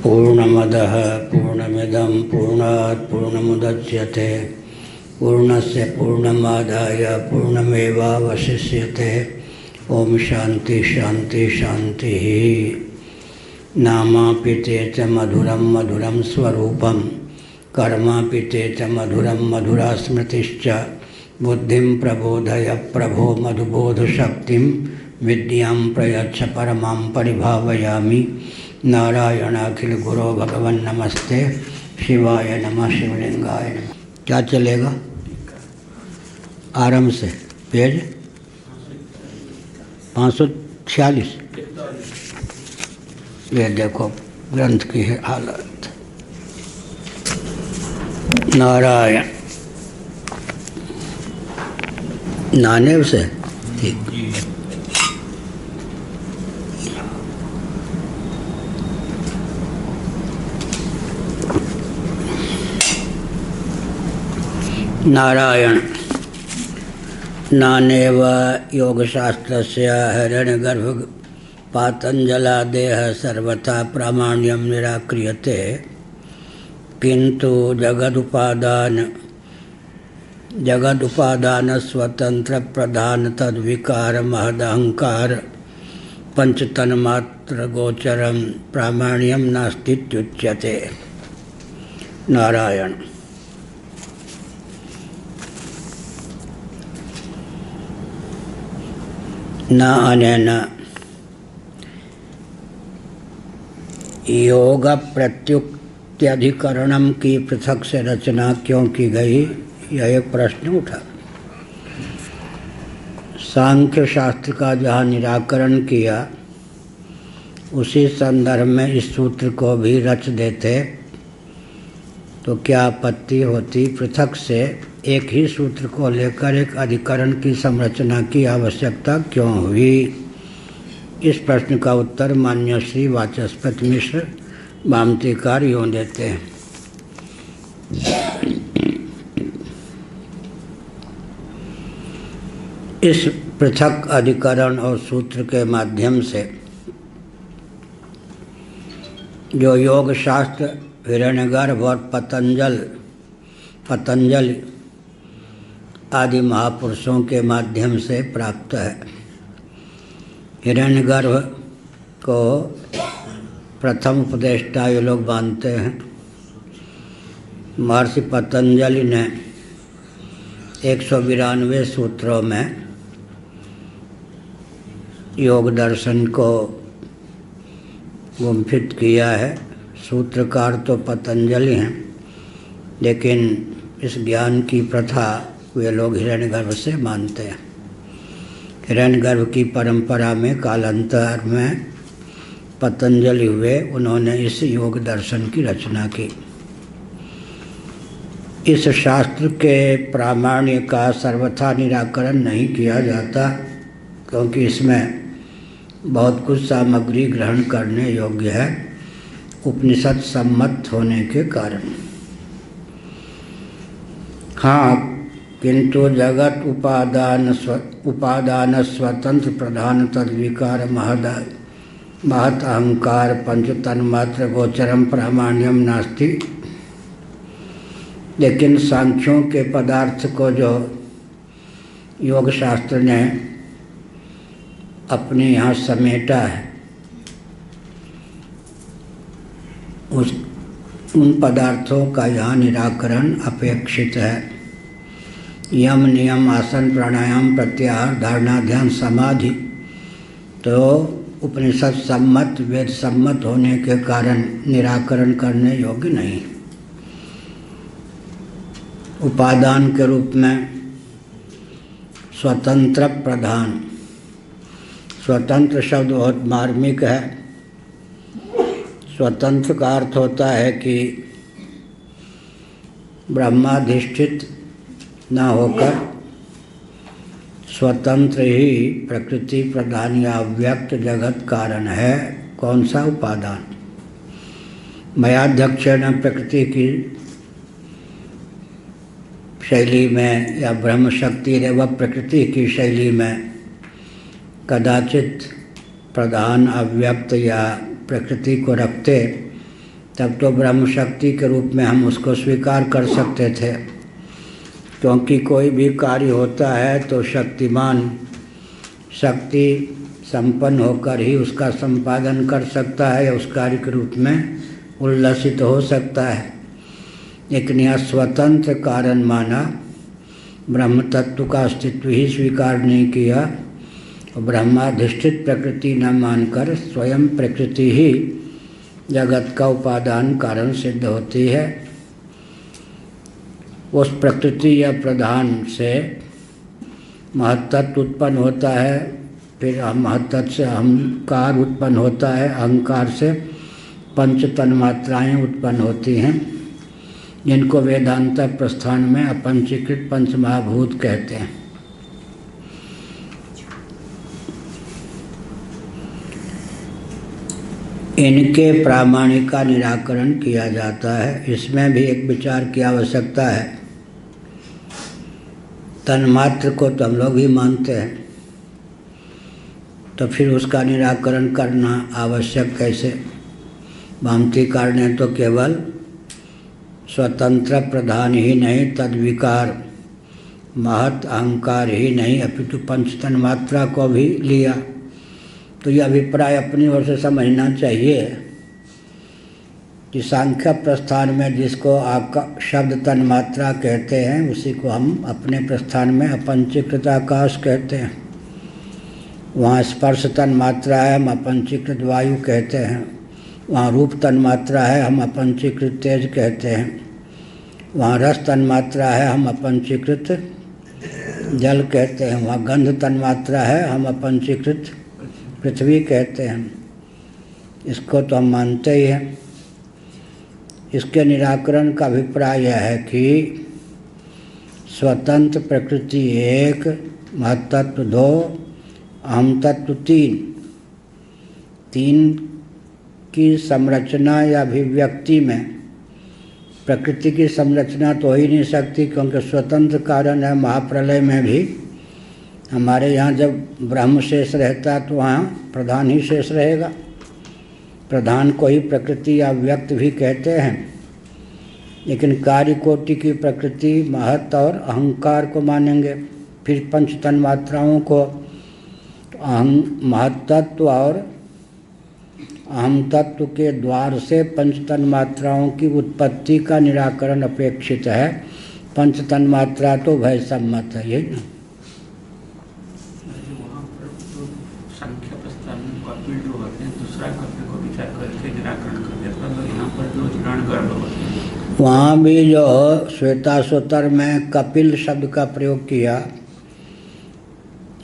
पूर्णमदः पूर्णमिदं पूर्णात् पूर्णमुदच्यते पूर्णस्य पूर्णमादाय पूर्णमेवावशिष्यते। ओम शांति शांति शांति। नामापिते च मधुरं मधुरं स्वरूपं कर्मापिते च मधुरं मधुरा स्मृतिश्च। बुद्धिं प्रबोधय प्रभो मधुबोधशक्तिं विद्यां प्रयच्छ परमां परिभावयामि। नारायणाखिल गुरो भगवन् नमस्ते। शिवाय नमः शिवलिंगाय नमः। क्या चलेगा? आरंभ से पेज 546। ये देखो ग्रंथ की है हालत। नारायण नानेव से ठीक। नारायण नानेव योगशास्त्रस्य हिरण्यगर्भ पातंजलादेः सर्वथा प्रामाण्यं निराक्रियते, किंतु जगदुपादान स्वतंत्र प्रधान तद्विकार महदहंकार पंचतन्मात्र गोचरं प्रामाण्यं नास्तीत्युच्यते। नारायण न अनेन योग प्रत्युक्त्यधिकरणम की पृथक से रचना क्यों की गई, यह एक प्रश्न उठा। सांख्य शास्त्र का जहाँ निराकरण किया उसी संदर्भ में इस सूत्र को भी रच देते तो क्या आपत्ति होती। पृथक से एक ही सूत्र को लेकर एक अधिकरण की संरचना की आवश्यकता क्यों हुई? इस प्रश्न का उत्तर मान्य श्री वाचस्पति मिश्र भामतीकार यूँ देते हैं। इस पृथक अधिकरण और सूत्र के माध्यम से जो योग शास्त्र हिरण्यगर्भ और पतंजल आदि महापुरुषों के माध्यम से प्राप्त है। हिरण्यगर्भ को प्रथम उपदेष्टा ये लोग मानते हैं। महर्षि पतंजलि ने 192 सूत्रों में योग दर्शन को गुम्फित किया है। सूत्रकार तो पतंजलि हैं, लेकिन इस ज्ञान की प्रथा वे लोग हिरण्यगर्भ से मानते हैं। हिरण्यगर्भ की परंपरा में कालांतर में पतंजलि हुए, उन्होंने इस योग दर्शन की रचना की। इस शास्त्र के प्रामाण्य का सर्वथा निराकरण नहीं किया जाता, क्योंकि इसमें बहुत कुछ सामग्री ग्रहण करने योग्य है उपनिषद सम्मत होने के कारण। हाँ, किंतु जगत उपादान स्वतंत्र प्रधान तद्विकार महत अहंकार पंचतन्मात्र गोचरम प्रामाण्यम नास्ति। लेकिन सांख्यों के पदार्थ को जो योग शास्त्र ने अपने यहाँ समेटा है, उन पदार्थों का यहाँ निराकरण अपेक्षित है। यम नियम आसन प्राणायाम प्रत्याहार धारणा ध्यान समाधि तो उपनिषद सम्मत वेद सम्मत होने के कारण निराकरण करने योग्य नहीं। उपादान के रूप में स्वतंत्र प्रधान, स्वतंत्र शब्द बहुत मार्मिक है। स्वतंत्र का अर्थ होता है कि ब्रह्माधिष्ठित न होकर स्वतंत्र ही प्रकृति प्रधान या अव्यक्त जगत कारण है। कौन सा उपादान? मयाध्यक्षेण प्रकृति की शैली में या ब्रह्म शक्ति एवं प्रकृति की शैली में कदाचित प्रधान अव्यक्त या प्रकृति को रखते तब तो ब्रह्म शक्ति के रूप में हम उसको स्वीकार कर सकते थे, क्योंकि कोई भी कार्य होता है तो शक्तिमान शक्ति संपन्न होकर ही उसका संपादन कर सकता है या उस कार्य के रूप में उल्लसित हो सकता है। लेकिन यह स्वतंत्र कारण माना, ब्रह्म तत्व का अस्तित्व ही स्वीकार नहीं किया और ब्रह्माधिष्ठित प्रकृति न मानकर स्वयं प्रकृति ही जगत का उपादान कारण सिद्ध होती है। उस प्रकृति या प्रधान से महत्तत्व उत्पन्न होता है, फिर महत्तत्व से अहंकार उत्पन्न होता है, अहंकार से पंच तन्मात्राएँ उत्पन्न होती हैं, जिनको वेदांत प्रस्थान में अपंचीकृत पंच महाभूत कहते हैं। इनके प्रामाणिक का निराकरण किया जाता है। इसमें भी एक विचार की आवश्यकता है। तन्मात्र को तो हम लोग ही मानते हैं, तो फिर उसका निराकरण करना आवश्यक कैसे? भामतीकार ने तो केवल स्वतंत्र प्रधान ही नहीं, तद्विकार महत अहंकार ही नहीं, अपितु पंच तन्मात्रा को भी लिया। तो यह अभिप्राय अपनी ओर से समझना चाहिए कि सांख्य प्रस्थान में जिसको आपका शब्द तन्मात्रा कहते हैं, उसी को हम अपने प्रस्थान में अपंचीकृत आकाश कहते हैं। वहाँ स्पर्श तन्मात्रा है, हम अपंचीकृत वायु कहते हैं। वहाँ रूप तन्मात्रा है, हम अपंचीकृत तेज कहते हैं। वहाँ रस तन्मात्रा है, हम अपंचीकृत जल कहते हैं। वहाँ गंध तन्मात्रा है, हम अपंचीकृत पृथ्वी कहते हैं। इसको तो हम मानते ही हैं। इसके निराकरण का अभिप्राय यह है कि स्वतंत्र प्रकृति एक, महत्तत्व दो, अहम तत्व तीन की संरचना या अभिव्यक्ति में प्रकृति की संरचना तो हो ही नहीं सकती, क्योंकि स्वतंत्र कारण है। महाप्रलय में भी हमारे यहाँ जब ब्रह्म शेष रहता तो वहाँ प्रधान ही शेष रहेगा। प्रधान को ही प्रकृति या व्यक्त भी कहते हैं, लेकिन कार्य कोटि की प्रकृति महत और अहंकार को मानेंगे। फिर पंच तन्मात्राओं को महत्तत्व और अहम तत्व के द्वार से पंच तन्मात्राओं की उत्पत्ति का निराकरण अपेक्षित है। पंच तन्मात्रा तो भय सम्मत है, यही ना। वहाँ भी जो श्वेताश्वतर में कपिल शब्द का प्रयोग किया,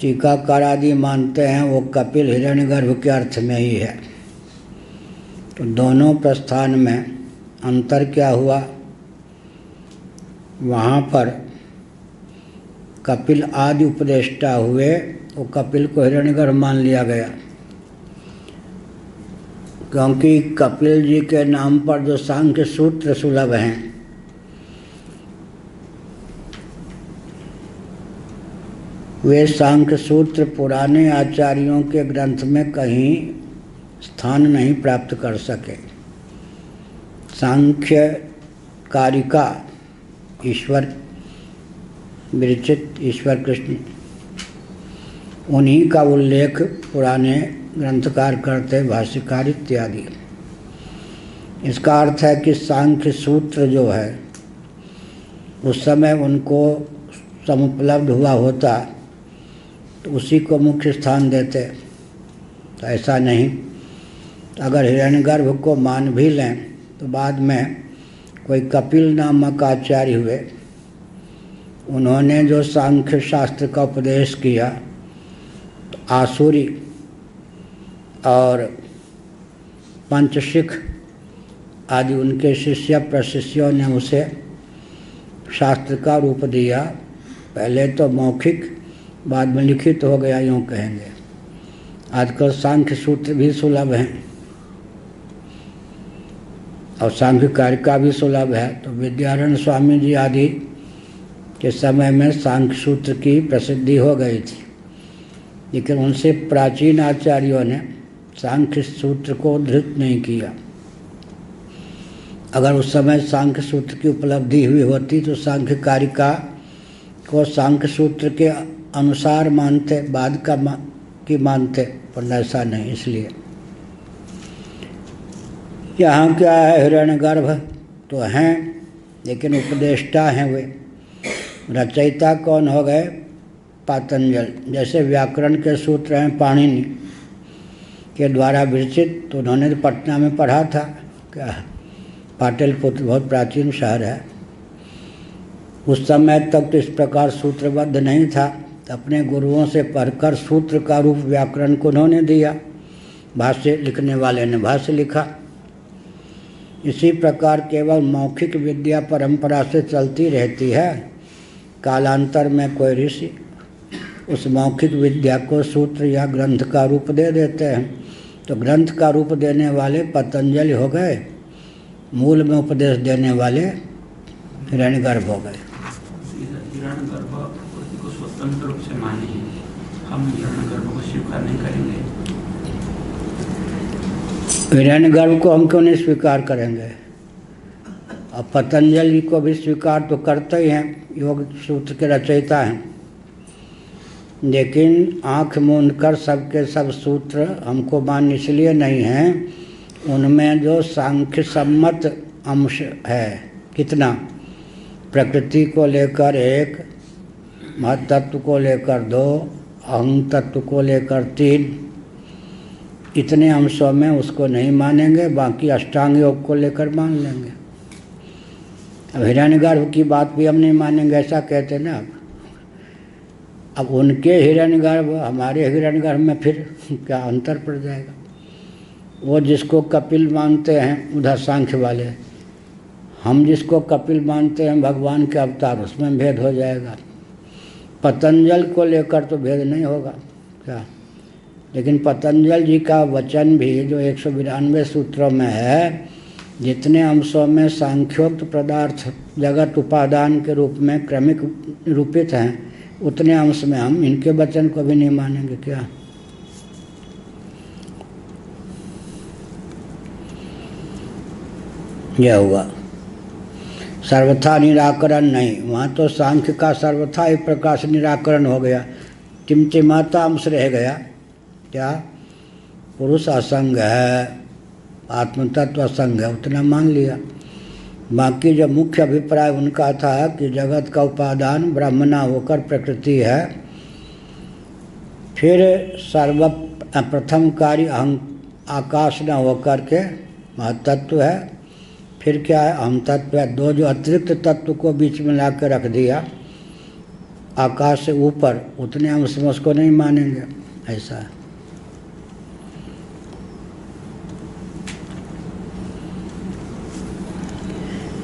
टीकाकार आदि मानते हैं वो कपिल हिरण्यगर्भ के अर्थ में ही है। तो दोनों प्रस्थान में अंतर क्या हुआ? वहाँ पर कपिल आदि उपदेष्टा हुए, वो कपिल को हिरण्यगर्भ मान लिया गया, क्योंकि कपिल जी के नाम पर जो सांख्य सूत्र सुलभ हैं, वे सांख्य सूत्र पुराने आचार्यों के ग्रंथ में कहीं स्थान नहीं प्राप्त कर सके। सांख्य कारिका ईश्वर विरचित ईश्वर कृष्ण, उन्हीं का उल्लेख पुराने ग्रंथकार करते, भाष्यकार इत्यादि। इसका अर्थ है कि सांख्य सूत्र जो है उस समय उनको समुपलब्ध हुआ होता तो उसी को मुख्य स्थान देते, तो ऐसा नहीं। अगर हिरण्यगर्भ को मान भी लें तो बाद में कोई कपिल नामक आचार्य हुए, उन्होंने जो सांख्य शास्त्र का उपदेश किया तो आसुरी और पंचशिख आदि उनके शिष्य प्रशिष्यों ने उसे शास्त्र का रूप दिया। पहले तो मौखिक, बाद में लिखित हो गया, यूँ कहेंगे। आजकल सांख्य सूत्र भी सुलभ हैं और सांख्य कारिका भी सुलभ है। तो विद्यारण्य स्वामी जी आदि के समय में सांख्य सूत्र की प्रसिद्धि हो गई थी, लेकिन उनसे प्राचीन आचार्यों ने सांख्य सूत्र को उद्धृत नहीं किया। अगर उस समय सांख्य सूत्र की उपलब्धि हुई होती तो सांख्य कारिका को सांख्य सूत्र के अनुसार मानते, बाद का की मानते, पर ऐसा नहीं। इसलिए यहाँ क्या है, हिरण्यगर्भ तो हैं लेकिन उपदेष्टा हैं वे। रचयिता कौन हो गए? पातंजल। जैसे व्याकरण के सूत्र हैं पाणिनि के द्वारा विरचित, तो उन्होंने तो पटना में पढ़ा था। क्या पाटलिपुत्र बहुत प्राचीन शहर है। उस समय तक तो इस प्रकार सूत्रबद्ध नहीं था। अपने गुरुओं से पढ़कर सूत्र का रूप व्याकरण को उन्होंने दिया, भाष्य लिखने वाले ने भाष्य लिखा। इसी प्रकार केवल मौखिक विद्या परंपरा से चलती रहती है। कालांतर में कोई ऋषि उस मौखिक विद्या को सूत्र या ग्रंथ का रूप दे देते हैं, तो ग्रंथ का रूप देने वाले पतंजलि हो गए, मूल में उपदेश देने वाले हिरण्यगर्भ हो गए। हिरण्यगर्भ को स्वतंत्र रूप से माने, हम हिरण्यगर्भ को स्वीकार नहीं करेंगे। हिरण्यगर्भ को हम क्यों नहीं स्वीकार करेंगे? अब पतंजलि को भी स्वीकार तो करते ही हैं, योग सूत्र के रचयिता हैं, लेकिन आँख मूंद कर सबके सब सूत्र हमको मान इसलिए नहीं हैं, उनमें जो सांख्य सम्मत अंश है, कितना, प्रकृति को लेकर 1, महत्तत्व को लेकर 2, अहं तत्व को लेकर 3, इतने अंशों में उसको नहीं मानेंगे, बाकी अष्टांग योग को लेकर मान लेंगे। अब हिरण्यगर्भ की बात भी हम नहीं मानेंगे, ऐसा कहते ना। अब उनके हिरण्यगर्भ हमारे हिरण्यगर्भ में फिर क्या अंतर पड़ जाएगा? वो जिसको कपिल मानते हैं उधर सांख्य वाले, हम जिसको कपिल मानते हैं भगवान के अवतार, उसमें भेद हो जाएगा। पतंजल को लेकर तो भेद नहीं होगा क्या? लेकिन पतंजल जी का वचन भी जो 192 सूत्रों में है, जितने अंशों में सांख्योक्त पदार्थ जगत उपादान के रूप में क्रमिक निरूपित हैं, उतने अंश में हम इनके वचन को भी नहीं मानेंगे क्या? यह हुआ सर्वथा निराकरण नहीं। वहाँ तो सांख्य का सर्वथा एक प्रकार से निराकरण हो गया, टिमटिमाता अंश रह गया। क्या? पुरुष असंग है, आत्मतत्व असंग है, उतना मान लिया। बाकी जो मुख्य अभिप्राय उनका था कि जगत का उपादान ब्रह्मना होकर प्रकृति है, फिर सर्वप्रथम कार्य अहं आकाश न होकर के महत्तत्व है, फिर क्या है, अहम तत्व है। 2 जो अतिरिक्त तत्व को बीच में ला कर रख दिया आकाश से ऊपर, उतने अंश में उसको नहीं मानेंगे, ऐसा है।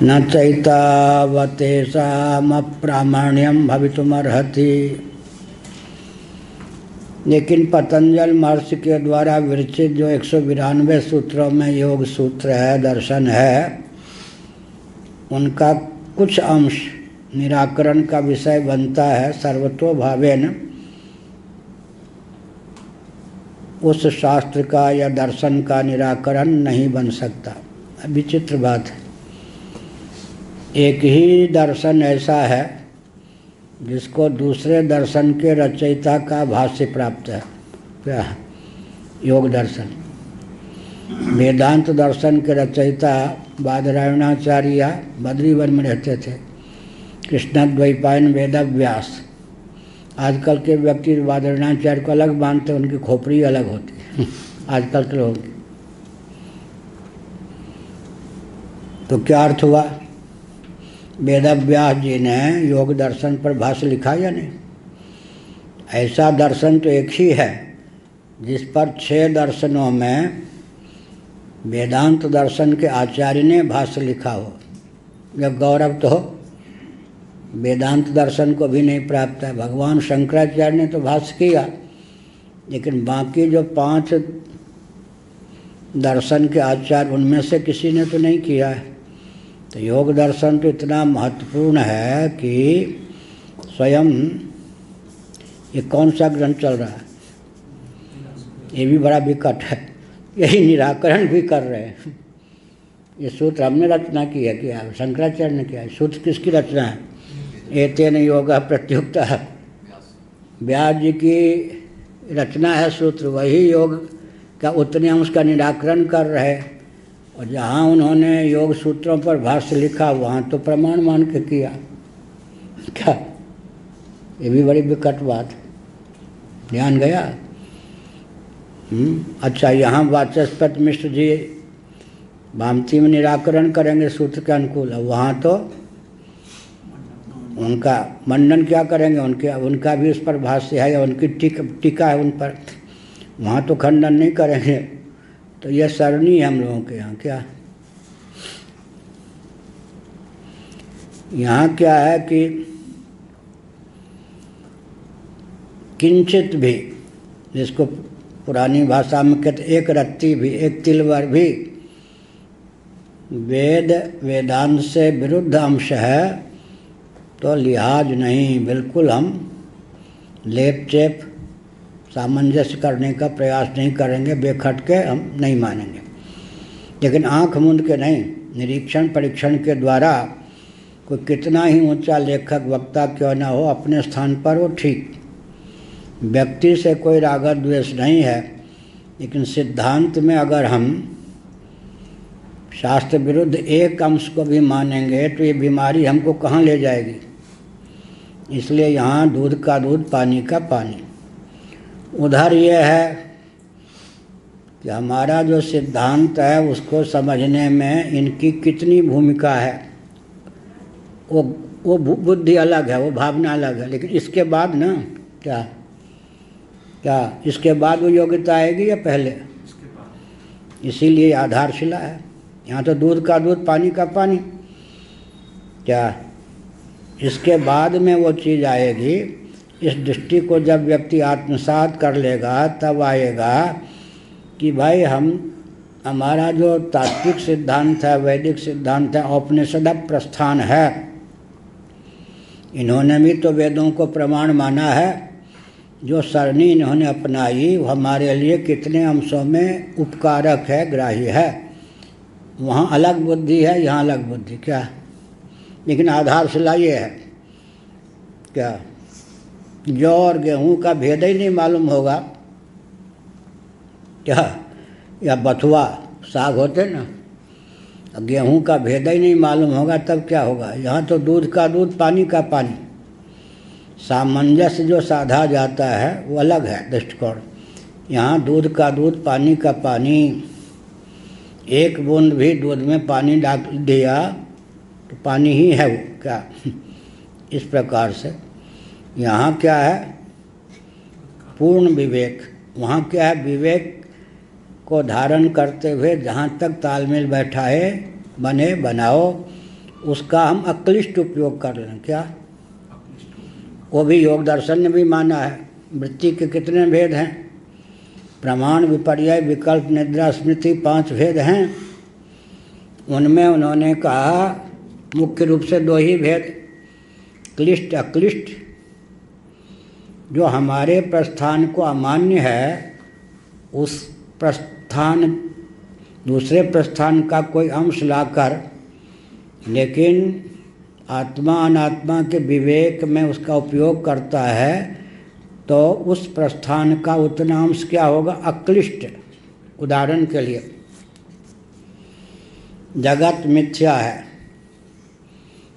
न चैतावतेषामप्रामाण्यं भवितुमर्हति। लेकिन पतंजल महर्षि के द्वारा विरचित जो 192 सूत्रों में योग सूत्र है, दर्शन है, उनका कुछ अंश निराकरण का विषय बनता है। सर्वतोभावेन उस शास्त्र का या दर्शन का निराकरण नहीं बन सकता। विचित्र बात है। एक ही दर्शन ऐसा है जिसको दूसरे दर्शन के रचयिता का भाष्य प्राप्त है। क्या? योग दर्शन। वेदांत दर्शन के रचयिता बादरायणाचार्य बद्रीवन में रहते थे, कृष्णद्वैपायन वेदव्यास। आजकल के व्यक्ति बादरायणाचार्य को अलग मानते, उनकी खोपड़ी अलग होती है आजकल के लोगों की। तो क्या अर्थ हुआ? वेदव्यास जी ने योग दर्शन पर भाष्य लिखा या नहीं? ऐसा दर्शन तो एक ही है जिस पर 6 दर्शनों में वेदांत दर्शन के आचार्य ने भाष्य लिखा हो। जब गौरव तो वेदांत दर्शन को भी नहीं प्राप्त है। भगवान शंकराचार्य ने तो भाष्य किया, लेकिन बाकी जो 5 दर्शन के आचार्य, उनमें से किसी ने तो नहीं किया है। तो योग दर्शन तो इतना महत्वपूर्ण है कि स्वयं ये कौन सा ग्रंथ चल रहा है, ये भी बड़ा विकट है, यही निराकरण भी कर रहे हैं। ये सूत्र हमने रचना की है, क्या शंकराचार्य ने किया है? सूत्र किसकी रचना है? एतेन योगः प्रत्युक्तः, व्यास जी की रचना है सूत्र। वही योग का उतने अंश का निराकरण कर रहे, और जहाँ उन्होंने योग सूत्रों पर भाष्य लिखा वहाँ तो प्रमाण मान के किया। क्या ये भी बड़ी विकट बात, ध्यान गया? अच्छा, यहाँ वाचस्पति मिश्र जी भामती में निराकरण करेंगे सूत्र के अनुकूल, और वहाँ तो उनका मंडन क्या करेंगे, उनका भी उस पर भाष्य है या उनकी टीका है उन पर, वहाँ तो खंडन नहीं करेंगे। तो यह सरणी है हम लोगों के यहाँ। क्या यहाँ क्या है कि किंचित भी, जिसको पुरानी भाषा में कहते एक रत्ती भी, एक तिलवर भी वेद वेदांत से विरुद्ध अंश है तो लिहाज नहीं, बिल्कुल हम लेप चेप सामंजस्य करने का प्रयास नहीं करेंगे, बेखटके हम नहीं मानेंगे। लेकिन आँख मूंद के नहीं, निरीक्षण परीक्षण के द्वारा कोई कितना ही ऊंचा लेखक वक्ता क्यों ना हो, अपने स्थान पर वो ठीक। व्यक्ति से कोई राग द्वेष नहीं है, लेकिन सिद्धांत में अगर हम शास्त्र विरुद्ध एक अंश को भी मानेंगे तो ये बीमारी हमको कहाँ ले जाएगी। इसलिए यहाँ दूध का दूध पानी का पानी। उधर ये है कि हमारा जो सिद्धांत है उसको समझने में इनकी कितनी भूमिका है, वो बुद्धि अलग है, वो भावना अलग है। लेकिन इसके बाद ना क्या इसके बाद वो योग्यता आएगी या पहले? इसीलिए आधारशिला है। यहाँ तो दूध का दूध पानी का पानी, क्या इसके बाद में वो चीज़ आएगी। इस दृष्टि को जब व्यक्ति आत्मसात कर लेगा तब आएगा कि भाई हमारा जो तात्विक सिद्धांत है, वैदिक सिद्धांत है, औपनिषद प्रस्थान है, इन्होंने भी तो वेदों को प्रमाण माना है। जो सरणी इन्होंने अपनाई वो हमारे लिए कितने अंशों में उपकारक है, ग्राह्य है। वहाँ अलग बुद्धि है, यहाँ अलग बुद्धि। क्या लेकिन आधारशिला ये है, क्या जौ और गेहूँ का भेद ही नहीं मालूम होगा क्या, या बथुआ साग होते ना, गेहूँ का भेद ही नहीं मालूम होगा तब क्या होगा। यहाँ तो दूध का दूध पानी का पानी, सामंजस्य जो साधा जाता है वो अलग है दृष्टिकोण। यहाँ दूध का दूध पानी का पानी, एक बूंद भी दूध में पानी डाल दिया तो पानी ही है वो। क्या इस प्रकार से यहाँ क्या है पूर्ण विवेक, वहाँ क्या है विवेक को धारण करते हुए जहाँ तक तालमेल बैठाए बने बनाओ उसका हम अक्लिष्ट उपयोग कर लें। क्या वो भी योग दर्शन ने भी माना है। वृत्ति के कितने भेद हैं? प्रमाण, विपर्यय, विकल्प, निद्रा, स्मृति, 5 भेद हैं। उनमें उन्होंने कहा मुख्य रूप से 2 ही भेद, क्लिष्ट अक्लिष्ट। जो हमारे प्रस्थान को अमान्य है उस प्रस्थान दूसरे प्रस्थान का कोई अंश लाकर, लेकिन आत्मा अनात्मा के विवेक में उसका उपयोग करता है तो उस प्रस्थान का उतना अंश क्या होगा? अक्लिष्ट। उदाहरण के लिए जगत मिथ्या है,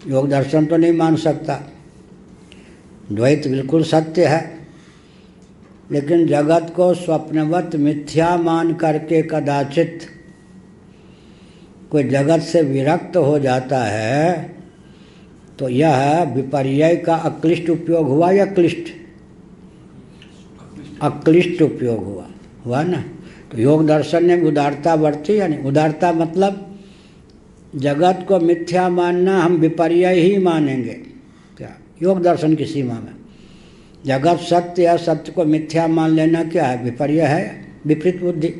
योग दर्शन तो नहीं मान सकता, द्वैत बिल्कुल सत्य है, लेकिन जगत को स्वप्नवत मिथ्या मान करके कदाचित कोई जगत से विरक्त हो जाता है तो यह विपर्यय का अक्लिष्ट उपयोग हुआ या क्लिष्ट? अक्लिष्ट उपयोग हुआ ना। तो योग दर्शन ने उदारता बरती, यानी उदारता मतलब जगत को मिथ्या मानना हम विपर्यय ही मानेंगे। क्या योग दर्शन की सीमा में जगत सत्य है, सत्य को मिथ्या मान लेना क्या है? विपर्यय है, विपरीत बुद्धि।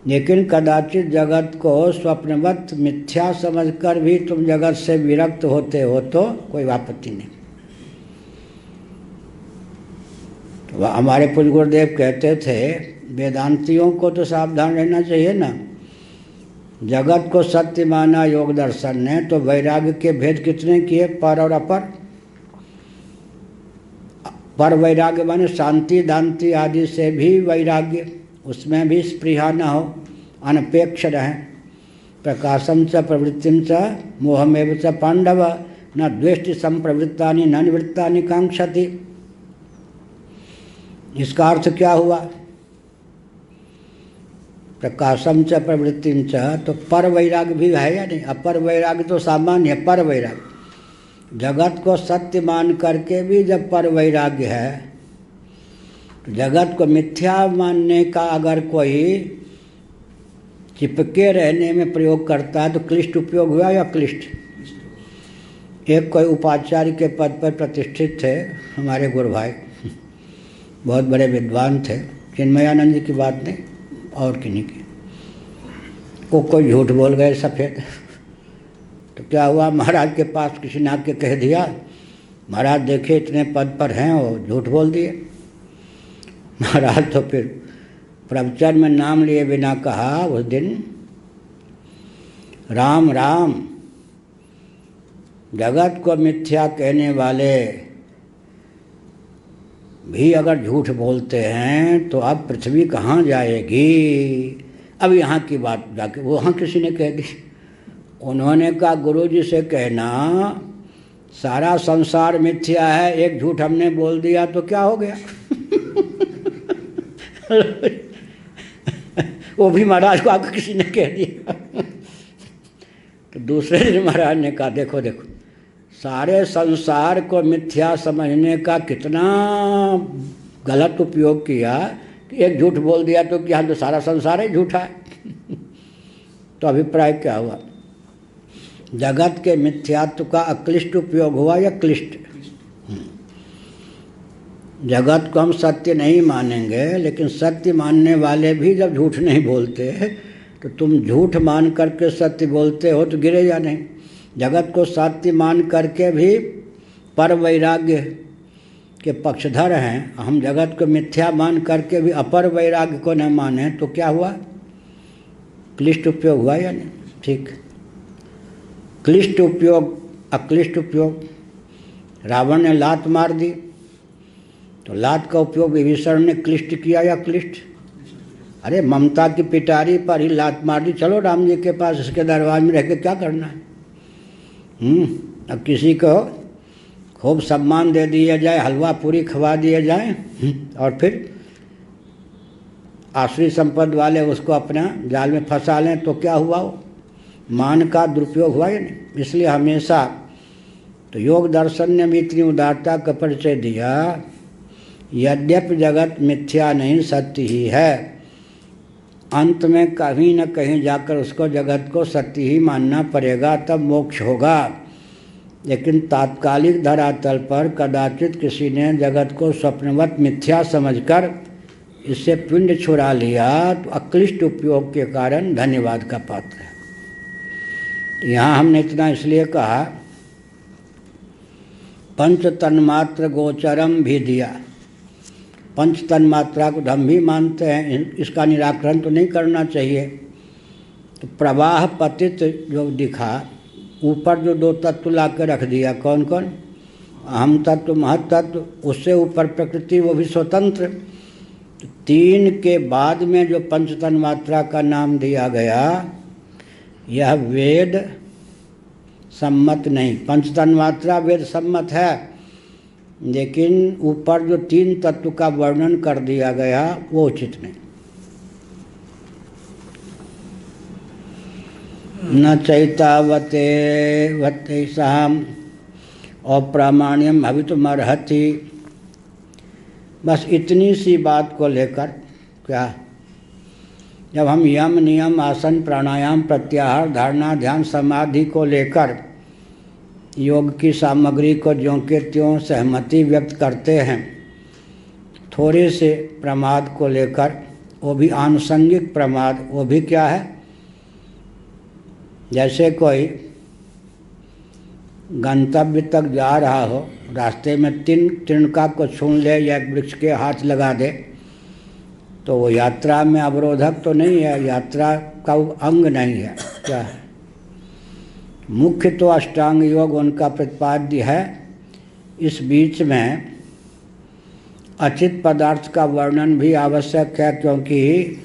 लेकिन कदाचित जगत को स्वप्नवत मिथ्या समझकर भी तुम जगत से विरक्त होते हो तो कोई आपत्ति नहीं। तो हमारे पूज्य गुरुदेव कहते थे वेदांतियों को तो सावधान रहना चाहिए ना जगत को सत्य माना योग दर्शन ने, तो वैराग्य के भेद कितने किए, पर और अपर। पर वैराग्य माने शांति दांति आदि से भी वैराग्य, उसमें भी स्पृहा न हो, अनपेक्ष रहे। प्रकाशम च प्रवृत्तिम च मोहमेव च पांडव, न द्वेष्टि संप्रवृत्तानि न निवृत्तानि कांक्षति। इसका अर्थ क्या हुआ, प्रकाशम च प्रवृत्तिम च, तो पर वैराग्य भी है या नहीं। अपर वैराग्य तो सामान्य है, पर वैराग्य जगत को सत्य मान करके भी जब पर वैराग्य है, तो जगत को मिथ्या मानने का अगर कोई चिपके रहने में प्रयोग करता है तो क्लिष्ट उपयोग हुआ या क्लिष्ट। एक कोई उपाचार्य के पद पर प्रतिष्ठित थे हमारे गुरु भाई, बहुत बड़े विद्वान थे, चिन्मयानंद जी की बात नहीं और किन्हीं की। वो कोई झूठ बोल गए सफ़ेद, तो क्या हुआ, महाराज के पास किसी ने आके कह दिया, महाराज देखे इतने पद पर हैं, वो झूठ बोल दिए। महाराज तो फिर प्रवचन में नाम लिए बिना कहा उस दिन, राम राम, जगत को मिथ्या कहने वाले भी अगर झूठ बोलते हैं तो अब पृथ्वी कहाँ जाएगी। अब यहाँ की बात जाके वहाँ किसी ने कह दी, उन्होंने कहा गुरु जी से कहना सारा संसार मिथ्या है, एक झूठ हमने बोल दिया तो क्या हो गया। वो भी महाराज को आकर किसी ने कह दिया। तो दूसरे दिन महाराज ने कहा देखो देखो, सारे संसार को मिथ्या समझने का कितना गलत उपयोग किया कि एक झूठ बोल दिया तो क्या, तो सारा संसार ही झूठा है। तो अभिप्राय क्या हुआ, जगत के मिथ्यात्व का अक्लिष्ट उपयोग हुआ या क्लिष्ट। जगत को हम सत्य नहीं मानेंगे, लेकिन सत्य मानने वाले भी जब झूठ नहीं बोलते तो तुम झूठ मान करके सत्य बोलते हो तो गिरे या नहीं। जगत को सत्य मान करके भी पर वैराग्य के पक्षधर हैं, हम जगत को मिथ्या मान करके भी अपर वैराग्य को न माने तो क्या हुआ, क्लिष्ट उपयोग हुआ या नहीं। ठीक, क्लिष्ट उपयोग अक्लिष्ट उपयोग। रावण ने लात मार दी तो लात का उपयोग विभीषण ने क्लिष्ट किया या क्लिष्ट। अरे ममता की पिटारी पर ही लात मार दी, चलो राम जी के पास, इसके दरबार में रह के क्या करना है। अब किसी को खूब सम्मान दे दिया जाए, हलवा पूरी खवा दिए जाए, और फिर आश्रित संपद वाले उसको अपना जाल में फंसा लें तो क्या हुआ, मान का दुरुपयोग हुआ या नहीं। इसलिए हमेशा तो योग दर्शन ने भी इतनी उदारता का परिचय दिया, यद्यपि जगत मिथ्या नहीं सत्य ही है, अंत में कहीं न कहीं जाकर उसको जगत को सत्य ही मानना पड़ेगा, तब मोक्ष होगा। लेकिन तात्कालिक धरातल पर कदाचित किसी ने जगत को स्वप्नवत मिथ्या समझकर इससे पिंड छुड़ा लिया तो अक्लिष्ट उपयोग के कारण धन्यवाद का पात्र है। यहाँ हमने इतना इसलिए कहा, पंच तन्मात्र गोचरम भी दिया। पंच तन्मात्रा को हम भी मानते हैं, इसका निराकरण तो नहीं करना चाहिए। तो प्रवाह पतित जो दिखा, ऊपर जो दो तत्व ला के रख दिया, कौन कौन, अहम तत्व महत तत्व, उससे ऊपर प्रकृति, वो भी स्वतंत्र। तो तीन के बाद में जो पंच तन्मात्रा का नाम दिया गया, यह वेद सम्मत नहीं। पंच तन्मात्रा वेद सम्मत है, लेकिन ऊपर जो तीन तत्व का वर्णन कर दिया गया वो उचित नहीं। न चैतावते वतेषाम् अप्रामाण्यम भवितुमर्हति। बस इतनी सी बात को लेकर क्या, जब हम यम नियम आसन प्राणायाम प्रत्याहार धारणा ध्यान समाधि को लेकर योग की सामग्री को ज्यों के त्यों सहमति व्यक्त करते हैं, थोड़े से प्रमाद को लेकर, वो भी आनुषंगिक प्रमाद, वो भी क्या है, जैसे कोई गंतव्य तक जा रहा हो, रास्ते में तिनका को छून ले या एक वृक्ष के हाथ लगा दे, तो वो यात्रा में अवरोधक तो नहीं है, यात्रा का अंग नहीं है। क्या है? मुख्य तो अष्टांग योग उनका प्रतिपाद्य है। इस बीच में अचित पदार्थ का वर्णन भी आवश्यक है, क्योंकि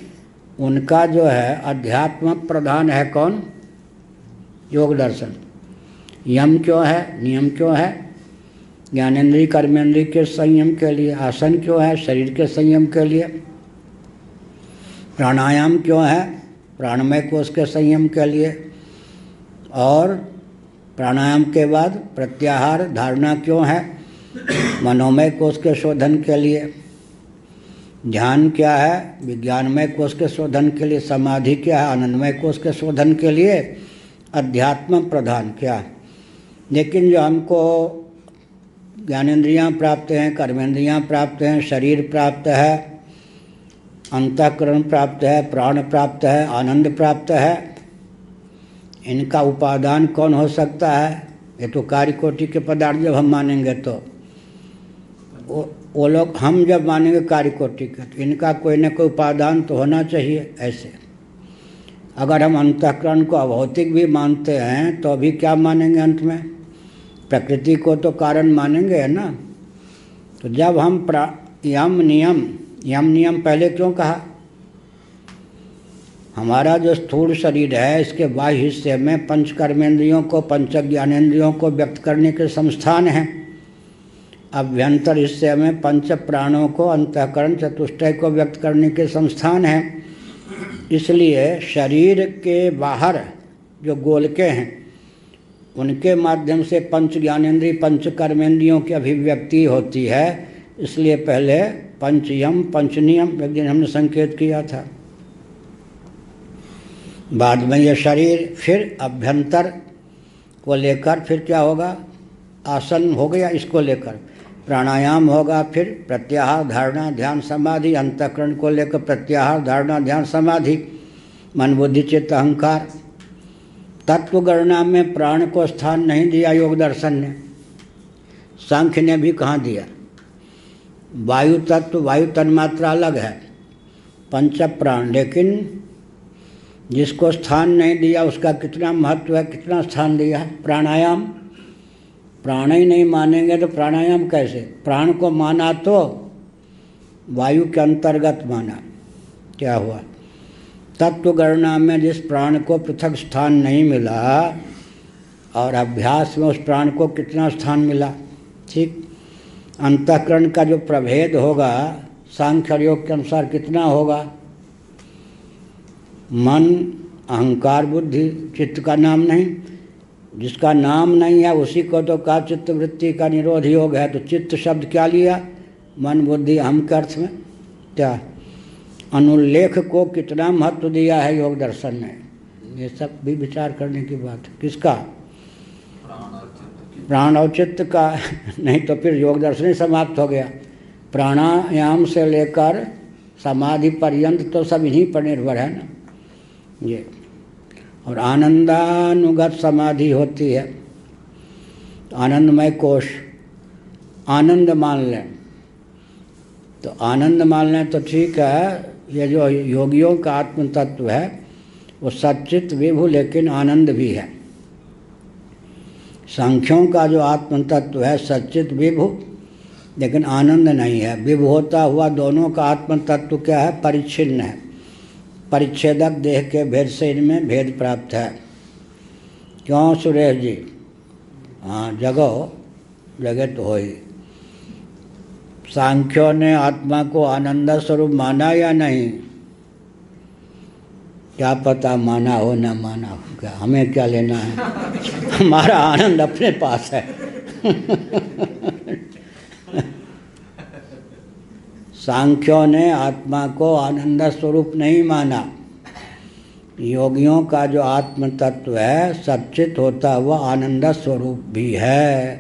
उनका जो है अध्यात्मक प्रधान है कौन? योग दर्शन। यम क्यों है? नियम क्यों है? ज्ञानेंद्रिय कर्मेंद्रिय के संयम के लिए। आसन क्यों है? शरीर के संयम के लिए। प्राणायाम क्यों है? प्राणमय कोश के संयम के लिए। और प्राणायाम के बाद प्रत्याहार धारणा क्यों है? मनोमय कोश के शोधन के लिए। ध्यान क्या है? विज्ञानमय कोश के शोधन के लिए। समाधि क्या है? आनंदमय कोश के शोधन के लिए। अध्यात्म प्रधान क्या? लेकिन जो हमको ज्ञानेंद्रियाँ प्राप्त हैं, कर्मेंद्रियाँ प्राप्त हैं, शरीर प्राप्त है, अंतःकरण प्राप्त है, प्राण प्राप्त है, आनंद प्राप्त है, इनका उपादान कौन हो सकता है? ये तो कार्य कोटि के पदार्थ जब हम मानेंगे तो वो लोग, हम जब मानेंगे कार्य कोटि के, तो इनका कोई न कोई उपादान तो होना चाहिए। ऐसे अगर हम अंतःकरण को अभौतिक भी मानते हैं तो भी क्या मानेंगे? अंत में प्रकृति को तो कारण मानेंगे, है ना। तो जब हम यम नियम पहले क्यों कहा? हमारा जो स्थूल शरीर है, इसके बाह्य हिस्से में पंच कर्मेंद्रियों को, पंच ज्ञानेंद्रियों को व्यक्त करने के संस्थान हैं। अभ्यंतर हिस्से में पंच प्राणों को, अंतःकरण चतुष्टय को व्यक्त करने के संस्थान हैं। इसलिए शरीर के बाहर जो गोलके हैं, उनके माध्यम से पंच ज्ञानेंद्रिय, पंच कर्मेंद्रियों की अभिव्यक्ति होती है। इसलिए पहले पंचयम, पंच नियम एक दिन हमने संकेत किया था। बाद में ये शरीर, फिर अभ्यंतर को लेकर फिर क्या होगा? आसन हो गया, इसको लेकर प्राणायाम होगा, फिर प्रत्याहार धारणा ध्यान समाधि, अंतःकरण को लेकर प्रत्याहार धारणा ध्यान समाधि, मन बुद्धि चित्त अहंकार। तत्व गणना में प्राण को स्थान नहीं दिया योग दर्शन ने, सांख्य ने भी कहाँ दिया। वायु तत्व, वायु तन्मात्रा अलग है, पंच प्राण, लेकिन जिसको स्थान नहीं दिया उसका कितना महत्व है, कितना स्थान दिया है। प्राणायाम, प्राण ही नहीं मानेंगे तो प्राणायाम कैसे? प्राण को माना तो वायु के अंतर्गत माना, क्या हुआ? तत्व गणना में जिस प्राण को पृथक स्थान नहीं मिला और अभ्यास में उस प्राण को कितना स्थान मिला। ठीक, अंतःकरण का जो प्रभेद होगा सांख्य योग के अनुसार कितना होगा? मन, अहंकार, बुद्धि, चित्त का नाम नहीं। जिसका नाम नहीं है उसी को तो कहा चित्त वृत्ति का निरोध योग है। तो चित्त शब्द क्या लिया? मन बुद्धि अहम के अर्थ में। क्या अनुल्लेख को कितना महत्व दिया है योग दर्शन ने, ये सब भी विचार करने की बात है। किसका? प्राण और चित्त का। नहीं तो फिर योग दर्शन ही समाप्त हो गया। प्राणायाम से लेकर समाधि पर्यंत तो सब इन्हीं पर निर्भर है ना ये। और आनंदानुगत समाधि होती है, आनंदमय कोश, आनंद मान लें तो आनंद मान लें तो ठीक है। ये जो योगियों का आत्म तत्व है वो सच्चित विभु लेकिन आनंद भी है। सांख्यों का जो आत्म तत्व है सच्चित विभु लेकिन आनंद नहीं है। विभु होता हुआ दोनों का आत्म तत्व क्या है? परिच्छिन्न है। परिच्छेदक देह के भेद से इनमें भेद प्राप्त है। क्यों सुरेश जी? हाँ, जगह तो हो ही। सांख्यों ने आत्मा को आनंद स्वरूप माना या नहीं? क्या पता माना हो ना माना हो, क्या हमें क्या लेना है? हमारा आनंद अपने पास है। सांख्यों ने आत्मा को आनंद स्वरूप नहीं माना। योगियों का जो आत्म तत्व है सच्चित होता हुआ आनंद स्वरूप भी है।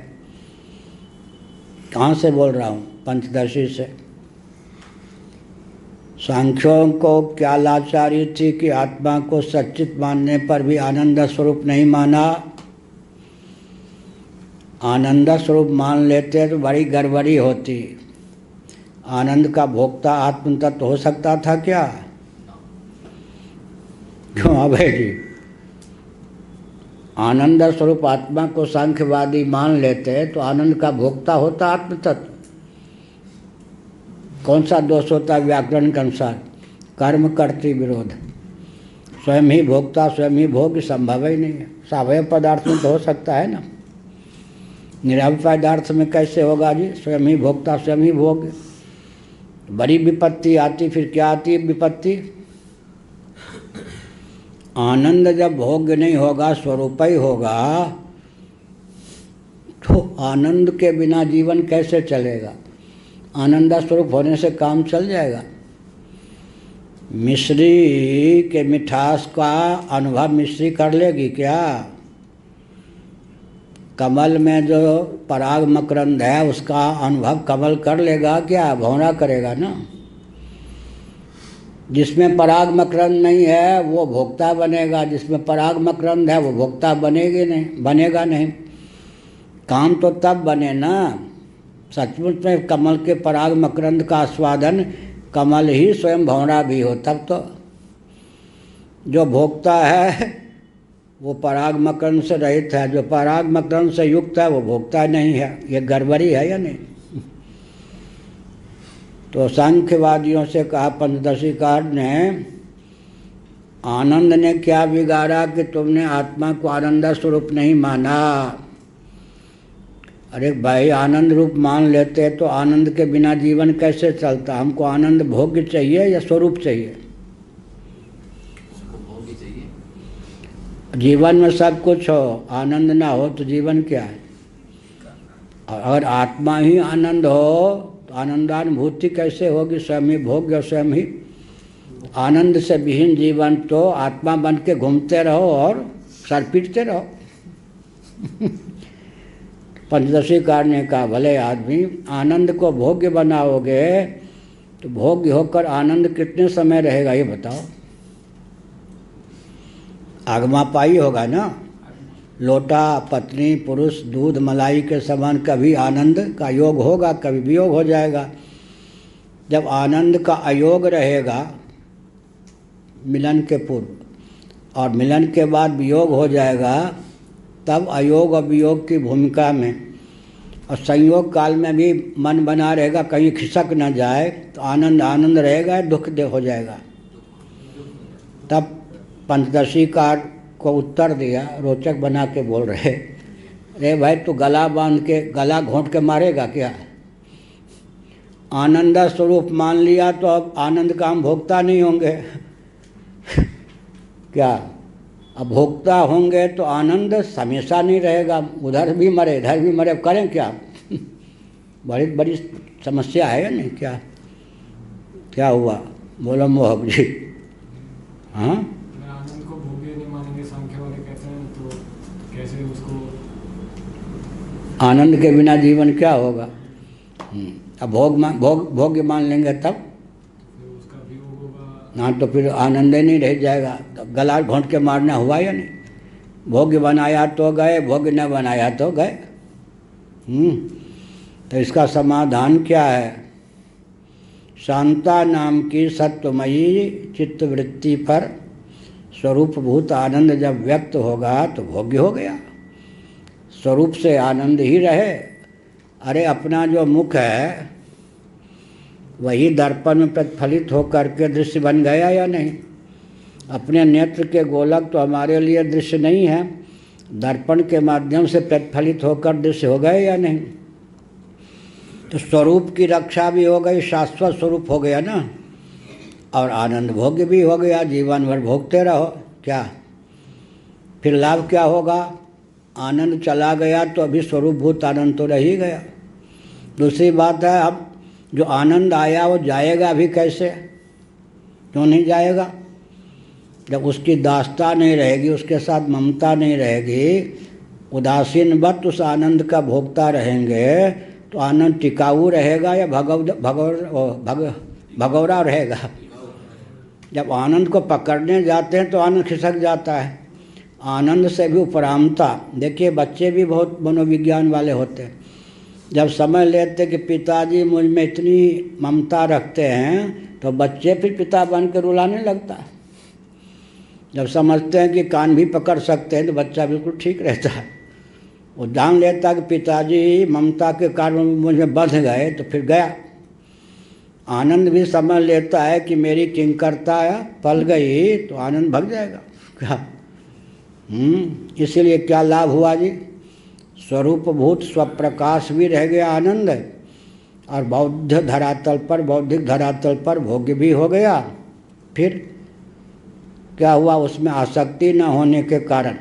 कहाँ से बोल रहा हूँ? पंचदशी से। सांख्यों को क्या लाचारी थी कि आत्मा को सच्चित मानने पर भी आनंद स्वरूप नहीं माना। आनंद स्वरूप मान लेते तो बड़ी गड़बड़ी होती। आनंद का भोक्ता आत्म तत्व हो सकता था क्या? क्यों अभय जी? आनंद स्वरूप आत्मा को सांख्यवादी मान लेते तो आनंद का भोक्ता होता आत्म तत्व। कौन सा दोष होता व्याकरण के अनुसार? कर्म कर्तृ विरोध। स्वयं ही भोक्ता स्वयं ही भोग संभव ही नहीं है। सावयव पदार्थ में तो हो सकता है ना, निरवय पदार्थ में कैसे होगा जी? स्वयं ही भोक्ता स्वयं ही भोग। बड़ी विपत्ति आती, फिर क्या आती है विपत्ति? आनंद जब भोग्य नहीं होगा, स्वरूप ही होगा, तो आनंद के बिना जीवन कैसे चलेगा? आनंद स्वरूप होने से काम चल जाएगा। मिश्री के मिठास का अनुभव मिश्री कर लेगी क्या? कमल में जो पराग मकरंद है उसका अनुभव कमल कर लेगा क्या? भौरा करेगा ना। जिसमें पराग मकरंद नहीं है वो भोक्ता बनेगा, जिसमें पराग मकरंद है वो भोक्ता बनेगा नहीं। काम तो तब बने ना, सचमुच में कमल के पराग मकरंद का आस्वादन कमल ही स्वयं भौरा भी हो, तब तो। जो भोक्ता है वो पराग मकरंद से रहित है, जो पराग मकरंद से युक्त है वो भोक्ता नहीं है। ये गड़बड़ी है या नहीं? तो सांख्यवादियों से कहा पंचदशीकार ने, आनंद ने क्या बिगाड़ा कि तुमने आत्मा को आनंद स्वरूप नहीं माना? अरे भाई, आनंद रूप मान लेते तो आनंद के बिना जीवन कैसे चलता? हमको आनंद भोग्य चाहिए या स्वरूप चाहिए? भोग्य चाहिए। जीवन में सब कुछ हो, आनंद ना हो तो जीवन क्या है? और अगर आत्मा ही आनंद हो तो आनंदानुभूति कैसे होगी? स्वयं ही भोग्य, स्वयं ही आनंद से विहीन जीवन तो आत्मा बन के घूमते रहो और सर पीटते रहो। पंचदशीकार ने कहा, भले आदमी, आनंद को भोग्य बनाओगे तो भोग्य होकर आनंद कितने समय रहेगा ये बताओ? आगमापाई होगा ना। लोटा, पत्नी, पुरुष, दूध, मलाई के समान कभी आनंद का योग होगा, कभी वियोग हो जाएगा। जब आनंद का अयोग रहेगा मिलन के पूर्व और मिलन के बाद वियोग हो जाएगा, तब अयोग और वियोग की भूमिका में, और संयोग काल में भी मन बना रहेगा कहीं खिसक न जाए, तो आनंद आनंद रहेगा, दुख हो जाएगा। तब पंचदशीकार को उत्तर दिया, रोचक बना के बोल रहे, अरे भाई तू गला बांध के, गला घोंट के मारेगा क्या? आनंद स्वरूप मान लिया तो अब आनंद का हम भोक्ता नहीं होंगे। क्या? अब भोक्ता होंगे तो आनंद हमेशा नहीं रहेगा, उधर भी मरे इधर भी मरे, करें क्या? बड़ी बड़ी समस्या है या नहीं? क्या हुआ? बोलो मोहक जी। हाँ, आनंद को भोग्य नहीं मानेंगे सांख्य वाले कहते हैं, तो कैसे उसको? आनंद के बिना जीवन क्या होगा? अब भोग्य मान लेंगे तब उसका वियोग होगा ना, तो फिर आनंद ही नहीं रह जाएगा। तो गला घोंट के मारना हुआ या नहीं? भोग्य बनाया तो गए, भोग्य न बनाया तो गए। तो इसका समाधान क्या है? शांता नाम की सत्वमयी चित्तवृत्ति पर स्वरूपभूत आनंद जब व्यक्त होगा तो भोग्य हो गया। स्वरूप से आनंद ही रहे। अरे अपना जो मुख है वही दर्पण में प्रतिफलित होकर के दृश्य बन गया या नहीं? अपने नेत्र के गोलक तो हमारे लिए दृश्य नहीं है, दर्पण के माध्यम से प्रतिफलित होकर दृश्य हो गए या नहीं? तो स्वरूप की रक्षा भी हो गई, शाश्वत स्वरूप हो गया ना, और आनंद भोग्य भी हो गया, जीवन भर भोगते रहो। क्या फिर लाभ क्या होगा? आनंद चला गया तो अभी स्वरूपभूत आनंद तो रह ही गया। दूसरी बात है, अब जो आनंद आया वो जाएगा भी कैसे? क्यों नहीं जाएगा? जब उसकी दास्ता नहीं रहेगी, उसके साथ ममता नहीं रहेगी, उदासीनवत उस आनंद का भोगता रहेंगे, तो आनंद टिकाऊ रहेगा या भगौरा रहेगा? जब आनंद को पकड़ने जाते हैं तो आनंद खिसक जाता है। आनंद से भी उपरामता। देखिए बच्चे भी बहुत मनोविज्ञान वाले होते हैं। जब समझ लेते कि पिताजी मुझ में इतनी ममता रखते हैं तो बच्चे फिर पिता बन के रुलाने लगता है। जब समझते हैं कि कान भी पकड़ सकते हैं तो बच्चा बिल्कुल ठीक रहता है। वो जान लेता कि पिताजी ममता के कारण मुझे बंध गए तो फिर गया। आनंद भी समझ लेता है कि मेरी किंकरता फल गई तो आनंद भग जाएगा क्या। इसीलिए क्या लाभ हुआ जी, स्वरूपभूत स्वप्रकाश भी रह गया आनंद, और बौद्धिक धरातल पर भोग्य भी हो गया। फिर क्या हुआ, उसमें आसक्ति न होने के कारण।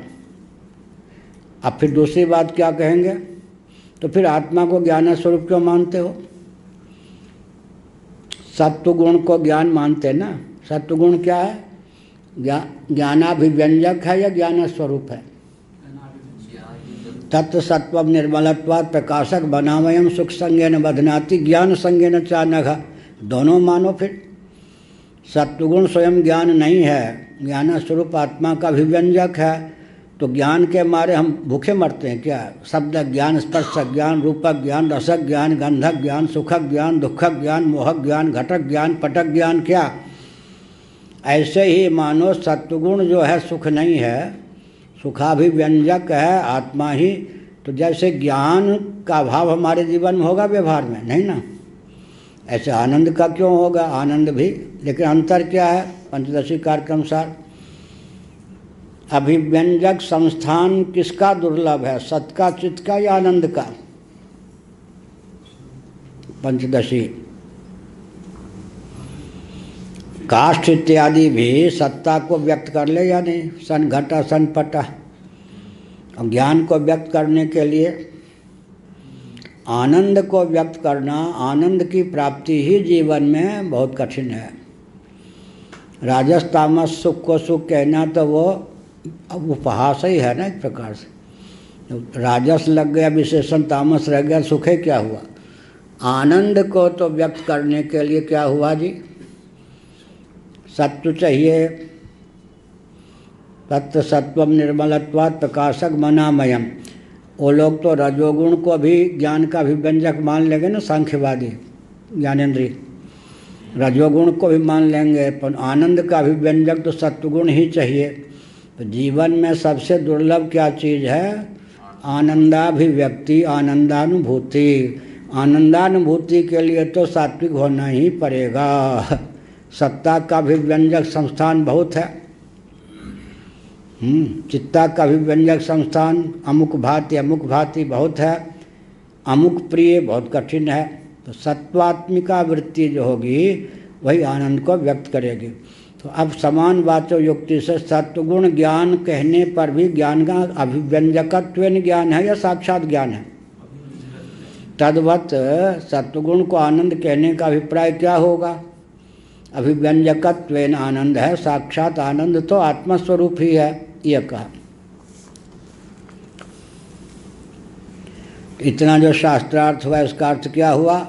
अब फिर दूसरी बात क्या कहेंगे, तो फिर आत्मा को ज्ञान स्वरूप क्यों मानते हो? सत्व गुण को ज्ञान मानते ना। सत्व गुण क्या है? ज्ञानाभिव्यंजक है या ज्ञान स्वरूप है? तत्व सत्व निर्मलत्वात् प्रकाशक बनावयम सुख संज्ञेन बधनाति ज्ञान संज्ञेन चानघ। दोनों मानो। फिर सत्वगुण स्वयं ज्ञान नहीं है, ज्ञान स्वरूप आत्मा का अभिव्यंजक है। तो ज्ञान के मारे हम भूखे मरते हैं क्या? शब्द ज्ञान, स्पर्श ज्ञान, रूपक ज्ञान, रसक ज्ञान, गंधक ज्ञान, सुखक ज्ञान, दुखक ज्ञान, मोहक ज्ञान, घटक ज्ञान, पटक ज्ञान, क्या? ऐसे ही मानो सत्वगुण जो है सुख नहीं है, सुखाभिव्यंजक है आत्मा ही। तो जैसे ज्ञान का अभाव हमारे जीवन में होगा व्यवहार में, नहीं ना, ऐसे आनंद का क्यों होगा? आनंद भी, लेकिन अंतर क्या है? पंचदशी कार्य के अनुसार अभिव्यंजक संस्थान किसका दुर्लभ है, सत का, चित्त का या आनंद का? पंचदशी काष्ठ इत्यादि भी सत्ता को व्यक्त कर ले या नहीं, सन घटा सन पटा। और ज्ञान को व्यक्त करने के लिए आनंद को व्यक्त करना, आनंद की प्राप्ति ही जीवन में बहुत कठिन है। राजस तामस सुख को सुख कहना तो वो अब उपहास ही है ना एक प्रकार से। राजस लग गया विशेषण, तामस रह गया, सुख है क्या हुआ? आनंद को तो व्यक्त करने के लिए क्या हुआ जी? सत्व चाहिए। तत्व सत्वम निर्मलत्वात् प्रकाशक मनामयम। वो लोग तो रजोगुण को भी ज्ञान का अभिव्यंजक मान लेंगे ना, सांख्यवादी ज्ञानेंद्री रजोगुण को भी मान लेंगे, पर आनंद का अभिव्यंजक तो सत्वगुण ही चाहिए। तो जीवन में सबसे दुर्लभ क्या चीज़ है? आनंदाभिव्यक्ति, आनंदानुभूति। आनंदानुभूति के लिए तो सात्विक होना ही पड़ेगा। सत्ता का अभिव्यंजक संस्थान बहुत है, चित्ता का अभिव्यंजक संस्थान अमुक भांति बहुत है। अमुक प्रिय बहुत कठिन है। तो सत्वात्मिका वृत्ति जो होगी वही आनंद को व्यक्त करेगी। तो अब समान वाचो युक्ति से सत्वगुण ज्ञान कहने पर भी ज्ञान का अभिव्यंजकत्व ज्ञान है या साक्षात ज्ञान है? तद्वत सत्वगुण को आनंद कहने का अभिप्राय क्या होगा? अभिव्यंजकत्वेन आनंद है, साक्षात आनंद तो आत्मस्वरूप ही है, यह कहा। इतना जो शास्त्रार्थ हुआ, इसका अर्थ क्या हुआ?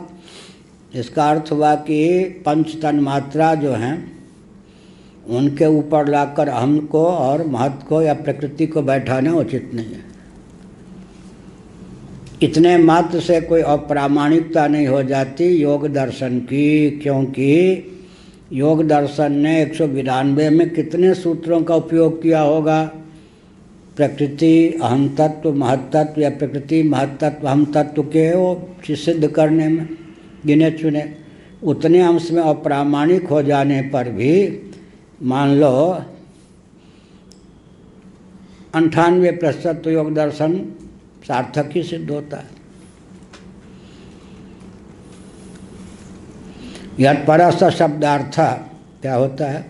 इसका अर्थ हुआ कि पंच तन्मात्रा जो हैं उनके ऊपर लाकर अहम को और महत्व को या प्रकृति को बैठाना उचित नहीं है। इतने मात्र से कोई अप्रामाणिकता नहीं हो जाती योग दर्शन की, क्योंकि योग दर्शन ने 192 में कितने सूत्रों का उपयोग किया होगा? प्रकृति अहम तत्व महत्त्व या प्रकृति महत्त्व अहम तत्व के वो सिद्ध करने में गिने चुने। उतने अंश में अप्रामाणिक हो जाने पर भी मान लो 98% तो योग दर्शन सार्थक ही सिद्ध होता है। यत्परस शब्दार्थ क्या होता है?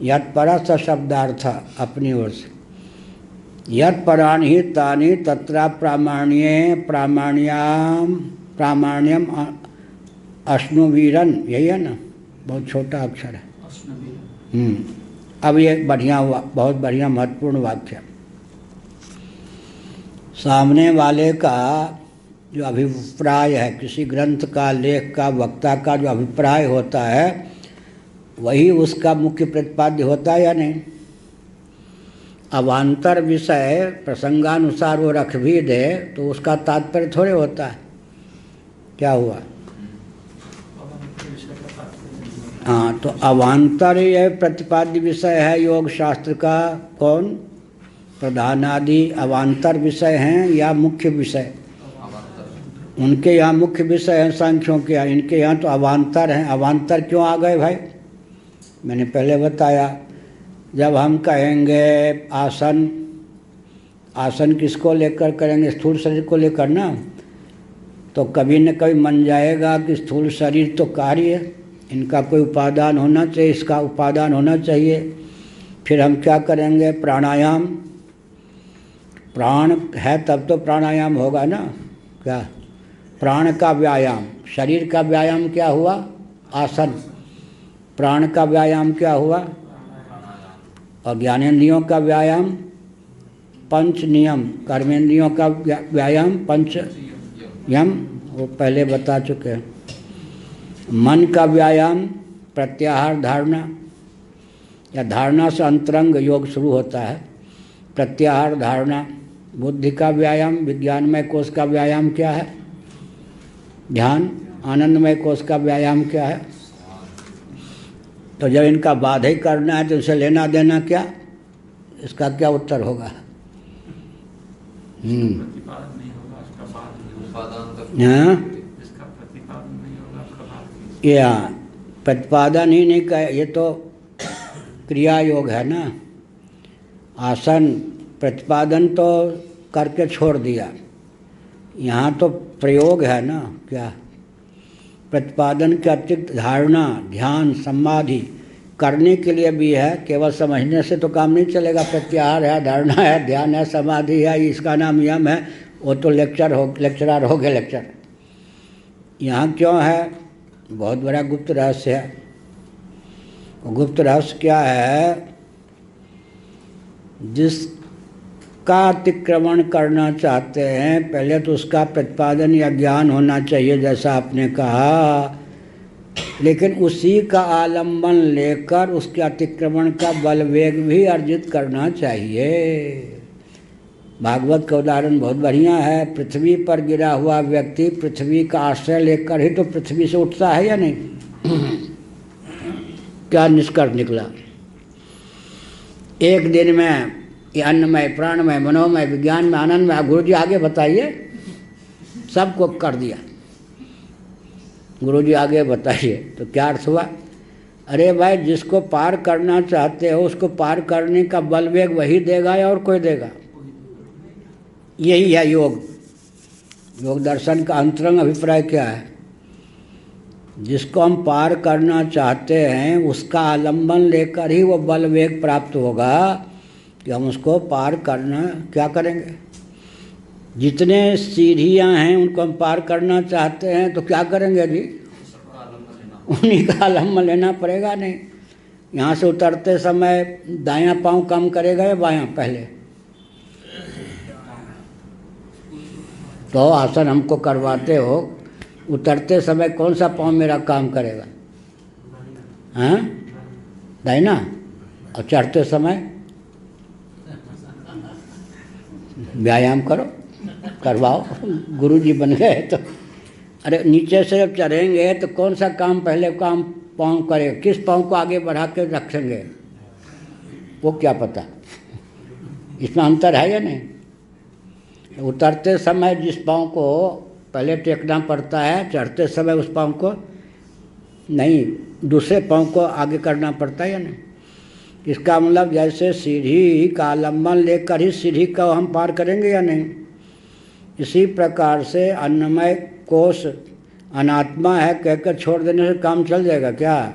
यत्परस शब्दार्थ अपनी ओर से यत्पराणि ही तानि तत्र प्रामाण्यम अश्नुवीरन, यही है ना, बहुत छोटा अक्षर है। अब ये बढ़िया हुआ, बहुत बढ़िया महत्वपूर्ण वाक्य। सामने वाले का जो अभिप्राय है, किसी ग्रंथ का, लेख का, वक्ता का जो अभिप्राय होता है वही उसका मुख्य प्रतिपाद्य होता है या नहीं? अवान्तर विषय प्रसंगानुसार वो रख भी दे तो उसका तात्पर्य थोड़े होता है। क्या हुआ? हाँ, तो अवान्तर यह प्रतिपाद्य विषय है योग शास्त्र का। कौन? प्रधान आदि अवान्तर विषय हैं या मुख्य विषय? उनके यहाँ मुख्य विषय हैं सांख्यों के यहाँ, इनके यहाँ तो अवान्तर हैं। अवान्तर क्यों आ गए भाई? मैंने पहले बताया, जब हम कहेंगे आसन, आसन किसको लेकर करेंगे? स्थूल शरीर को लेकर ना। तो कभी न कभी मन जाएगा कि स्थूल शरीर तो कार्य है, इनका कोई उपादान होना चाहिए, इसका उपादान होना चाहिए। फिर हम क्या करेंगे? प्राणायाम। प्राण है तब तो प्राणायाम होगा ना। क्या? प्राण का व्यायाम। शरीर का व्यायाम क्या हुआ? आसन। प्राण का व्यायाम क्या हुआ? और ज्ञानेंद्रियों का व्यायाम पंच नियम। कर्मेंद्रियों का व्यायाम पंच यम, वो पहले बता चुके हैं। मन का व्यायाम प्रत्याहार धारणा, या धारणा से अंतरंग योग शुरू होता है। प्रत्याहार धारणा। बुद्धि का व्यायाम, विज्ञानमय कोश का व्यायाम क्या है? ध्यान। आनंदमय कोश का व्यायाम क्या है? तो जब इनका बाध ही करना है तो इसे लेना देना क्या? इसका क्या उत्तर होगा? प्रतिपादन नहीं होगा, उसका बाद हाँ, इसका प्रतिपादन नहीं होगा, प्रभाव। या प्रतिपादन ही नहीं कहे, ये तो क्रिया योग है ना। आसन प्रतिपादन तो करके छोड़ दिया, यहाँ तो प्रयोग है ना। क्या? प्रतिपादन के अतिरिक्त धारणा, ध्यान, समाधि करने के लिए भी है। केवल समझने से तो काम नहीं चलेगा। प्रत्याहार है, धारणा है, ध्यान है, समाधि है, इसका नाम यम है। वो तो लेक्चरर हो गए लेक्चर। यहाँ क्यों है? बहुत बड़ा गुप्त रहस्य है। गुप्त रहस्य क्या है? जिसका अतिक्रमण करना चाहते हैं पहले तो उसका प्रतिपादन या ज्ञान होना चाहिए, जैसा आपने कहा, लेकिन उसी का आलम्बन लेकर उसके अतिक्रमण का बल वेग भी अर्जित करना चाहिए। भागवत का उदाहरण बहुत बढ़िया है। पृथ्वी पर गिरा हुआ व्यक्ति पृथ्वी का आश्रय लेकर ही तो पृथ्वी से उठता है या नहीं? क्या निष्कर्ष निकला? एक दिन में ये अन्नमय, प्राणमय, मनोमय, विज्ञान में, आनंद में, गुरु जी आगे बताइए, सबको कर दिया। गुरु जी आगे बताइए। तो क्या अर्थ हुआ? अरे भाई, जिसको पार करना चाहते हो उसको पार करने का बल वेग वही देगा या और कोई देगा? यही है योग। योग दर्शन का अंतरंग अभिप्राय क्या है? जिसको हम पार करना चाहते हैं उसका आलम्बन लेकर ही वो बल वेग प्राप्त होगा कि हम उसको पार करना क्या करेंगे। जितने सीढ़ियां हैं उनको हम पार करना चाहते हैं तो क्या करेंगे जी? उन्हीं का आलम्बन लेना पड़ेगा। नहीं, यहाँ से उतरते समय दायां पाँव काम करेगा या बायां? पहले तो आसन हमको करवाते हो, उतरते समय कौन सा पाँव मेरा काम करेगा? हाँ, दाहिना। और चढ़ते समय व्यायाम करो, करवाओ। गुरुजी बन गए तो अरे नीचे से जब चढ़ेंगे तो कौन सा काम पहले काम पाँव करेगा? किस पाँव को आगे बढ़ा के रखेंगे वो क्या पता? इसमें अंतर है या नहीं? उतरते समय जिस पाँव को पहले टेकना पड़ता है, चढ़ते समय उस पाँव को नहीं, दूसरे पाँव को आगे करना पड़ता है या नहीं? इसका मतलब जैसे सीढ़ी का आलम्बन लेकर ही सीढ़ी का हम पार करेंगे या नहीं? इसी प्रकार से अन्नमय कोश अनात्मा है कहकर छोड़ देने से काम चल जाएगा क्या?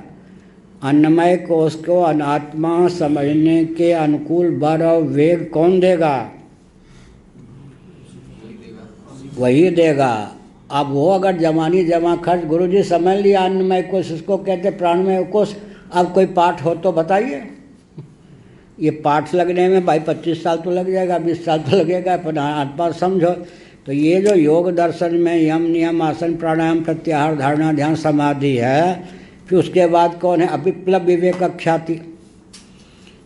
अन्नमय कोश को अनात्मा समझने के अनुकूल बल और वेग कौन देगा? वही देगा। अब वो अगर जमानी जमा खर्च, गुरुजी समझ लिया अन्नमय कोश इसको कहते प्राणमय कोश, अब कोई पाठ हो तो बताइए। ये पाठ लगने में भाई 25 साल तो लग जाएगा, 20 साल तो लगेगा, पर आत्मा समझो। तो ये जो योग दर्शन में यम नियम आसन प्राणायाम प्रत्याहार धारणा ध्यान समाधि है, फिर उसके बाद कौन है? अविप्लव विवेक ख्याति।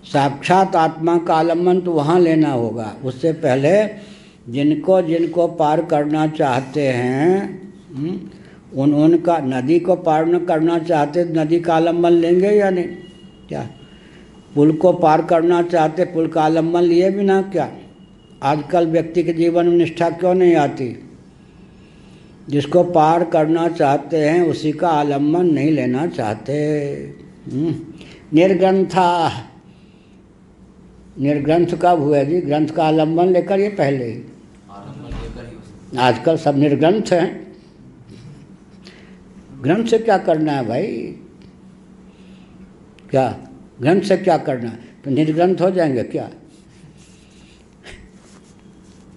साक्षात आत्मा का आलम्बन तो वहाँ लेना होगा। उससे पहले जिनको जिनको पार करना चाहते हैं उनका नदी को पार न करना चाहते नदी का आलम्बन लेंगे या नहीं? क्या पुल को पार करना चाहते पुल का आलम्बन लिए बिना क्या? आजकल व्यक्ति के जीवन में निष्ठा क्यों नहीं आती? जिसको पार करना चाहते हैं उसी का आलम्बन नहीं लेना चाहते। निर्ग्रंथा, निर्ग्रंथ कब हुए जी? ग्रंथ का आलम्बन लेकर ये पहले ही, आजकल सब निर्ग्रंथ हैं। ग्रंथ से क्या करना है भाई? क्या ग्रंथ से क्या करना है? तो निर्ग्रंथ हो जाएंगे क्या?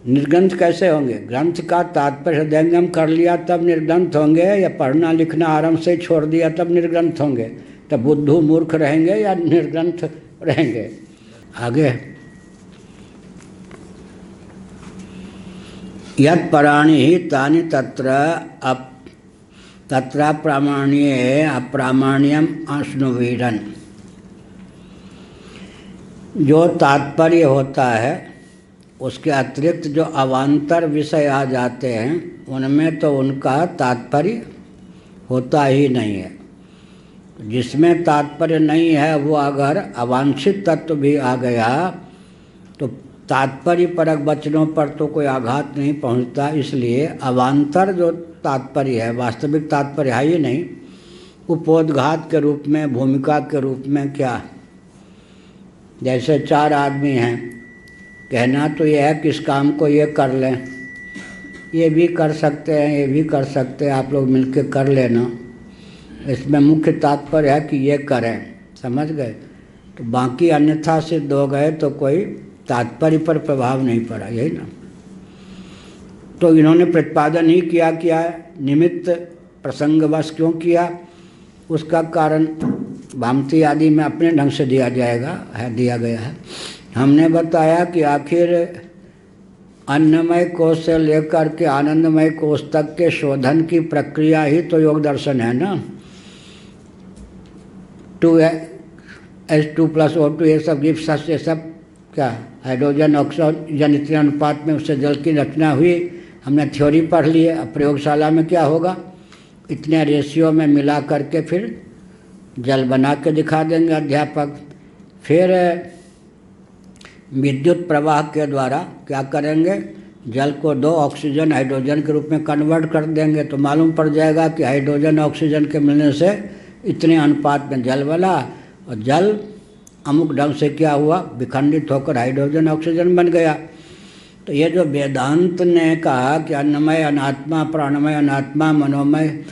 निर्ग्रंथ कैसे होंगे? ग्रंथ का तात्पर्य हृदयंगम कर लिया तब निर्ग्रंथ होंगे, या पढ़ना लिखना आरंभ से छोड़ दिया तब निर्ग्रंथ होंगे? तब बुद्धू मूर्ख रहेंगे या निर्ग्रंथ रहेंगे? आगे यत् पराणि ही तानि तत्र प्रामाण्ये अप्रामाण्यम अश्नुवीरन। जो तात्पर्य होता है उसके अतिरिक्त जो अवान्तर विषय आ जाते हैं उनमें तो उनका तात्पर्य होता ही नहीं है। जिसमें तात्पर्य नहीं है वो अगर अवांछित तत्व भी आ गया तो तात्पर्य परक वचनों पर तो कोई आघात नहीं पहुंचता। इसलिए अवान्तर जो तात्पर्य है वास्तविक तात्पर्य है ही नहीं, उपोद्घात के रूप में, भूमिका के रूप में। क्या जैसे चार आदमी हैं, कहना तो यह है कि इस काम को ये कर लें, ये भी कर सकते हैं, ये भी कर सकते हैं, आप लोग मिलकर कर लेना। इसमें मुख्य तात्पर्य है कि ये करें, समझ गए? तो बाकी अन्यथा सिद्ध हो गए तो कोई तात्पर्य पर प्रभाव नहीं पड़ा, यही ना। तो इन्होंने प्रतिपादन ही किया है, निमित्त प्रसंगवश क्यों किया उसका कारण भामती आदि में अपने ढंग से दिया गया है। हमने बताया कि आखिर अन्नमय कोश से लेकर के आनंदमय कोश तक के शोधन की प्रक्रिया ही तो योग दर्शन है ना। 2H2+O2 ये सब गिफ्ट, ये सब क्या हाइड्रोजन ऑक्सीजन इतने अनुपात में उससे जल की रचना हुई, हमने थ्योरी पढ़ ली है। अब प्रयोगशाला में क्या होगा, इतने रेशियो में मिला करके फिर जल बना के दिखा देंगे अध्यापक। फिर विद्युत प्रवाह के द्वारा क्या करेंगे, जल को 2 ऑक्सीजन हाइड्रोजन के रूप में कन्वर्ट कर देंगे, तो मालूम पड़ जाएगा कि हाइड्रोजन ऑक्सीजन के मिलने से इतने अनुपात में जल बना, और जल अमुक ढंग से क्या हुआ, विखंडित होकर हाइड्रोजन ऑक्सीजन बन गया। तो ये जो वेदांत ने कहा कि अन्नमय अनात्मा, प्राणमय अनात्मा, मनोमय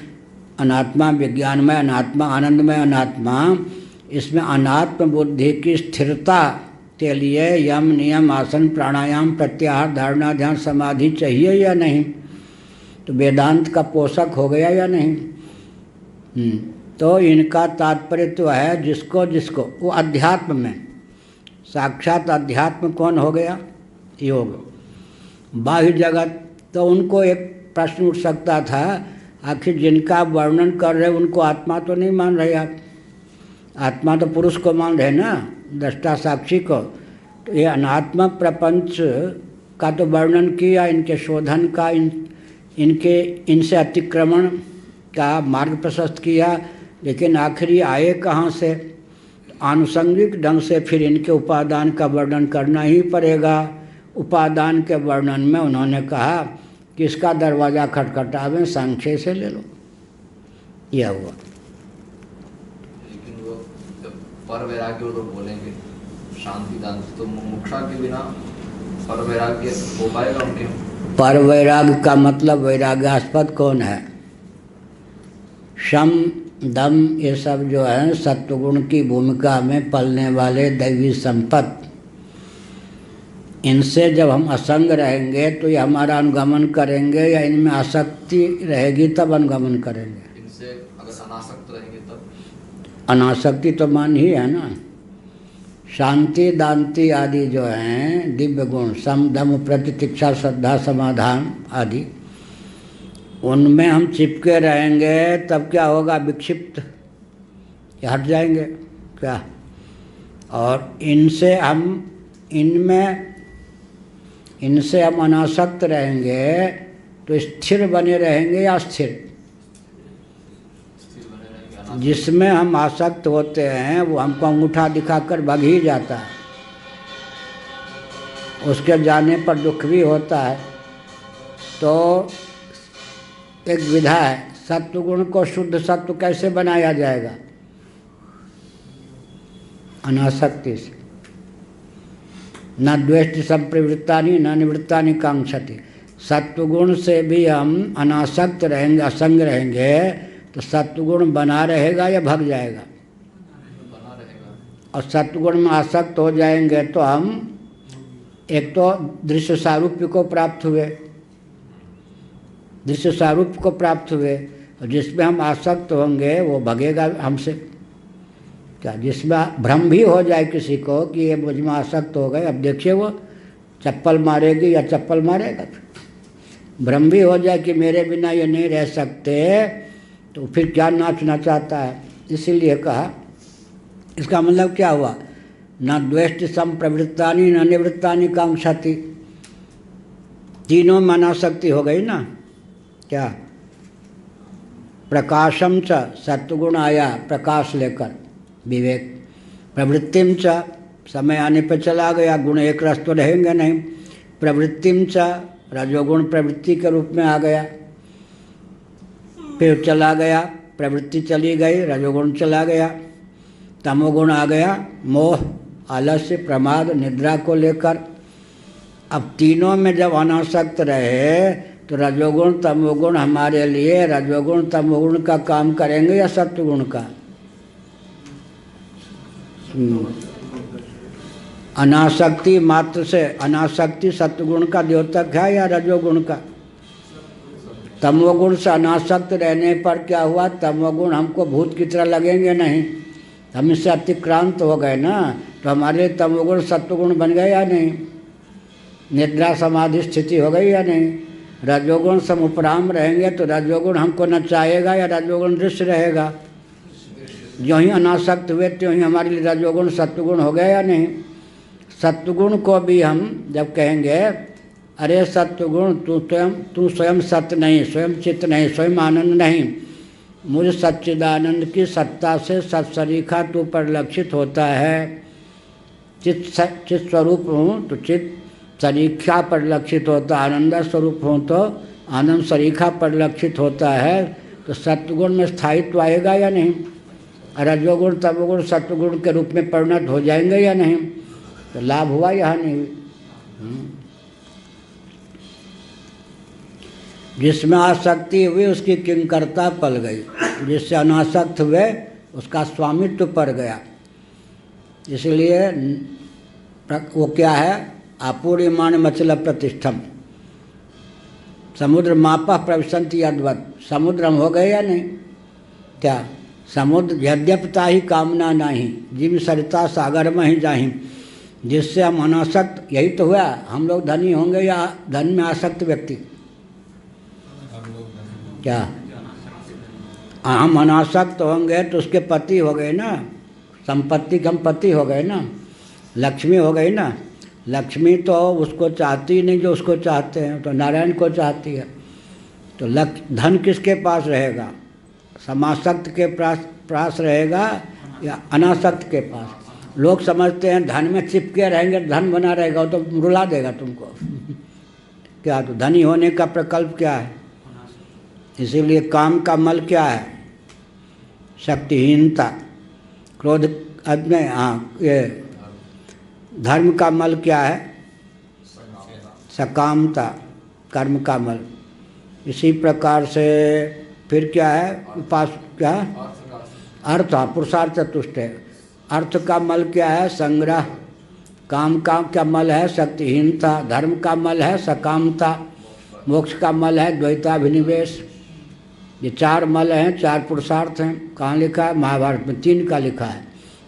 अनात्मा, विज्ञानमय अनात्मा, आनंदमय अनात्मा, इसमें अनात्म बुद्धि की स्थिरता के लिए यम नियम आसन प्राणायाम प्रत्याहार धारणा ध्यान समाधि चाहिए या नहीं? तो वेदांत का पोषक हो गया या नहीं? तो इनका तात्पर्य तो है जिसको वो अध्यात्म में साक्षात अध्यात्म कौन हो गया, योग। बाह्य जगत तो उनको एक प्रश्न उठ सकता था, आखिर जिनका वर्णन कर रहे उनको आत्मा तो नहीं मान रहे आप, आत्मा तो पुरुष को मान रहे ना, दृष्टा साक्षी को। तो ये अनात्म प्रपंच का तो वर्णन किया, इनके शोधन का, इनसे अतिक्रमण का मार्ग प्रशस्त किया, लेकिन आखिरी आए कहाँ से? आनुषंगिक ढंग से फिर इनके उपादान का वर्णन करना ही पड़ेगा। उपादान के वर्णन में उन्होंने कहा कि इसका दरवाज़ा खटखटावें, सांख्य से ले लो, यह हुआ। लेकिन वो पर वैराग्य तो बोलेंगे शांति दान, तो मुमुक्षा के बिना पर वैराग्य हो पाएगा उनके? पर वैराग्य का मतलब वैराग्यास्पद कौन है? शम दम ये सब जो है सत्वगुण की भूमिका में पलने वाले दैवी संपत्ति, इनसे जब हम असंग रहेंगे तो ये हमारा अनुगमन करेंगे, या इनमें आसक्ति रहेगी तब अनुगमन करेंगे? इनसे अगर अनासक्त रहेंगे तब? अनासक्ति तो मान ही है ना। शांति दांति आदि जो हैं दिव्य गुण, सम दम प्रतितिक्षा श्रद्धा समाधान आदि, उनमें हम चिपके रहेंगे तब क्या होगा, विक्षिप्त हट जाएंगे क्या। और इनसे हम अनासक्त रहेंगे तो स्थिर बने रहेंगे या अस्थिर? जिसमें हम आसक्त होते हैं वो हमको अंगूठा दिखाकर भाग ही जाता है, उसके जाने पर दुख भी होता है। तो एक विधा है, सत्वगुण को शुद्ध सत्व कैसे बनाया जाएगा? अनासक्ति से। न द्वेष्टि संप्रवृत्तानि न निवृत्तानि कांक्षति। सत्वगुण से भी हम अनासक्त रहेंगे, असंग रहेंगे तो सत्वगुण बना रहेगा या भाग जाएगा? बना रहेगा। और सत्वगुण में आसक्त हो जाएंगे तो हम एक तो दृश्य सारूप्य को प्राप्त हुए, दृश्य सारूप्य को प्राप्त हुए, और जिसमें हम आसक्त होंगे वो भगेगा हमसे। क्या जिसमें भ्रम भी हो जाए किसी को कि ये मुझ में आसक्त हो गए, अब देखिए वो चप्पल मारेगी या चप्पल मारेगा, भ्रम भी हो जाए कि मेरे बिना ये नहीं रह सकते, तो फिर क्या नाचना चाहता है। इसीलिए कहा, इसका मतलब क्या हुआ? न द्वेष्टि संप्रवृत्तानि न निवृत्तानि कांक्षति। तीनों में अनासक्ति हो गई ना। क्या? प्रकाशम च, सत्वगुण आया प्रकाश लेकर, विवेक। प्रवृत्तिम च, समय आने पर चला गया, गुण एक रस तो रहेंगे नहीं। प्रवृत्तिम च, रजोगुण प्रवृत्ति के रूप में आ गया, फिर चला गया, प्रवृत्ति चली गई, रजोगुण चला गया, तमोगुण आ गया, मोह, आलस्य, प्रमाद, निद्रा को लेकर। अब तीनों में जब अनासक्त रहे तो रजोगुण तमोगुण हमारे लिए रजोगुण तमोगुण का काम करेंगे या सत्वगुण का? अनासक्ति मात्र से, अनासक्ति सत्वगुण का द्योतक है या रजोगुण का? तमोगुण से अनासक्त रहने पर क्या हुआ? तमोगुण हमको भूत की तरह लगेंगे नहीं, हम इससे अतिक्रांत हो गए ना, तो हमारे लिए तमोगुण सत्वगुण बन गए या नहीं? निद्रा समाधि स्थिति हो गई या नहीं? रजोगुण से उपराम रहेंगे तो रजोगुण हमको नचाएगा या रजोगुण दृश्य रहेगा? जो ही अनासक्त हुए त्यों ही हमारे लिए रजोगुण सत्वगुण हो गया या नहीं? सत्वगुण को भी हम जब कहेंगे अरे सत्वगुण तू स्वयं सत्य नहीं, स्वयं चित्त नहीं, स्वयं आनंद नहीं, मुझ सच्चिदानंद की सत्ता से सत्सरीखा तू परिलक्षित होता है। चित स्वरूप हूँ तो चित सरीखा परिलक्षित होता, आनंद स्वरूप हूँ तो आनंद सरीखा परिलक्षित होता है। तो सत्वगुण में स्थायित्व आएगा या नहीं? रजोगुण तमोगुण सत्वगुण के रूप में परिणत हो जाएंगे या नहीं? तो लाभ हुआ या नहीं? जिसमें आसक्ति हुई उसकी किंकरता पल गई, जिससे अनासक्त हुए उसका स्वामित्व पड़ गया। इसलिए वो क्या है? आपूर्यमाण मचल प्रतिष्ठम समुद्र मापा प्रविशंति यद्वत्। समुद्र हम हो गए या नहीं? क्या? समुद्र यद्यपता ही कामना नहीं, जिम सरिता सागर में ही जाहिं। जिससे हम अनासक्त, यही तो हुआ, हम लोग धनी होंगे या धन में आसक्त व्यक्ति? क्या? हम अनासक्त होंगे तो उसके पति हो गए ना, संपत्ति के हम पति हो गए ना, लक्ष्मी हो गई ना। लक्ष्मी तो उसको चाहती नहीं जो उसको चाहते हैं, तो नारायण को चाहती है। तो धन किसके पास रहेगा? समासक्त के पास रहेगा या अनासक्त के पास? लोग समझते हैं धन में चिपके रहेंगे धन बना रहेगा, वो तो रुला देगा तुमको। क्या? तो धनी होने का प्रकल्प क्या है? इसीलिए काम का मल क्या है? शक्तिहीनता, क्रोध, अज्ञा। हाँ, ये धर्म का मल क्या है? सकामता, कर्म का मल। इसी प्रकार से फिर क्या है? क्या? अर्थ, पुरुषार्थ चतुष्ट है। अर्थ का मल क्या है? संग्रह। काम का क्या मल है? शक्तिहीनता। धर्म का मल है सकामता। मोक्ष का मल है द्वैताभिनिवेश। ये चार मल हैं, चार पुरुषार्थ हैं। कहाँ लिखा है? महाभारत में 3 का लिखा है,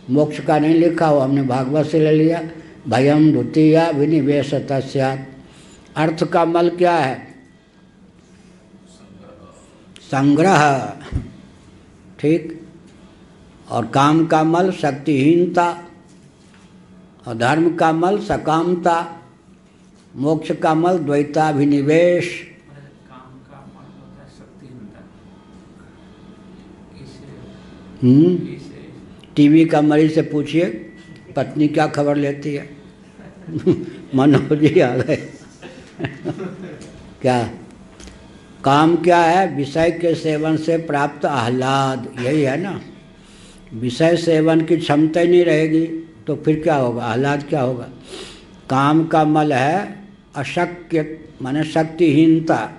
मोक्ष का नहीं लिखा, वो हमने भागवत से ले लिया। भयम द्वितीय विनिवेश तस्यात्। अर्थ का मल क्या है? संग्रह, ठीक। और काम का मल शक्तिहीनता, और धर्म का मल सकामता, मोक्ष का मल द्वैताभिनिवेश। काम का मल होता है शक्तिहीनता। टीवी का मरीज से पूछिए पत्नी क्या खबर लेती है। मनोज जी आ गए। क्या काम क्या है? विषय के सेवन से प्राप्त आह्लाद, यही है ना। विषय सेवन की क्षमता ही नहीं रहेगी तो फिर क्या होगा? आह्लाद क्या होगा? काम का मल है अशक्य, माने शक्तिहीनता।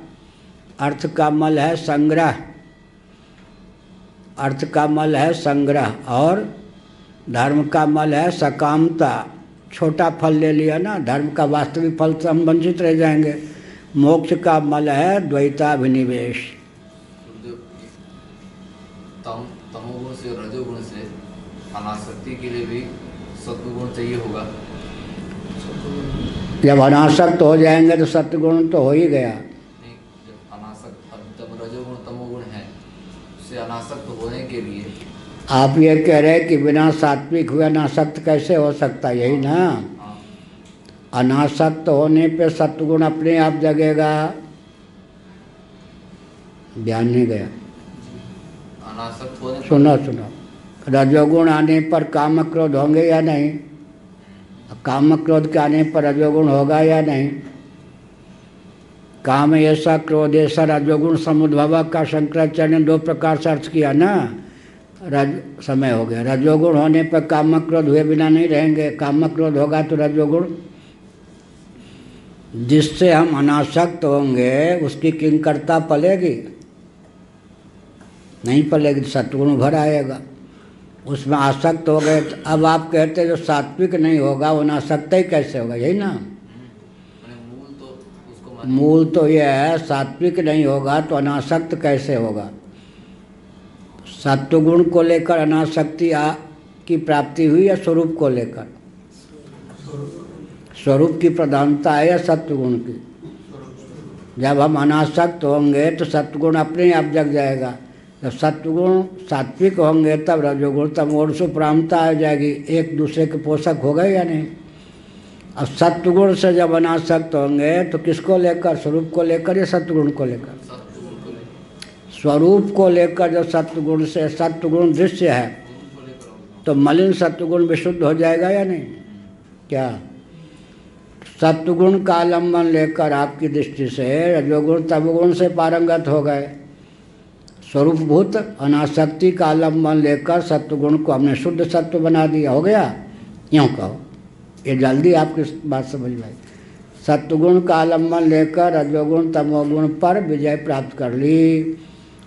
अर्थ का मल है संग्रह, अर्थ का मल है संग्रह। और धर्म का मल है सकामता। छोटा फल ले लिया ना, धर्म का वास्तविक फल से हम वंचित रह जाएंगे। मोक्ष का मल है द्वैताभिनिवेश। तमोगुण से और रजोगुण से अनासक्ति के लिए भी सत्वगुण चाहिए होगा। जब अनासक्त हो जाएंगे तो सत्वगुण तो हो ही गया। नहीं, जब अनासक्त, अब जब रजोगुण तमोगुण है, उससे अनासक्त होने के लिए आप ये कह रहे हैं कि बिना सात्विक हुए अनासक्त कैसे हो सकता? यही ना। अनासक्त होने पे सत्वगुण अपने आप जगेगा। ध्यान नहीं गया। अनासक्त होने सुनो सुनो, रजोगुण आने पर काम क्रोध होंगे या नहीं? काम क्रोध के आने पर रजोगुण होगा या नहीं? काम ऐसा क्रोध ऐसा रजोगुण समुद्भव का शंकराचार्य ने 2 प्रकार से अर्थ किया ना। समय हो गया। रजोगुण होने पर काम क्रोध हुए बिना नहीं रहेंगे। काम क्रोध होगा तो रजोगुण, जिससे हम अनासक्त होंगे उसकी किंकरता पलेगी नहीं? पलेगी। सत्वगुण भर आएगा, उसमें आसक्त हो गए। अब आप कहते जो सात्विक नहीं होगा वो अनासक्त ही कैसे होगा? यही ना। मूल तो यह है, सात्विक नहीं होगा तो अनासक्त कैसे होगा? सत्वगुण को लेकर अनासक्ति की प्राप्ति हुई या स्वरूप को लेकर? स्वरूप की प्रधानता है या सत्वगुण की? जब हम अनासक्त होंगे तो सत्वगुण अपने आप जग जाएगा। जब सत्वगुण सात्विक होंगे तब रजोगुण तमोगुण से प्रधानता आ जाएगी। एक दूसरे के पोषक हो गए या नहीं? अब सत्वगुण से जब अनासक्त होंगे तो किसको लेकर? स्वरूप को लेकर या सत्वगुण को लेकर? स्वरूप को लेकर। जब सत्वगुण से, सत्वगुण दृश्य है तो मलिन सत्वगुण विशुद्ध हो जाएगा या नहीं? क्या सत्वगुण का आलम्बन लेकर आपकी दृष्टि से रजोगुण तमोगुण से पारंगत हो गए। स्वरूपभूत अनासक्ति का आलम्बन लेकर सत्वगुण को हमने शुद्ध सत्व बना दिया। हो गया? यूँ कहो, ये जल्दी आपकी बात समझ में आई। सत्वगुण का आलम्बन लेकर रजोगुण तमोगुण पर विजय प्राप्त कर ली,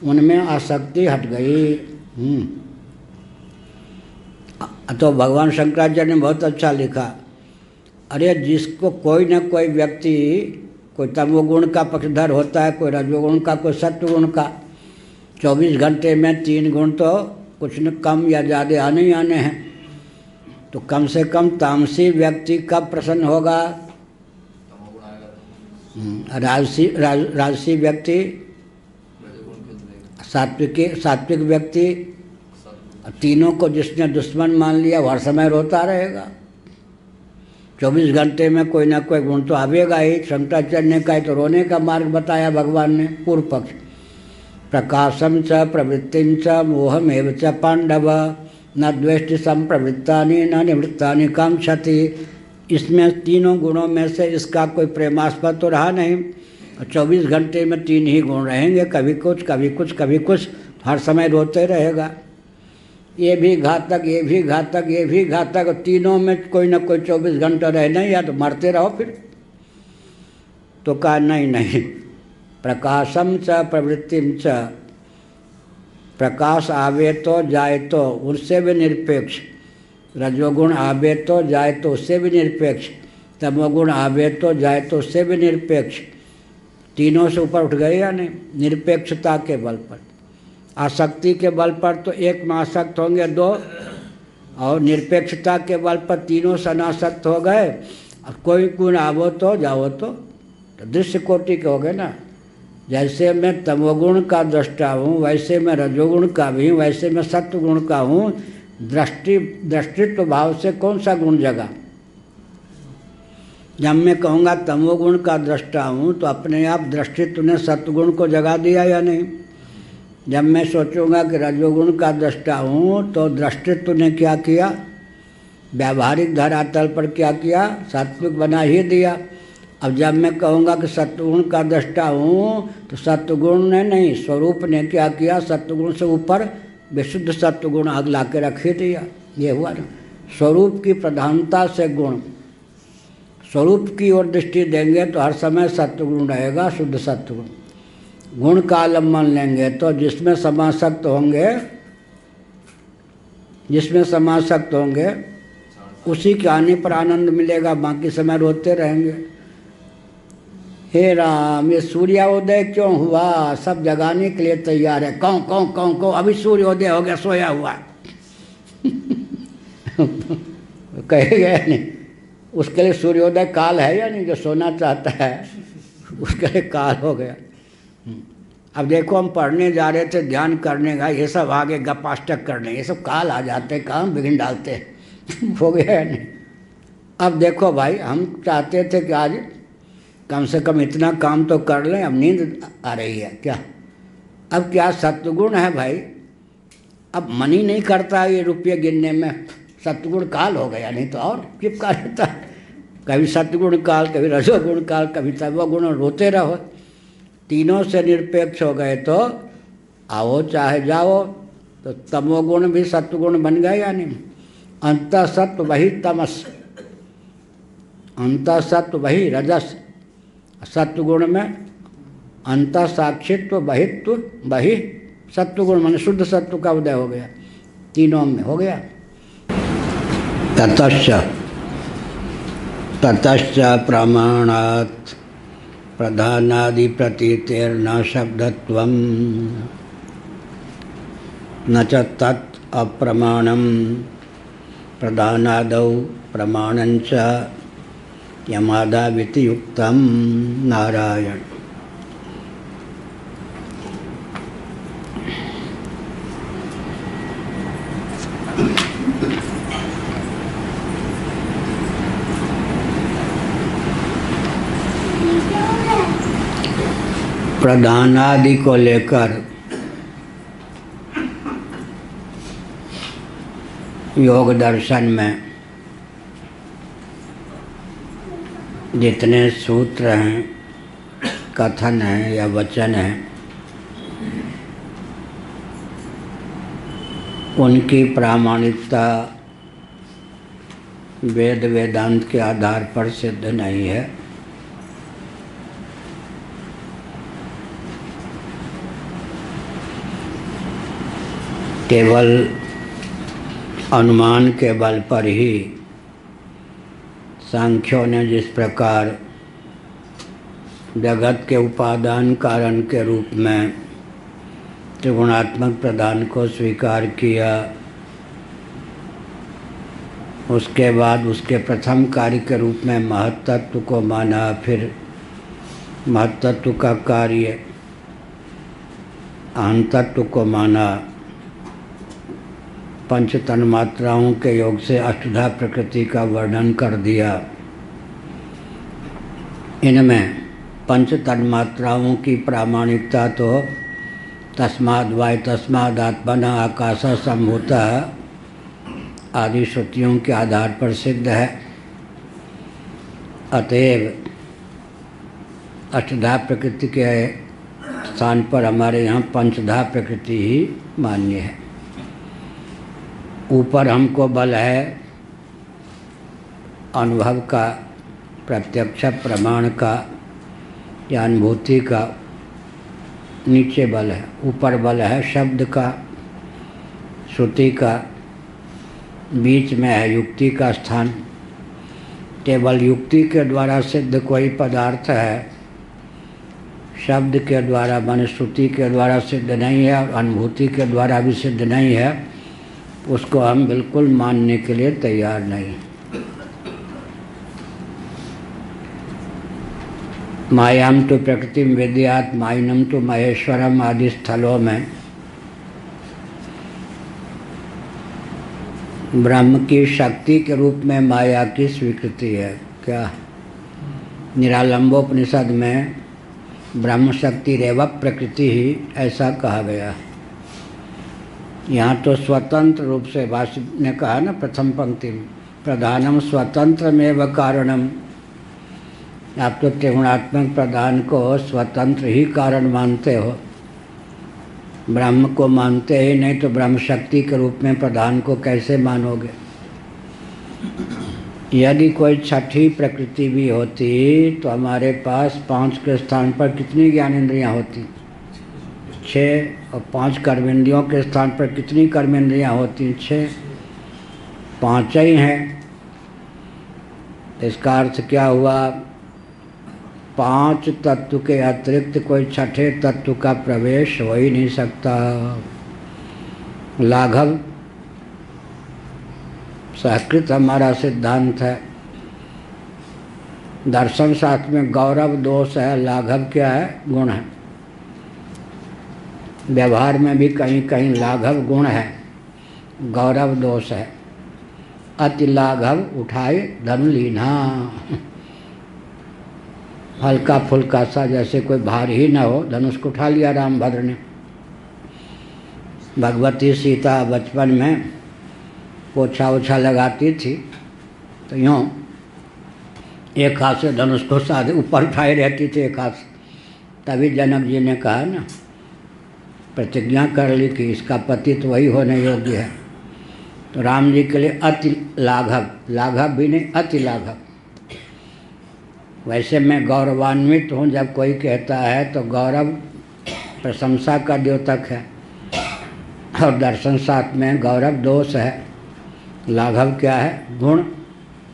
उनमें आसक्ति हट गई। तो भगवान शंकराचार्य ने बहुत अच्छा लिखा। अरे जिसको कोई न कोई व्यक्ति, कोई तमोगुण का पक्षधर होता है, कोई रजोगुण का, कोई सत्वगुण का। 24 घंटे में 3 गुण तो कुछ न कम या ज़्यादा आने ही आने हैं। तो कम से कम तामसी व्यक्ति कब प्रसन्न होगा? राजसी व्यक्ति, सात्विक व्यक्ति। तीनों को जिसने दुश्मन मान लिया वो हर समय रोता रहेगा। 24 घंटे में कोई ना कोई गुण तो आवेगा ही। शंकराचार्य ने कहा तो रोने का मार्ग बताया भगवान ने। पूर्व पक्ष प्रकाशम च प्रवृत्तिं च मोहमेव च पांडव न द्वेष्टि संप्रवृत्तानि न निवृत्तानि कांक्षति। इसमें तीनों गुणों में से इसका कोई प्रेमास्पद तो रहा नहीं। 24 घंटे में 3 ही गुण रहेंगे, कभी कुछ कभी कुछ कभी कुछ, हर समय रोते रहेगा। ये भी घातक, ये भी घातक, ये भी घातक। तीनों में कोई ना कोई 24 घंटा रहना ही, या तो मरते रहो फिर। तो कहा नहीं, प्रकाशम च प्रवृत्तिम च, प्रकाश आवे तो जाए तो उससे भी निरपेक्ष, रजोगुण आवे तो जाए तो उससे भी निरपेक्ष, तमोगुण आवे तो जाए तो उससे भी निरपेक्ष। तीनों से ऊपर उठ गए या नहीं? निरपेक्षता के बल पर। आसक्ति के बल पर तो एक में आसक्त होंगे 2, और निरपेक्षता के बल पर तीनों से अनासक्त हो गए। अब कोई गुण आवो तो जाओ तो दृश्य कोटि के हो गए ना। जैसे मैं तमोगुण का दृष्टा हूँ, वैसे मैं रजोगुण का भी हूँ, वैसे मैं सत्वगुण का हूँ। दृष्टित्व भाव से कौन सा गुण जगा? जब मैं कहूँगा तमोगुण का दृष्टा हूँ तो अपने आप दृष्टित्व ने सत्वगुण को जगा दिया या नहीं? जब मैं सोचूंगा कि रजोगुण का दृष्टा हूँ तो दृष्टित्व ने क्या किया, व्यावहारिक धरातल पर क्या किया, सात्विक बना ही दिया। अब जब मैं कहूँगा कि सत्वगुण का दृष्टा हूँ तो सत्वगुण ने नहीं, स्वरूप ने क्या किया, सत्वगुण से ऊपर विशुद्ध सत्वगुण आग ला के रख ही दिया। ये हुआ ना, स्वरूप की प्रधानता से गुण, स्वरूप की ओर दृष्टि देंगे तो हर समय सत्वगुण रहेगा, शुद्ध सत्वगुण। गुण का आलम्बन लेंगे तो जिसमें समासक्त होंगे उसी के आने पर आनंद मिलेगा, बाकी समय रोते रहेंगे। हे राम, ये सूर्योदय क्यों हुआ, सब जगाने के लिए तैयार है, कौं कौं कौं कौं, अभी सूर्योदय हो गया, सोया हुआ कहेगा नहीं, उसके लिए सूर्योदय काल है या नहीं, जो सोना चाहता है उसके लिए काल हो गया। अब देखो, हम पढ़ने जा रहे थे, ध्यान करने का, ये सब आगे गपाष्टक करने, ये सब काल आ जाते, काम बिघिन डालते हो गया या नहीं। अब देखो भाई, हम चाहते थे कि आज कम से कम इतना काम तो कर लें, अब नींद आ रही है क्या। अब क्या सत्वगुण है भाई, अब मन ही नहीं करता ये रुपये गिनने में, सत्वगुण काल हो गया, नहीं तो और चिपका रहता है, कभी सत्वगुण काल, कभी रजोगुण काल, कभी तमोगुण, रोते रहो। तीनों से निरपेक्ष हो गए तो आओ चाहे जाओ, तो तमोगुण भी सत्वगुण बन गए या नहीं। अंतः सत्व वही तमस, अंतः सत्व वही रजस, सत्वगुण में अंतः साक्षित्व बहित्व वही सत्वगुण, माने शुद्ध सत्व का उदय हो गया, तीनों में हो गया। ततश्च प्रमाणात् प्रधानादि प्रतीतेर्न शब्दत्वं न च तत् अप्रमाणं प्रधानादौ प्रमाणञ्च यमादाविति युक्तं नारायण। प्रधानादि को लेकर योग दर्शन में जितने सूत्र हैं, कथन हैं या वचन हैं, उनकी प्रामाणिकता वेद वेदांत के आधार पर सिद्ध नहीं है। केवल अनुमान के बल पर ही सांख्यों ने जिस प्रकार जगत के उपादान कारण के रूप में त्रिगुणात्मक प्रधान को स्वीकार किया, उसके बाद उसके प्रथम कार्य के रूप में महत्तत्व को माना, फिर महत्तत्व का कार्य अहंतत्व को माना, पंच तन्मात्राओं के योग से अष्टधा प्रकृति का वर्णन कर दिया। इनमें पंच तन्मात्राओं की प्रामाणिकता तो तस्माद् वाय तस्माद् आत्मना आकाश संभूतः आदि श्रुतियों के आधार पर सिद्ध है। अतएव अष्टधा प्रकृति के स्थान पर हमारे यहाँ पंचधा प्रकृति ही मान्य है। ऊपर हमको बल है अनुभव का, प्रत्यक्ष प्रमाण का या अनुभूति का, नीचे बल है, ऊपर बल है शब्द का, श्रुति का, बीच में है युक्ति का स्थान। केवल युक्ति के द्वारा सिद्ध कोई पदार्थ है, शब्द के द्वारा माने श्रुति के द्वारा सिद्ध नहीं है और अनुभूति के द्वारा भी सिद्ध नहीं है, उसको हम बिल्कुल मानने के लिए तैयार नहीं। मायाम तो प्रकृति विद्यात् माइनम तो महेश्वरम आदि स्थलों में ब्रह्म की शक्ति के रूप में माया की स्वीकृति है। क्या निरालंबोपनिषद में ब्रह्म शक्ति रेव प्रकृति ही ऐसा कहा गया है। यहाँ तो स्वतंत्र रूप से भाष्य ने कहा ना प्रथम पंक्ति में, प्रधानम स्वतंत्रमेव कारणम। आप तो त्रिगुणात्मक प्रधान को स्वतंत्र ही कारण मानते हो, ब्रह्म को मानते ही नहीं, तो ब्रह्म शक्ति के रूप में प्रधान को कैसे मानोगे? यदि कोई छठी प्रकृति भी होती तो हमारे पास 5 के स्थान पर कितनी ज्ञानेंद्रियाँ होती? 6, और 5 कर्मेंद्रियों के स्थान पर कितनी कर्मेंद्रियाँ होती? 6, 5 ही हैं। इसका अर्थ क्या हुआ? 5 तत्व के अतिरिक्त कोई छठे तत्व का प्रवेश हो ही नहीं सकता। लाघव सहकृत हमारा सिद्धांत है। दर्शन शास्त्र में गौरव दोष है, लाघव क्या है? गुण है। व्यवहार में भी कहीं कहीं लाघव गुण है, गौरव दोष है। अति लाघव उठाए धन लीना, हल्का फुल्का सा जैसे कोई भार ही न हो, धनुष को उठा लिया रामभद्र ने। भगवती सीता बचपन में पोछा ओछा लगाती थी तो यूँ एक हाथ से धनुष को साधे ऊपर उठाए रहती थी एक हाथ से। तभी जनक जी ने कहा ना, प्रतिज्ञा कर ली कि इसका पति तो वही होने योग्य है। तो राम जी के लिए अति लाघव, लाघव भी नहीं अति लाघव। वैसे मैं गौरवान्वित हूँ जब कोई कहता है तो गौरव प्रशंसा का द्योतक है, और दर्शन शास्त्र में गौरव दोष है। लाघव क्या है? गुण।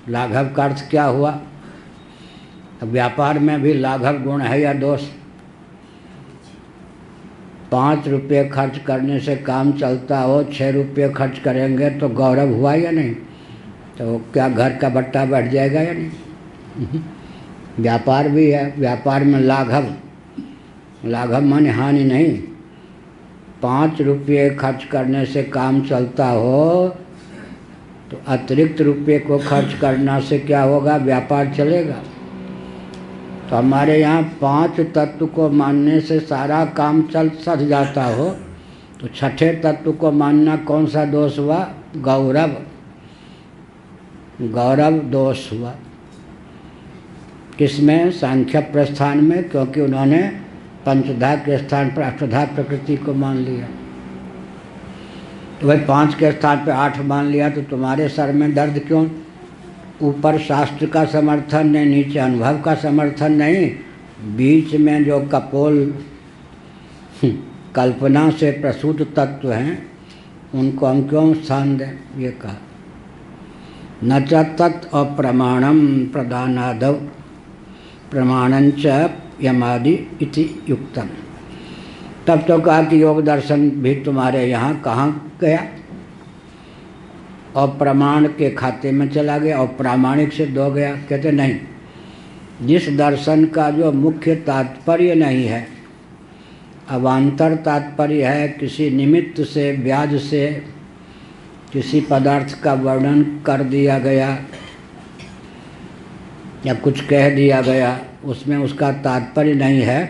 लाघव का अर्थ क्या हुआ? अब व्यापार में भी लाघव गुण है या दोष? 5 रुपये खर्च करने से काम चलता हो, 6 रुपये खर्च करेंगे तो गौरव हुआ या नहीं? तो क्या घर का बट्टा बैठ जाएगा या नहीं? व्यापार भी है, व्यापार में लाघव, लाघव माने हानि नहीं। 5 रुपये खर्च करने से काम चलता हो तो अतिरिक्त रुपये को खर्च करना से क्या होगा? व्यापार चलेगा। तो हमारे यहाँ 5 तत्व को मानने से सारा काम सध जाता हो, तो छठे तत्व को मानना कौन सा दोष हुआ? गौरव, गौरव दोष हुआ। किसमें? सांख्य प्रस्थान में, क्योंकि उन्होंने पंचधा के स्थान पर अष्टधा प्रकृति को मान लिया। तो भाई 5 के स्थान पर 8 मान लिया तो तुम्हारे सर में दर्द क्यों? ऊपर शास्त्र का समर्थन नहीं, नीचे अनुभव का समर्थन नहीं, बीच में जो कपोल कल्पना से प्रसूत तत्व हैं उनको हम क्यों स्थान दें? ये कहा न च तत् अप्रमाणम प्रदानादौ प्रमाणंच यमादि इति युक्तम। तब तो कहा कि योग दर्शन भी तुम्हारे यहाँ कहाँ गया? और प्रमाण के खाते में चला गया और प्रामाणिक सिद्ध हो गया। कहते नहीं, जिस दर्शन का जो मुख्य तात्पर्य नहीं है, अवान्तर तात्पर्य है, किसी निमित्त से ब्याज से किसी पदार्थ का वर्णन कर दिया गया या कुछ कह दिया गया, उसमें उसका तात्पर्य नहीं है,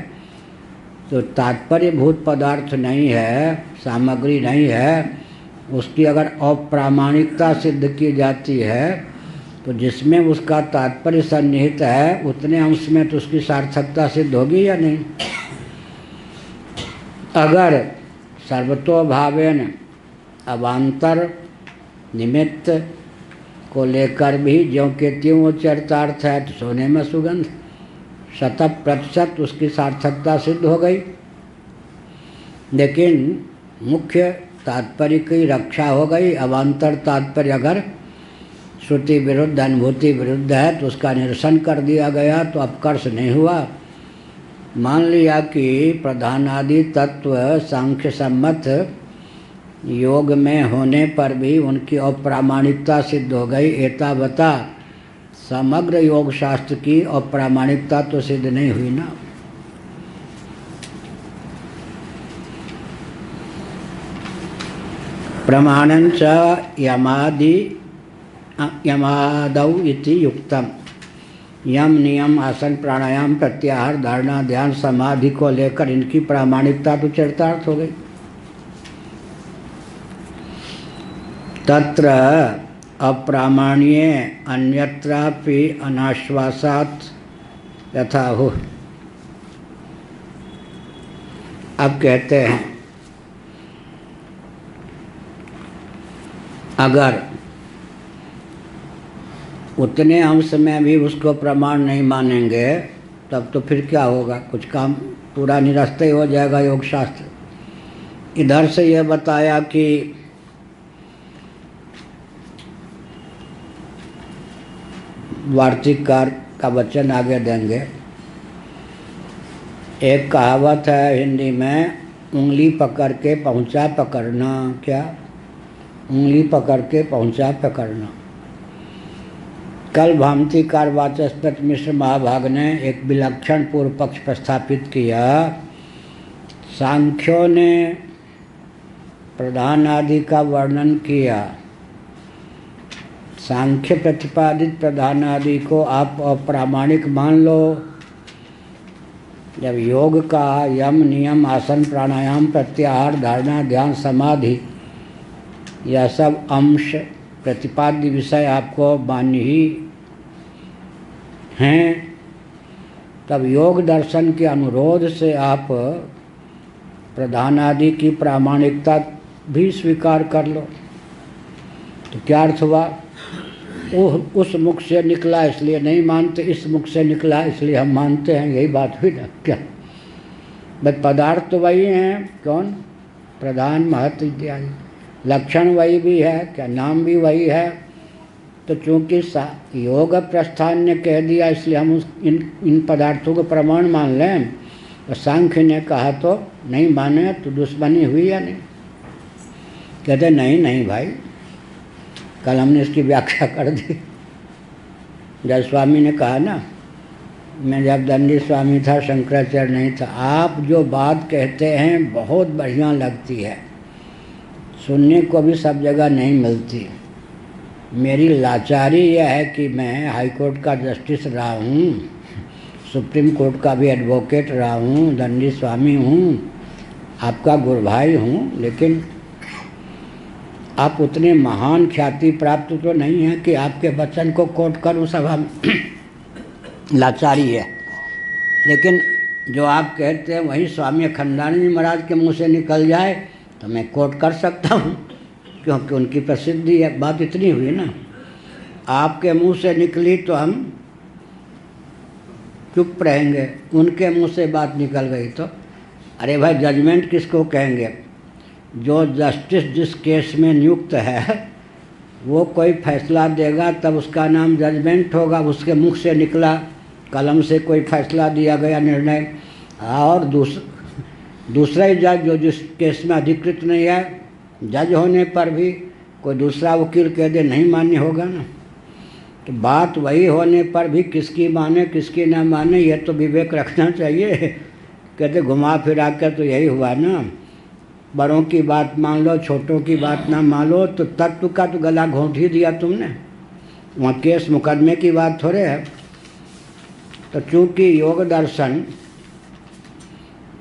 तो तात्पर्यभूत पदार्थ नहीं है, सामग्री नहीं है, उसकी अगर अप्रामाणिकता सिद्ध की जाती है तो जिसमें उसका तात्पर्य सन्निहित है उतने अंश में तो उसकी सार्थकता सिद्ध होगी या नहीं? अगर सर्वतोभावेन अवान्तर निमित्त को लेकर भी ज्यों के त्यों वो चरितार्थ है तो सोने में सुगंध, 100% उसकी सार्थकता सिद्ध हो गई। लेकिन मुख्य तात्पर्य की रक्षा हो गई। अवान्तर तात्पर्य अगर श्रुति विरुद्ध अनुभूति विरुद्ध है तो उसका निरसन कर दिया गया तो अपकर्ष नहीं हुआ। मान लिया कि प्रधानादि तत्व सांख्य सम्मत योग में होने पर भी उनकी अप्रामाणिकता सिद्ध हो गई। एतावता समग्र योग शास्त्र की अप्रामाणिकता तो सिद्ध नहीं हुई ना। प्रमाणंच यमादौ इति युक्तम। यम नियम आसन प्राणायाम प्रत्याहार धारणा ध्यान समाधि को लेकर इनकी प्रामाणिकता तो चरितार्थ हो गई। तत्र अप्रामाण्ये अन्यत्रापि अनाश्वासात् यथाहुः। अब कहते हैं अगर उतने अंश में भी उसको प्रमाण नहीं मानेंगे तब तो फिर क्या होगा, कुछ काम पूरा निरस्त ही हो जाएगा योग शास्त्र। इधर से यह बताया कि वार्तिककार का वचन आगे देंगे। एक कहावत है हिंदी में, उंगली पकड़ के पहुंचा पकड़ना। क्या? उंगली पकड़ के पहुंचा पकड़ना। कल भामतीकार वाचस्पति मिश्र महाभाग ने एक विलक्षण पूर्व पक्ष प्रस्थापित किया। सांख्यों ने प्रधान आदि का वर्णन किया। सांख्य प्रतिपादित प्रधान आदि को आप अप्रामाणिक मान लो। जब योग का यम नियम आसन प्राणायाम प्रत्याहार धारणा ध्यान समाधि यह सब अंश प्रतिपाद्य विषय आपको मान्य ही हैं, तब योग दर्शन के अनुरोध से आप प्रधान आदि की प्रामाणिकता भी स्वीकार कर लो। तो क्या अर्थ हुआ? उस मुख से निकला इसलिए नहीं मानते, इस मुख से निकला इसलिए हम मानते हैं, यही बात हुई ना। क्या बस पदार्थ तो वही हैं, कौन? प्रधान महत्व इत्यादि, लक्षण वही भी है, क्या नाम भी वही है। तो चूंकि योग प्रस्थान ने कह दिया इसलिए हम इन पदार्थों को प्रमाण मान लें, और सांख्य ने कहा तो नहीं माने, तो दुश्मनी हुई या नहीं? कहते नहीं भाई, कल हमने इसकी व्याख्या कर दी। जब स्वामी ने कहा ना, मैं जब दंडी स्वामी था, शंकराचार्य नहीं था, आप जो बात कहते हैं बहुत बढ़िया लगती है, सुनने को भी सब जगह नहीं मिलती। मेरी लाचारी यह है कि मैं हाई कोर्ट का जस्टिस रहा हूँ, सुप्रीम कोर्ट का भी एडवोकेट रहा हूँ, दंडी स्वामी हूँ, आपका गुरु भाई हूँ, लेकिन आप उतने महान ख्याति प्राप्त तो नहीं है कि आपके वचन को कोट करूं सभा में। लाचारी है। लेकिन जो आप कहते हैं वही स्वामी अखंडानंद महाराज के मुंह से निकल जाए तो मैं कोट कर सकता हूं, क्योंकि उनकी प्रसिद्धि है। बात इतनी हुई ना, आपके मुंह से निकली तो हम चुप रहेंगे, उनके मुंह से बात निकल गई तो अरे भाई, जजमेंट किसको कहेंगे? जो जस्टिस जिस केस में नियुक्त है वो कोई फैसला देगा तब उसका नाम जजमेंट होगा। उसके मुख से निकला, कलम से कोई फैसला दिया गया निर्णय, और दूसरा ही जज जो जिस केस में अधिकृत नहीं है, जज होने पर भी कोई दूसरा वकील कह दे नहीं मान्य होगा ना। तो बात वही होने पर भी किसकी माने किसकी ना माने, यह तो विवेक रखना चाहिए। कहते घुमा फिरा कर तो यही हुआ ना, बड़ों की बात मान लो, छोटों की बात ना मान लो, तो तत्व का तो गला घोंट ही दिया तुमने। वहाँ केस मुकदमे की बात थोड़े है। तो चूँकि योग दर्शन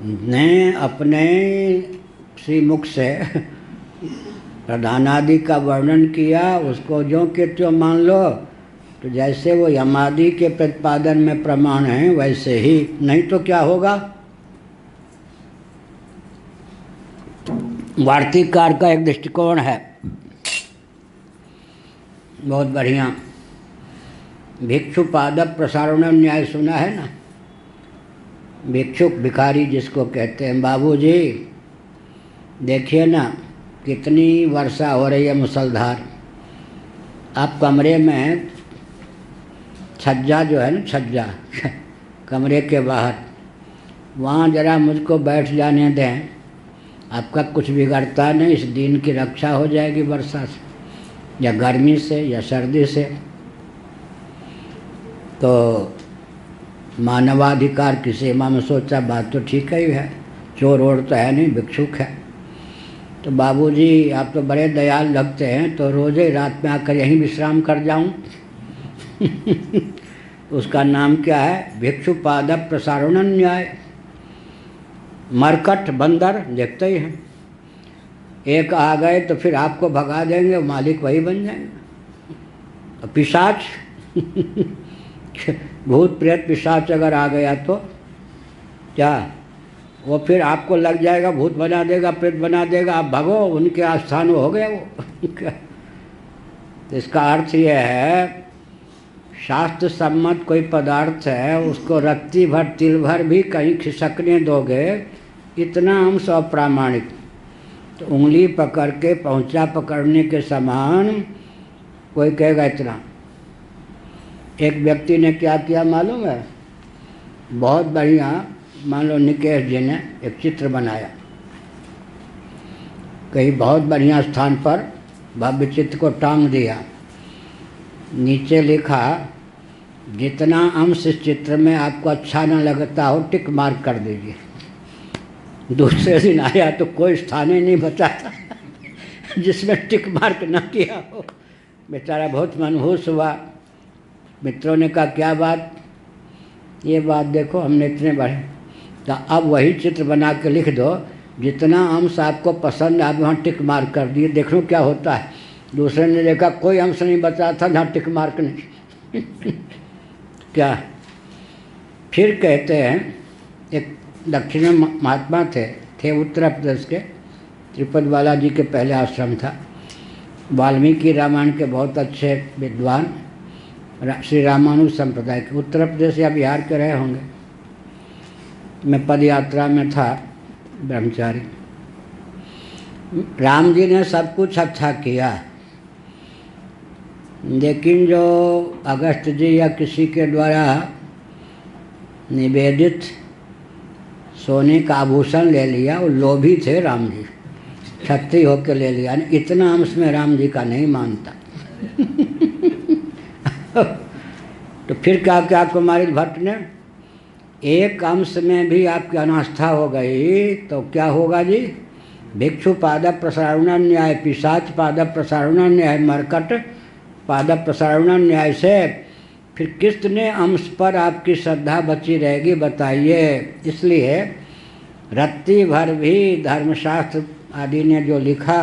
ने अपने श्रीमुख से प्रधानादि का वर्णन किया, उसको जो के त्यों मान लो। तो जैसे वो यमादि के प्रतिपादन में प्रमाण है वैसे ही, नहीं तो क्या होगा? वार्तिककार का एक दृष्टिकोण है बहुत बढ़िया। भिक्षु पादप प्रसारण न्याय सुना है ना? भिक्षुक भिखारी जिसको कहते हैं, बाबूजी देखिए ना कितनी वर्षा हो रही है मुसलधार, आप कमरे में छज्जा जो है ना, छज्जा कमरे के बाहर, वहाँ जरा मुझको बैठ जाने दें, आपका कुछ बिगड़ता नहीं, इस दिन की रक्षा हो जाएगी वर्षा से या गर्मी से या सर्दी से। तो मानवाधिकार की सीमा में सोचा बात तो ठीक ही है, चोर ओर तो है नहीं, भिक्षुक है। तो बाबूजी आप तो बड़े दयाल लगते हैं, तो रोज़ ही रात में आकर यहीं विश्राम कर जाऊं। उसका नाम क्या है? भिक्षु पादप प्रसारण न्याय। मरकट बंदर देखते ही हैं, एक आ गए तो फिर आपको भगा देंगे, मालिक वही बन जाएंगे। और पिशाच भूत प्रेत पिशाच अगर आ गया तो क्या, वो फिर आपको लग जाएगा, भूत बना देगा, प्रेत बना देगा, आप भगो, उनके आस्थान हो गया वो। तो इसका अर्थ यह है, शास्त्र सम्मत कोई पदार्थ है, उसको रत्ती भर तिल भर भी कहीं खिसकने दोगे, इतना अंश अप्रामाणिक, तो उंगली पकड़ के पहुंचा पकड़ने के समान कोई कहेगा इतना। एक व्यक्ति ने क्या किया मालूम है, बहुत बढ़िया, मान लो निकेश जी ने एक चित्र बनाया कहीं बहुत बढ़िया स्थान पर, भव्य चित्र को टांग दिया, नीचे लिखा जितना अंश इस चित्र में आपको अच्छा न लगता हो टिक मार्क कर दीजिए। दूसरे दिन आया तो कोई स्थान ही नहीं बचा था जिसमें टिक मार्क न किया हो। बेचारा बहुत मनहूस हुआ। मित्रों ने कहा क्या बात, ये बात देखो हमने इतने बड़े, तो अब वही चित्र बना के लिख दो, जितना अंश आपको पसंद आप वहाँ टिक मार्क कर दिए, देख लो क्या होता है। दूसरे ने देखा कोई अंश नहीं बचा था जहाँ टिक मार्क नहीं क्या। फिर कहते हैं एक दक्षिण में महात्मा थे उत्तर प्रदेश के, तिरुपति बालाजी के पहले आश्रम था, वाल्मीकि रामायण के बहुत अच्छे विद्वान, श्री रामानुज संप्रदाय के, उत्तर प्रदेश या बिहार के रहे होंगे। मैं पद यात्रा में था ब्रह्मचारी। राम जी ने सब कुछ अच्छा किया, लेकिन जो अगस्त जी या किसी के द्वारा निवेदित सोने का आभूषण ले लिया, वो लोभी थे राम जी, क्षत्रिय होकर ले लिया, इतना अंश में राम जी का नहीं मानता तो फिर क्या क्या कुमारी भट्ट ने, एक अंश में भी आपकी अनास्था हो गई तो क्या होगा जी, भिक्षु पाद प्रसारण न्याय, पिशाच पाद प्रसारण न्याय, मरकट पाद प्रसारण न्याय से फिर किसने अंश पर आपकी श्रद्धा बची रहेगी बताइए। इसलिए रत्ती भर भी धर्मशास्त्र आदि ने जो लिखा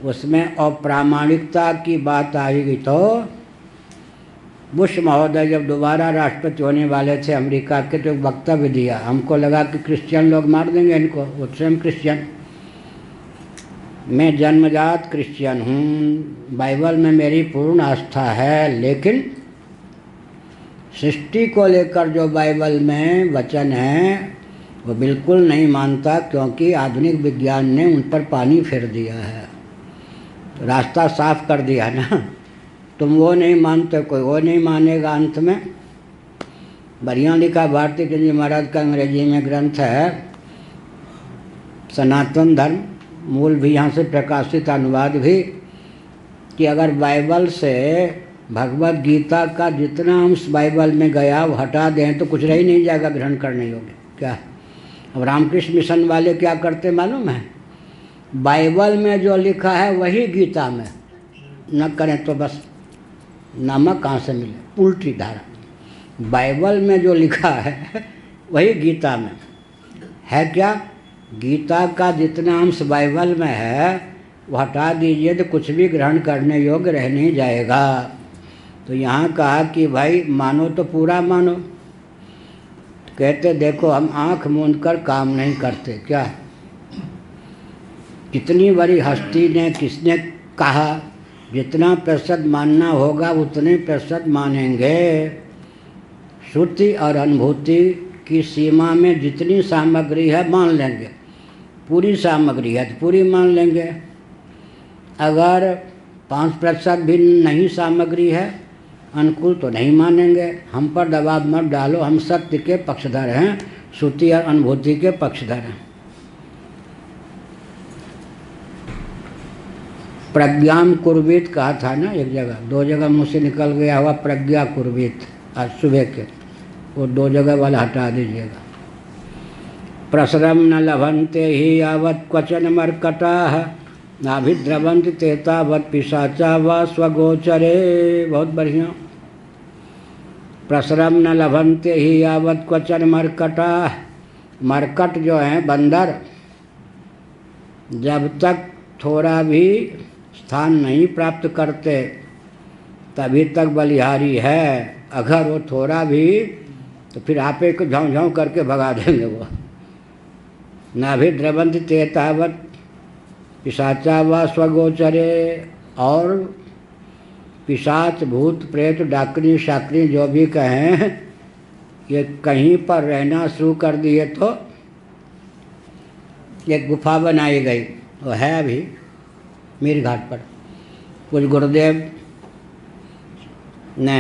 उसमें अप्रामाणिकता की बात आएगी तो बुश महोदय जब दोबारा राष्ट्रपति होने वाले थे अमेरिका के, तो वक्तव्य दिया, हमको लगा कि क्रिश्चियन लोग मार देंगे इनको, वो स्वयं क्रिश्चियन, मैं जन्मजात क्रिश्चियन हूँ, बाइबल में मेरी पूर्ण आस्था है, लेकिन सृष्टि को लेकर जो बाइबल में वचन है वो बिल्कुल नहीं मानता, क्योंकि आधुनिक विज्ञान ने उन पर पानी फेर दिया है, तो रास्ता साफ कर दिया ना। तुम वो नहीं मानते, कोई वो नहीं मानेगा। अंत में बढ़िया लिखा भारती जी महाराज का अंग्रेजी में ग्रंथ है सनातन धर्म, मूल भी यहाँ से प्रकाशित, अनुवाद भी, कि अगर बाइबल से भगवत गीता का जितना अंश बाइबल में गया वो हटा दें तो कुछ रह ही नहीं जाएगा ग्रहण करने योग्य। क्या अब रामकृष्ण मिशन वाले क्या करते मालूम है, बाइबल में जो लिखा है वही गीता में न करें तो बस नमक कहाँ से मिले, उल्टी धारा। बाइबल में जो लिखा है वही गीता में है। क्या गीता का जितना अंश बाइबल में है वो हटा दीजिए तो कुछ भी ग्रहण करने योग्य रह नहीं जाएगा। तो यहाँ कहा कि भाई मानो तो पूरा मानो, कहते देखो हम आँख मूंद कर काम नहीं करते। क्या कितनी बड़ी हस्ती ने किसने कहा जितना प्रतिशत मानना होगा उतने प्रतिशत मानेंगे। श्रुति और अनुभूति की सीमा में जितनी सामग्री है मान लेंगे, पूरी सामग्री है तो पूरी मान लेंगे। अगर 5% भी नहीं सामग्री है अनुकूल तो नहीं मानेंगे। हम पर दबाव मत डालो, हम सत्य के पक्षधर हैं, श्रुति और अनुभूति के पक्षधर हैं। प्रज्ञाम कुर्वीत कहा था ना एक जगह, 2 जगह मुँह से निकल गया हुआ प्रज्ञा कुर्वीत, आज सुबह के वो 2 जगह वाला हटा दीजिएगा। प्रसरम न लभंते ही यावत क्वचन मर्कटाः नाभिद्रवंत तेतावत पिशाचा व स्वगोचरे। बहुत बढ़िया। प्रसरम न लभंते ही यावत क्वचन मर्कटाः, मरकट जो हैं बंदर, जब तक थोड़ा भी स्थान नहीं प्राप्त करते तभी तक बलिहारी है। अगर वो थोड़ा भी, तो फिर आपे को झाँव झाँव करके भगा देंगे वो। नाभि द्रवंति ते तावत पिशाचा व स्वगोचरे। और पिशाच भूत प्रेत डाकनी शाकनी जो भी कहें, ये कहीं पर रहना शुरू कर दिए तो एक गुफा बनाई गई, वो है अभी मीर घाट पर। कुछ गुरुदेव ने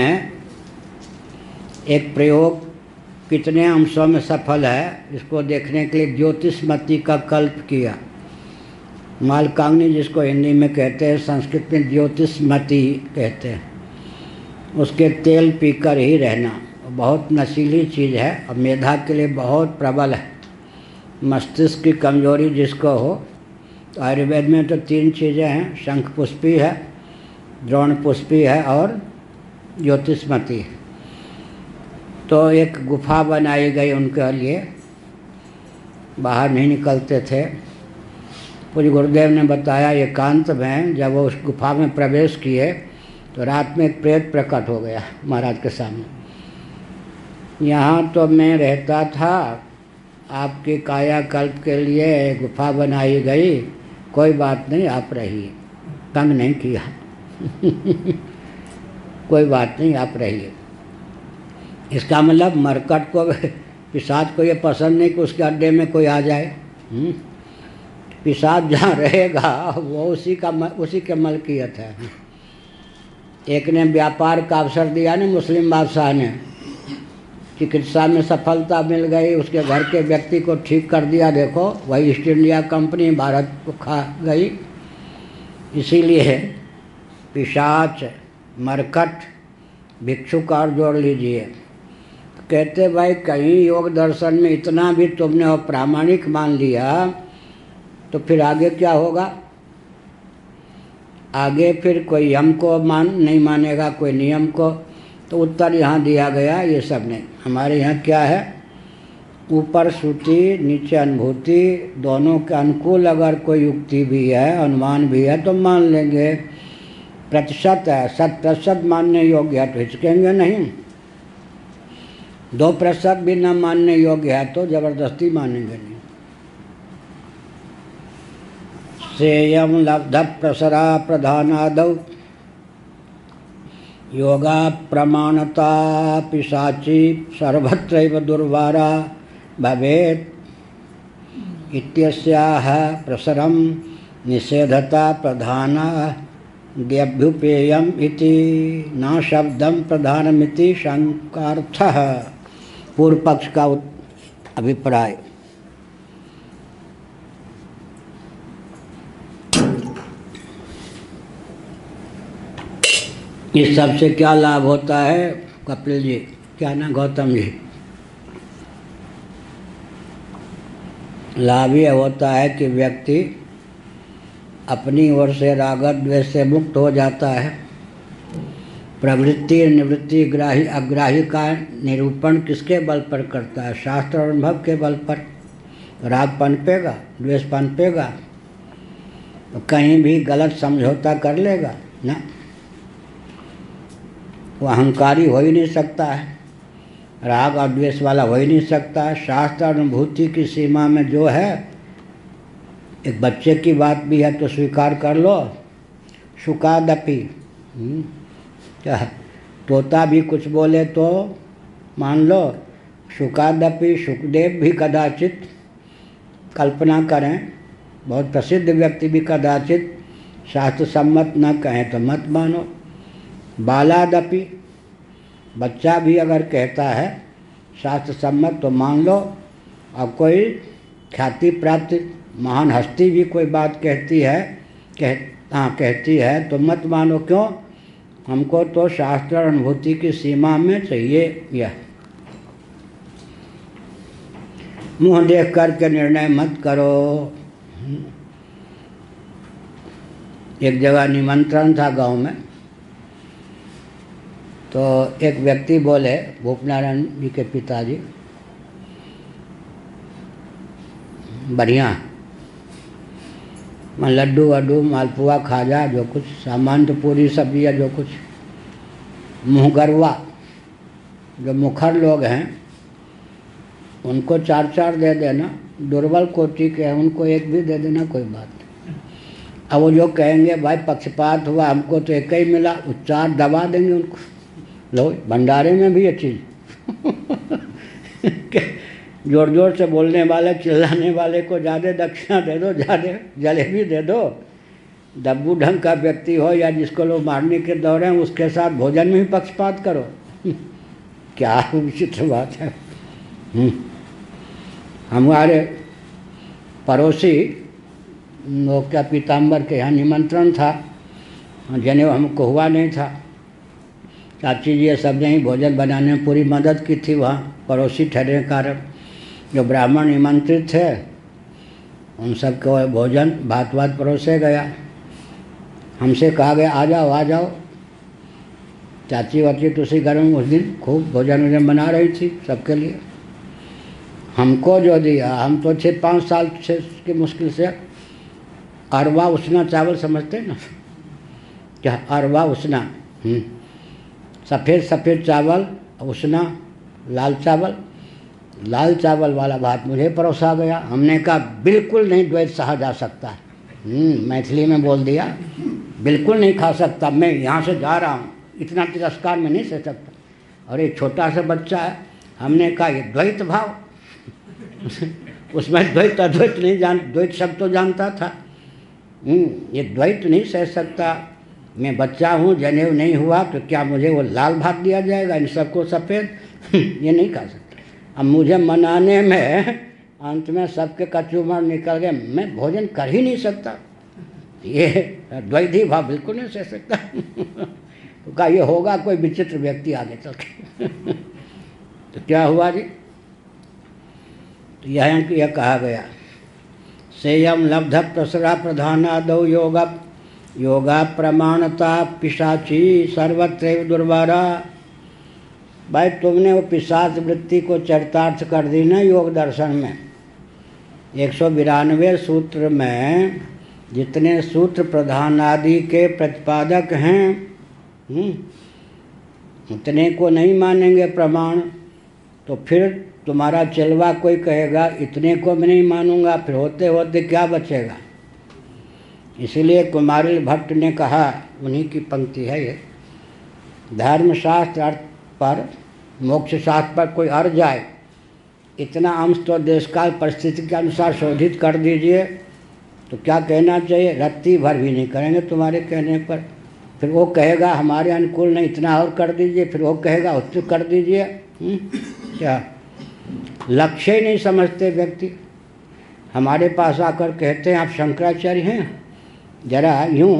एक प्रयोग कितने अंशों में सफल है इसको देखने के लिए ज्योतिषमती का कल्प किया। मालकांगनी जिसको हिंदी में कहते हैं, संस्कृत में ज्योतिषमती कहते हैं, उसके तेल पीकर ही रहना बहुत नशीली चीज़ है और मेधा के लिए बहुत प्रबल है। मस्तिष्क की कमजोरी जिसको हो, तो आयुर्वेद में तो 3 चीज़ें हैं, शंख पुष्पी है, द्रोण पुष्पी है और ज्योतिषमती है। तो एक गुफा बनाई गई उनके लिए, बाहर नहीं निकलते थे। कुछ गुरुदेव ने बताया एकांत में जब वो उस गुफा में प्रवेश किए तो रात में एक प्रेत प्रकट हो गया महाराज के सामने। यहाँ तो मैं रहता था, आपकी कायाकल्प के लिए गुफा बनाई गई, कोई बात नहीं आप रहिए, तंग नहीं किया कोई बात नहीं आप रहिए। इसका मतलब मरकट को, पिशाच को ये पसंद नहीं कि उसके अड्डे में कोई आ जाए। पिशाच जहाँ रहेगा वो उसी के मलकियत है। एक ने व्यापार का अवसर दिया ना मुस्लिम बादशाह ने, चिकित्सा में सफलता मिल गई, उसके घर के व्यक्ति को ठीक कर दिया। देखो वही ईस्ट इंडिया कंपनी भारत को खा गई। इसीलिए पिशाच, मरकट, भिक्षुक और जोड़ लीजिए। कहते भाई कहीं योग दर्शन में इतना भी तुमने अप्रामाणिक मान लिया तो फिर आगे क्या होगा? आगे फिर कोई यम को नहीं मानेगा, कोई नियम को। तो उत्तर यहाँ दिया गया, ये सब नहीं। हमारे यहाँ क्या है, ऊपर श्रुति नीचे अनुभूति, दोनों के अनुकूल अगर कोई युक्ति भी है, अनुमान भी है तो मान लेंगे। प्रतिशत है, 100% मानने योग्य है तो हिचकेंगे नहीं। 2% भी न मानने योग्य है तो जबरदस्ती मानेंगे नहीं। सेयम लब्ध प्रसरा प्रधानादौ योगा प्रमाणता पिशाची सर्वत्रैव दुर्वारा भवेत् इत्यस्याह प्रसरम निषेधता प्रधाना द्यभ्युपेयम इति न शब्दम प्रधानमिति शंकार्थः। पूर्व पक्ष का अभिप्राय। इस सब से क्या लाभ होता है कपिल जी, क्या ना गौतम जी? लाभ यह होता है कि व्यक्ति अपनी ओर से राग द्वेष से मुक्त हो जाता है। प्रवृत्ति निवृत्ति ग्राही अग्राही का निरूपण किसके बल पर करता है? शास्त्र और अनुभव के बल पर। राग पनपेगा, द्वेष पनपेगा, तो कहीं भी गलत समझौता कर लेगा ना, वो अहंकारी हो ही नहीं सकता है, राग और द्वेष वाला हो ही नहीं सकता है। शास्त्र और अनुभूति की सीमा में जो है, एक बच्चे की बात भी है तो स्वीकार कर लो। शुकादपि, क्या तोता भी कुछ बोले तो मान लो। शुकादपि, सुखदेव भी कदाचित, कल्पना करें, बहुत प्रसिद्ध व्यक्ति भी कदाचित शास्त्र सम्मत न कहें तो मत मानो। बालादपि, बच्चा भी अगर कहता है शास्त्र सम्मत तो मान लो। और कोई ख्याति प्राप्त महान हस्ती भी कोई बात कहती है तो मत मानो। क्यों? हमको तो शास्त्र और अनुभूति की सीमा में चाहिए। यह मुँह देख करके निर्णय मत करो। एक जगह निमंत्रण था गांव में, तो एक व्यक्ति बोले, भूपनारायण जी के पिताजी, बढ़िया मैं लड्डू वड्डू मालपुआ खाजा जो कुछ सामान, तो पूरी सब्जी या जो कुछ। मुँहगरवा जो मुखर लोग हैं उनको 4-4 दे देना, दुर्बल कोटि के हैं उनको एक भी दे देना, कोई बात नहीं। अब वो जो कहेंगे भाई पक्षपात हुआ, हमको तो एक ही मिला, उच्चार दबा देंगे उनको। लो भंडारे में भी ये चीज़ जोर जोर से बोलने वाले, चिल्लाने वाले को ज़्यादा दक्षिणा दे दो, ज़्यादा जलेबी दे दो। दब्बू ढंग का व्यक्ति हो या जिसको लोग मारने के दौर हैं, उसके साथ भोजन में भी पक्षपात करो। क्या विचित्र बात है। हमारे पड़ोसी लोग क्या पीताम्बर के यहाँ निमंत्रण था, जनेऊ हमको हुआ नहीं था। चाची जी ये सब ने ही भोजन बनाने में पूरी मदद की थी वहाँ, पड़ोसी ठहरे कारण। जो ब्राह्मण निमंत्रित थे उन सब को भोजन भात भात परोसे गया। हमसे कहा गया आ जाओ आ जाओ। चाची वाची तो उसी घर में उस दिन खूब भोजन वोजन बना रही थी सबके लिए। हमको जो दिया, हम तो 5 साल से की मुश्किल से अरवा उसना चावल समझते ना, क्या अरवा उसना, सफ़ेद सफ़ेद चावल, उसना लाल चावल वाला भात मुझे परोसा गया। हमने कहा बिल्कुल नहीं द्वैत सहा जा सकता। मैथिली में बोल दिया, बिल्कुल नहीं खा सकता, मैं यहाँ से जा रहा हूँ, इतना तिरस्कार में नहीं सह सकता। और एक छोटा सा बच्चा है, हमने कहा ये द्वैत भाव उसमें द्वैत अद्वैत नहीं द्वैत शब्द तो जानता था। ये द्वैत नहीं सह सकता, मैं बच्चा हूँ, जनेऊ नहीं हुआ तो क्या मुझे वो लाल भात दिया जाएगा, इन सबको सफ़ेद ये नहीं खा सकता। अब मुझे मनाने में अंत में सबके कचूमर निकल गए, मैं भोजन कर ही नहीं सकता, ये द्वैधी भाव बिल्कुल नहीं सह सकता। तो कहा ये होगा कोई विचित्र व्यक्ति आगे चल के। तो क्या हुआ जी, तो यह कहा गया सेयम लब्ध प्रसरा प्रधानादौ योगा प्रमाणता पिशाची सर्वत्र दुर्वारा। भाई तुमने वो पिशाच वृत्ति को चरितार्थ कर दी ना योग दर्शन में। 192 सूत्र में जितने सूत्र प्रधान आदि के प्रतिपादक हैं, उतने को नहीं मानेंगे प्रमाण, तो फिर तुम्हारा चलवा कोई कहेगा इतने को मैं नहीं मानूंगा, फिर होते होते क्या बचेगा। इसीलिए कुमारिल भट्ट ने कहा, उन्हीं की पंक्ति है ये, धर्मशास्त्र अर्थ पर मोक्ष शास्त्र पर कोई अड़ जाए, इतना अंश तो देशकाल परिस्थिति के अनुसार शोधित कर दीजिए, तो क्या कहना चाहिए, रत्ती भर भी नहीं करेंगे तुम्हारे कहने पर। फिर वो कहेगा हमारे अनुकूल नहीं, इतना और कर दीजिए, फिर वो कहेगा उतना कर दीजिए। क्या लक्ष्य ही नहीं समझते व्यक्ति। हमारे पास आकर कहते हैं आप शंकराचार्य हैं, जरा यूँ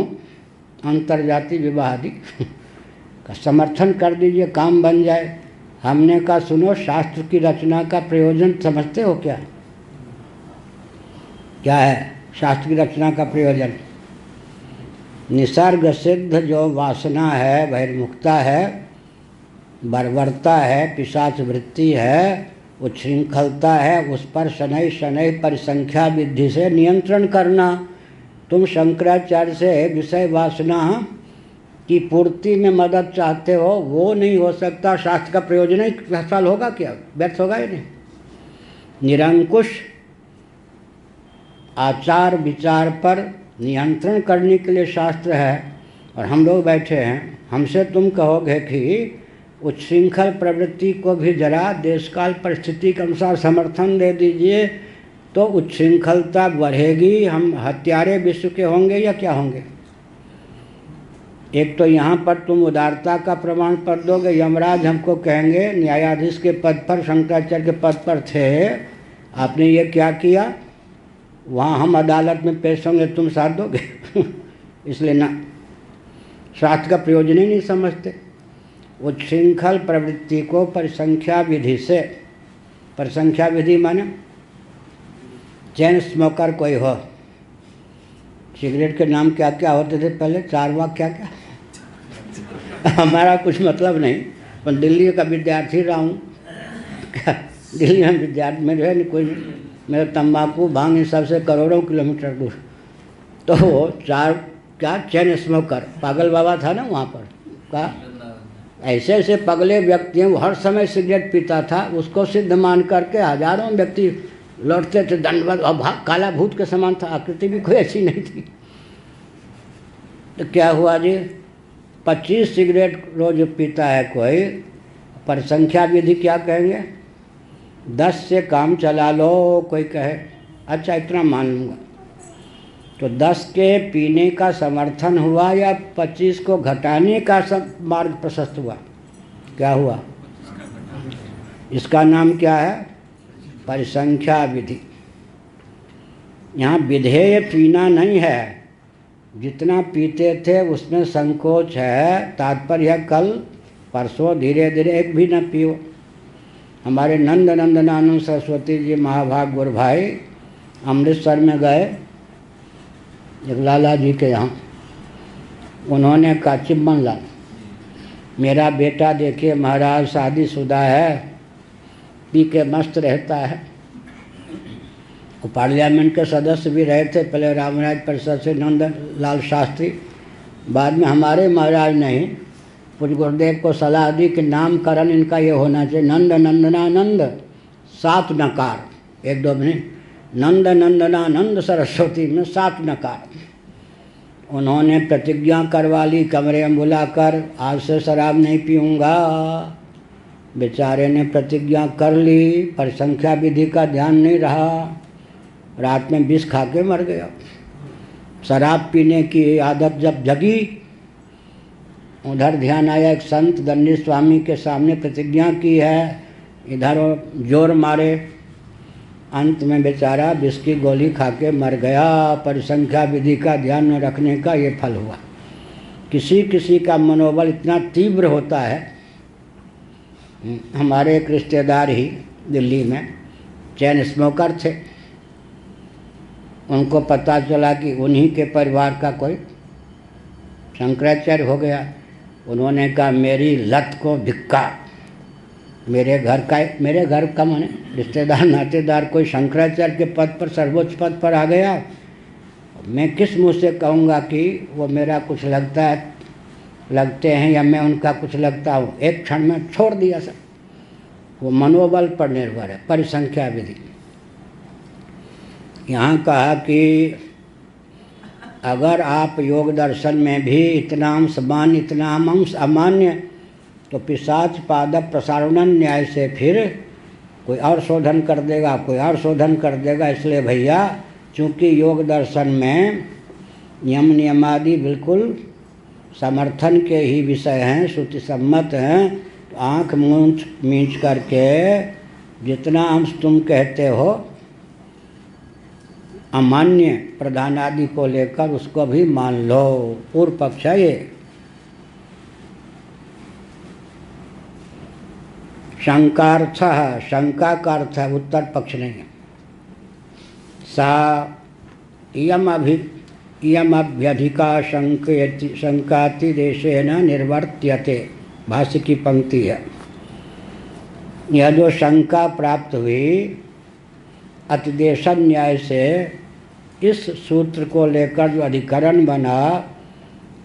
अंतर्जातीय विवाह आदि का समर्थन कर दीजिए, काम बन जाए। हमने कहा सुनो, शास्त्र की रचना का प्रयोजन समझते हो क्या? क्या है शास्त्र की रचना का प्रयोजन? निसर्ग सिद्ध जो वासना है, बहिर्मुखता है, बर्बरता है, पिशाच वृत्ति है, उच्छृंखलता है, उस पर शनै शनै परिसंख्या विधि से नियंत्रण करना। तुम शंकराचार्य से विषय वासना की पूर्ति में मदद चाहते हो, वो नहीं हो सकता। शास्त्र का प्रयोजन ही सफल होगा क्या? व्यर्थ होगा ही नहीं। निरंकुश आचार विचार पर नियंत्रण करने के लिए शास्त्र है, और हम लोग बैठे हैं। हमसे तुम कहोगे कि उच्छृंखल प्रवृत्ति को भी जरा देशकाल परिस्थिति के अनुसार समर्थन दे दीजिए, तो उच्छृंखलता बढ़ेगी, हम हत्यारे विश्व के होंगे या क्या होंगे? एक तो यहाँ पर तुम उदारता का प्रमाण पत्र दोगे, यमराज हमको कहेंगे न्यायाधीश के पद पर, शंकराचार्य के पद पर थे, आपने ये क्या किया, वहाँ हम अदालत में पेश होंगे, तुम साथ दोगे? इसलिए ना, शास्त्र का प्रयोजन ही नहीं समझते। उच्छृंखल प्रवृत्ति को परिसंख्या विधि से, परिसंख्या विधि माने चैन स्मोकर कोई हो, सिगरेट के नाम क्या क्या होते थे पहले, 4 वाक क्या क्या हमारा कुछ मतलब नहीं, पर दिल्ली का विद्यार्थी रहा हूँ, दिल्ली में विद्यार्थी में रहे नहीं कोई, मेरा तंबाकू भांग इन सबसे करोड़ों किलोमीटर दूर। तो वो चार क्या चैन स्मोकर पागल बाबा था ना वहाँ पर का ऐसे ऐसे पगले व्यक्ति हैं, वो हर समय सिगरेट पीता था, उसको सिद्ध मान करके हजारों व्यक्ति लौटते थे दंडवत, और काला भूत के समान था, आकृति भी कोई ऐसी नहीं थी। तो क्या हुआ जी, 25 सिगरेट रोज पीता है कोई, पर संख्या विधि क्या कहेंगे, 10 से काम चला लो, कोई कहे अच्छा इतना मान लूँगा, तो 10 के पीने का समर्थन हुआ या 25 को घटाने का सब मार्ग प्रशस्त हुआ, क्या हुआ, इसका नाम क्या है, परिसंख्या विधि। यहाँ विधेय पीना नहीं है, जितना पीते थे उसमें संकोच है, तात्पर्य कल परसों धीरे धीरे एक भी न पियो। हमारे नंद नंदनानंद सरस्वती जी महाभाग गुरु भाई अमृतसर में गए एक लाला जी के यहाँ, उन्होंने कहा चिम्मन लाल मेरा बेटा देखिए महाराज शादीशुदा है, पी के मस्त रहता है। वो पार्लियामेंट के सदस्य भी रहे थे, पहले रामराज परिषद से नंद लाल शास्त्री, बाद में हमारे महाराज नहीं पूज गुरुदेव को सलाह दी कि नामकरण इनका ये होना चाहिए नंद नंदनानंद 7 नकार, 1-2 मिनट, नंद नंदनानंद सरस्वती में 7 नकार। उन्होंने प्रतिज्ञा करवा ली कमरे में बुलाकर, आज से शराब नहीं पीऊँगा। बेचारे ने प्रतिज्ञा कर ली, पर संख्या विधि का ध्यान नहीं रहा, रात में विष खा के मर गया। शराब पीने की आदत जब जगी, उधर ध्यान आया एक संत दंडी स्वामी के सामने प्रतिज्ञा की है, इधर जोर मारे, अंत में बेचारा विष की गोली खा के मर गया। परिसंख्या विधि का ध्यान न रखने का ये फल हुआ। किसी किसी का मनोबल इतना तीव्र होता है। हमारे एक रिश्तेदार ही दिल्ली में चैन स्मोकर थे, उनको पता चला कि उन्हीं के परिवार का कोई शंकराचार्य हो गया। उन्होंने कहा मेरी लत को धिक्कार, मेरे घर का माने रिश्तेदार नातेदार कोई शंकराचार्य के पद पर सर्वोच्च पद पर आ गया, मैं किस मुँह से कहूँगा कि वो मेरा कुछ लगते हैं या मैं उनका कुछ लगता हूँ। एक क्षण में छोड़ दिया सब। वो मनोबल पर निर्भर है, परिसंख्या विधि। यहाँ कहा कि अगर आप योग दर्शन में भी इतना अंश मान इतना अंश अमान्य, तो पिशाच पादप प्रसारणन न्याय से फिर कोई और शोधन कर देगा, कोई और शोधन कर देगा। इसलिए भैया चूँकि योग दर्शन में नियम नियमादि बिल्कुल समर्थन के ही विषय हैं, श्रुति सम्मत हैं, तो आँख मींच करके जितना अंश तुम कहते हो अमान्य प्रधान आदि को लेकर उसको भी मान लो। पूर्व पक्ष है ये। शंकार्थ, शंका का अर्थ है उत्तर पक्ष नहीं है। सा इयम अभ्यधिका शंकाति देशेन निर्वर्त्यते, भाष्य की पंक्ति है। यह जो शंका प्राप्त हुई अतिदेश न्याय से, इस सूत्र को लेकर जो अधिकरण बना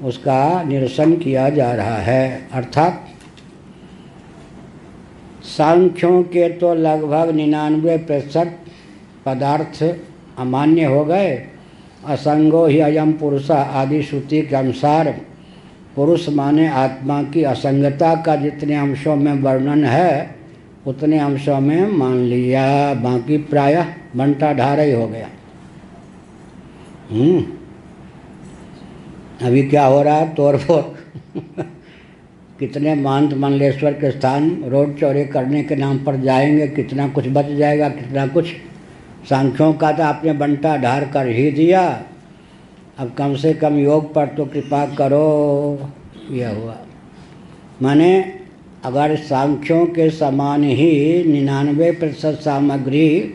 उसका निरसन किया जा रहा है। अर्थात सांख्यों के तो लगभग 99% पदार्थ अमान्य हो गए। असंगो ही अयम पुरुष आदि श्रुति के अनुसार पुरुष माने आत्मा की असंगता का जितने अंशों में वर्णन है उतने अंशों में मान लिया, बाकी प्रायः बंटा ढारा ही हो गया। अभी क्या हो रहा है, तोड़ फोड़ कितने महंत मंडलेश्वर के स्थान रोड चौड़े करने के नाम पर जाएंगे, कितना कुछ बच जाएगा, कितना कुछ। सांख्यों का तो आपने बंटा ढार कर ही दिया, अब कम से कम योग पर तो कृपा करो। यह हुआ माने अगर सांख्यों के समान ही 99% सामग्री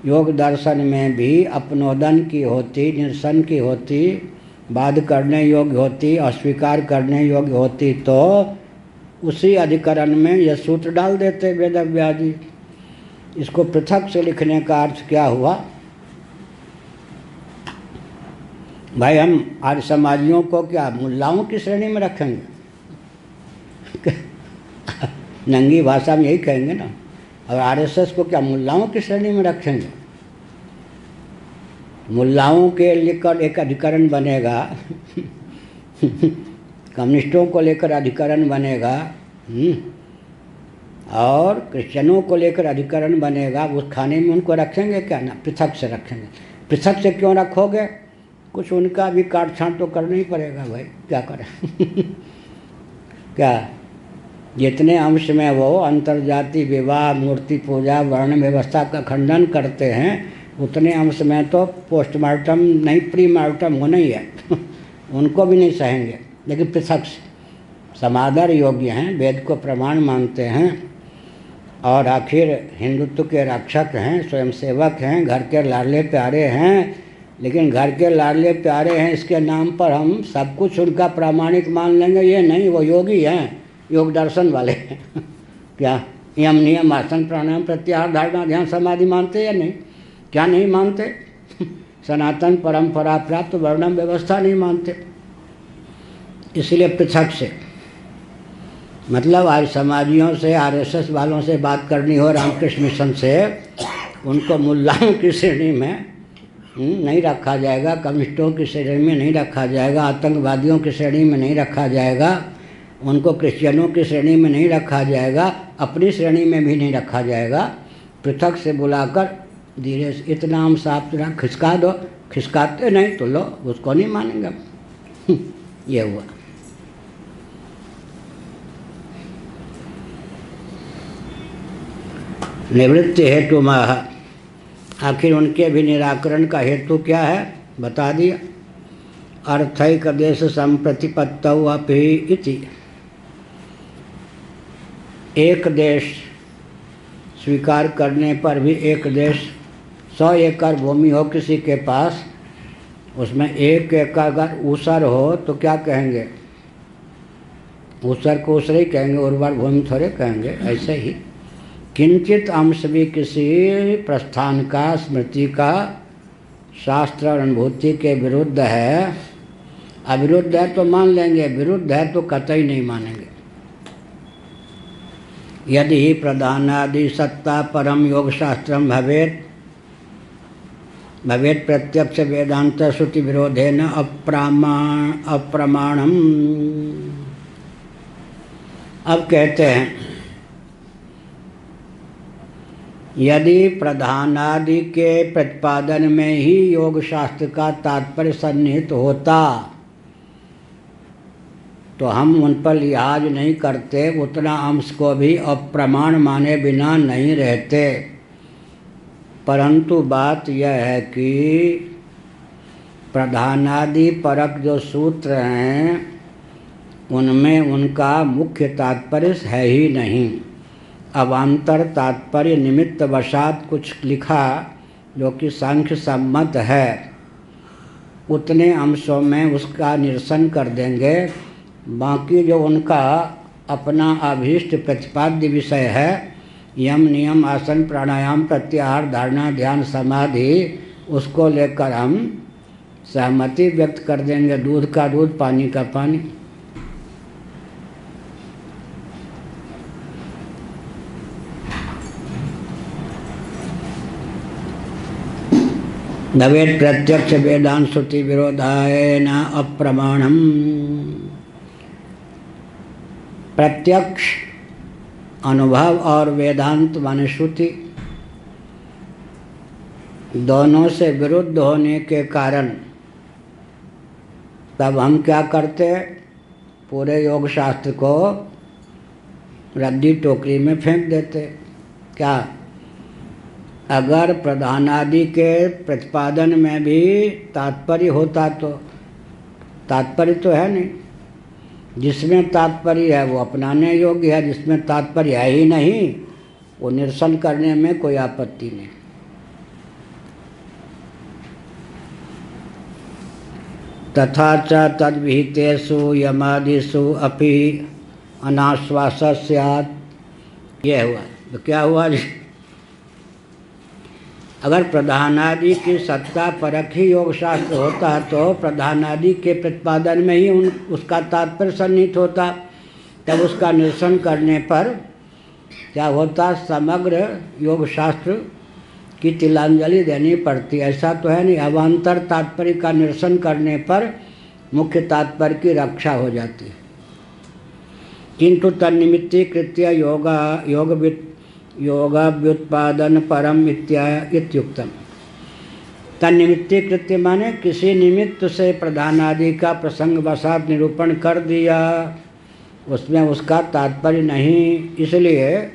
योग दर्शन में भी अपनोदन की होती, निरसन की होती, बाध करने योग्य होती, अस्वीकार करने योग्य होती, तो उसी अधिकरण में यह सूत्र डाल देते वेदव्यास जी। इसको पृथक से लिखने का अर्थ क्या हुआ, भाई हम आर्य समाजियों को क्या मुल्लाओं की श्रेणी में रखेंगे? नंगी भाषा में यही कहेंगे ना। और आरएसएस को क्या मुल्लाओं की श्रेणी में रखेंगे? मुल्लाओं के लेकर एक अधिकरण बनेगा कम्युनिस्टों को लेकर अधिकरण बनेगा, और क्रिश्चियनों को लेकर अधिकरण बनेगा। उस खाने में उनको रखेंगे क्या? ना, पृथक से रखेंगे। पृथक से क्यों रखोगे? कुछ उनका भी काट छांट तो करना ही पड़ेगा भाई, क्या करें। क्या जितने अंश में वो अंतर्जातीय विवाह, मूर्ति पूजा, वर्ण व्यवस्था का खंडन करते हैं, उतने अंश में तो पोस्टमार्टम नहीं, प्रीमार्टम होना ही है। उनको भी नहीं सहेंगे, लेकिन पृथक से समादर योग्य हैं, वेद को प्रमाण मानते हैं, और आखिर हिंदुत्व के रक्षक हैं, स्वयंसेवक हैं, घर के लाडले प्यारे हैं। लेकिन घर के लाडले प्यारे हैं इसके नाम पर हम सब कुछ उनका प्रामाणिक मान लेंगे? ये नहीं, वो योगी हैं, योग दर्शन वाले हैं। क्या यम नियम आसन प्राणायाम प्रत्याहार धारणा ध्यान समाधि मानते या नहीं? क्या नहीं मानते? सनातन परंपरा प्राप्त वर्णम व्यवस्था नहीं मानते। इसलिए पृथक से, मतलब आर्य समाजियों से, आरएसएस वालों से बात करनी हो, रामकृष्ण मिशन से, उनको मुल्लाओं की श्रेणी में नहीं रखा जाएगा, कम्युनिस्टों की श्रेणी में नहीं रखा जाएगा, आतंकवादियों की श्रेणी में नहीं रखा जाएगा, उनको क्रिश्चियनों की श्रेणी में नहीं रखा जाएगा, अपनी श्रेणी में भी नहीं रखा जाएगा। पृथक से बुलाकर धीरे से इतना हम साफ सुथरा खिसका दो, खिसकाते नहीं तो लो, उसको नहीं मानेंगे। ये हुआ। निवृत्ति हेतु माह, आखिर उनके भी निराकरण का हेतु क्या है बता दिया। अर्थैक देश संप्रतिपत्तौ अपि इति, एक देश स्वीकार करने पर भी, एक देश 100 एकड़ भूमि हो किसी के पास, उसमें 1 एकड़ अगर ऊसर हो तो क्या कहेंगे? ऊसर को ऊसर ही कहेंगे, उर्वर भूमि थोड़े कहेंगे। ऐसे ही किंचित अंश भी किसी प्रस्थान का, स्मृति का, शास्त्र और अनुभूति के विरुद्ध है, अविरुद्ध है तो मान लेंगे, विरुद्ध है तो कतई नहीं मानेंगे। यदि प्रधानादि सत्ता परम योग शास्त्रम भवेत भवेत प्रत्यक्ष वेदांत श्रुति विरोधेन अप्रमाणम। अब कहते हैं यदि प्रधानादि के प्रतिपादन में ही योग शास्त्र का तात्पर्य सन्निहित होता तो हम उन पर लिहाज नहीं करते, उतना अंश को भी अप्रमाण माने बिना नहीं रहते। परंतु बात यह है कि प्रधानादि परक जो सूत्र हैं उनमें उनका मुख्य तात्पर्य है ही नहीं। अवान्तर तात्पर्य निमित्त वशात कुछ लिखा जो कि सांख्य सम्मत है, उतने अंशों में उसका निरसन कर देंगे। बाकी जो उनका अपना अभीष्ट प्रतिपाद्य विषय है, यम नियम आसन प्राणायाम प्रत्याहार धारणा ध्यान समाधि, उसको लेकर हम सहमति व्यक्त कर देंगे। दूध का दूध, पानी का पानी। भवेत् प्रत्यक्ष वेदांत श्रुति विरोधाय न अप्रमाणम। प्रत्यक्ष अनुभव और वेदांत माने श्रुति दोनों से विरुद्ध होने के कारण तब हम क्या करते, पूरे योग शास्त्र को रद्दी टोकरी में फेंक देते। क्या अगर प्रधानादि के प्रतिपादन में भी तात्पर्य होता तो, तात्पर्य तो है नहीं, जिसमें तात्पर्य है वो अपनाने योग्य है, जिसमें तात्पर्य है ही नहीं वो निरसन करने में कोई आपत्ति नहीं। तथा च तद्विहितेषु यमादिषु अपि अनाश्वास स्यात्। ये हुआ तो क्या हुआ जी? अगर प्रधानादि की सत्ता परख ही योग शास्त्र होता तो प्रधानादि के प्रतिपादन में ही उसका तात्पर्य सन्निहित होता, तब उसका निरसन करने पर क्या होता, समग्र योग शास्त्र की तिलांजलि देनी पड़ती। ऐसा तो है नहीं, अवान्तर तात्पर्य का निरसन करने पर मुख्य तात्पर्य की रक्षा हो जाती है। किंतु तन्निमित्तीकृत्य योगाव्युत्पादन परम इत्युक्तम। तन्निमित्तीकृत्य माने किसी निमित्त से प्रधानादि का प्रसंग वशात निरूपण कर दिया, उसमें उसका तात्पर्य नहीं। इसलिए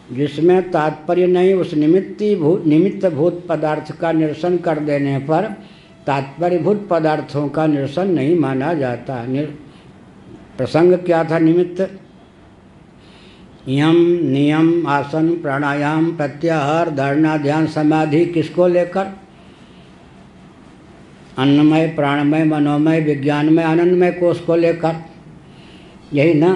जिसमें तात्पर्य नहीं उस निमित्त भूत पदार्थ का निरसन कर देने पर तात्पर्यभूत पदार्थों का निरसन नहीं माना जाता। प्रसंग क्या था? निमित्त। यम, नियम, आसन, प्राणायाम, प्रत्याहार, धारणा, ध्यान, समाधि किसको लेकर? अन्नमय, प्राणमय, मनोमय, विज्ञानमय, आनंदमय कोष को लेकर। यही ना,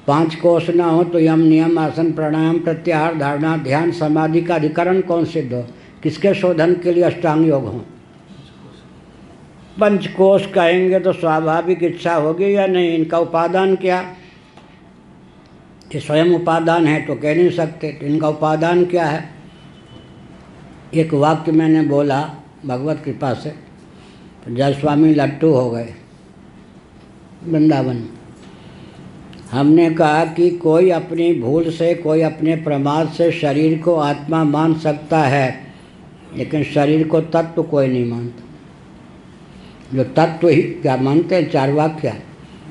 5 कोष ना हो तो यम, नियम, आसन, प्राणायाम, प्रत्याहार, धारणा, ध्यान, समाधि का अधिकरण कौन सिद्ध हो? किसके शोधन के लिए अष्टांग योग हो? पंचकोश कहेंगे तो स्वाभाविक इच्छा होगी या नहीं? इनका उपादान क्या? ये स्वयं उपादान है तो कह नहीं सकते, तो इनका उपादान क्या है? एक वाक्य मैंने बोला भगवत कृपा से, तो जयस्वामी लट्टू हो गए वृंदावन। हमने कहा कि कोई अपनी भूल से, कोई अपने प्रमाद से शरीर को आत्मा मान सकता है, लेकिन शरीर को तत्व कोई नहीं मानता। जो तत्व ही क्या मानते हैं? चारवाक। क्या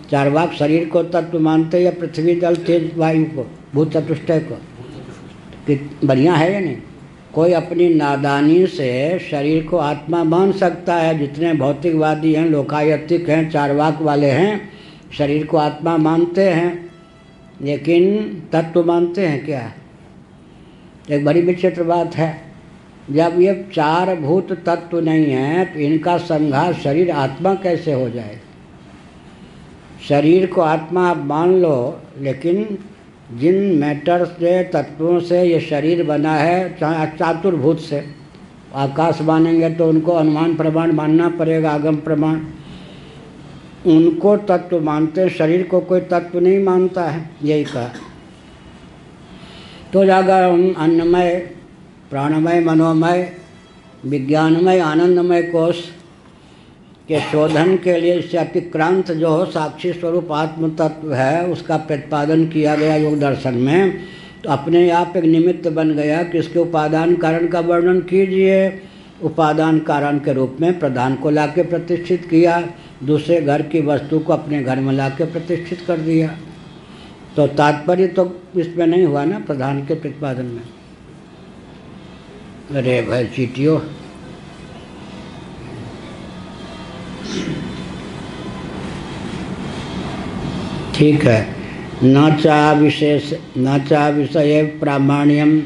चारवाक शरीर को तत्व मानते हैं या पृथ्वी, जल, तेज, वायु को, भूत चतुष्टय को? कि बढ़िया है या नहीं? कोई अपनी नादानी से शरीर को आत्मा मान सकता है। जितने भौतिकवादी हैं, लोकायतिक हैं, चारवाक वाले हैं, शरीर को आत्मा मानते हैं, लेकिन तत्व मानते हैं क्या? एक बड़ी विचित्र बात है। जब ये 4 भूत तत्व नहीं है तो इनका संघात शरीर आत्मा कैसे हो जाए? शरीर को आत्मा आप मान लो, लेकिन जिन मैटर से, तत्वों से ये शरीर बना है, चातुर्भूत से, आकाश मानेंगे तो उनको अनुमान प्रमाण मानना पड़ेगा, आगम प्रमाण। उनको तत्व मानते हैं, शरीर को कोई तत्व नहीं मानता है। यही कहा। तो अगर हम अन्नमय, प्राणमय, मनोमय, विज्ञानमय, आनंदमय कोष के शोधन के लिए इससे अतिक्रांत जो हो साक्षी स्वरूप आत्म तत्व है, उसका प्रतिपादन किया गया योग दर्शन में, तो अपने आप एक निमित्त बन गया कि इसके उपादान कारण का वर्णन कीजिए। उपादान कारण के रूप में प्रधान को लाके प्रतिष्ठित किया, दूसरे घर की वस्तु को अपने घर में लाके प्रतिष्ठित कर दिया। तो तात्पर्य तो इसमें नहीं हुआ ना, प्रधान के प्रतिपादन में। अरे भाई चीटियों, ठीक है। न चा विषय प्रामाण्यम,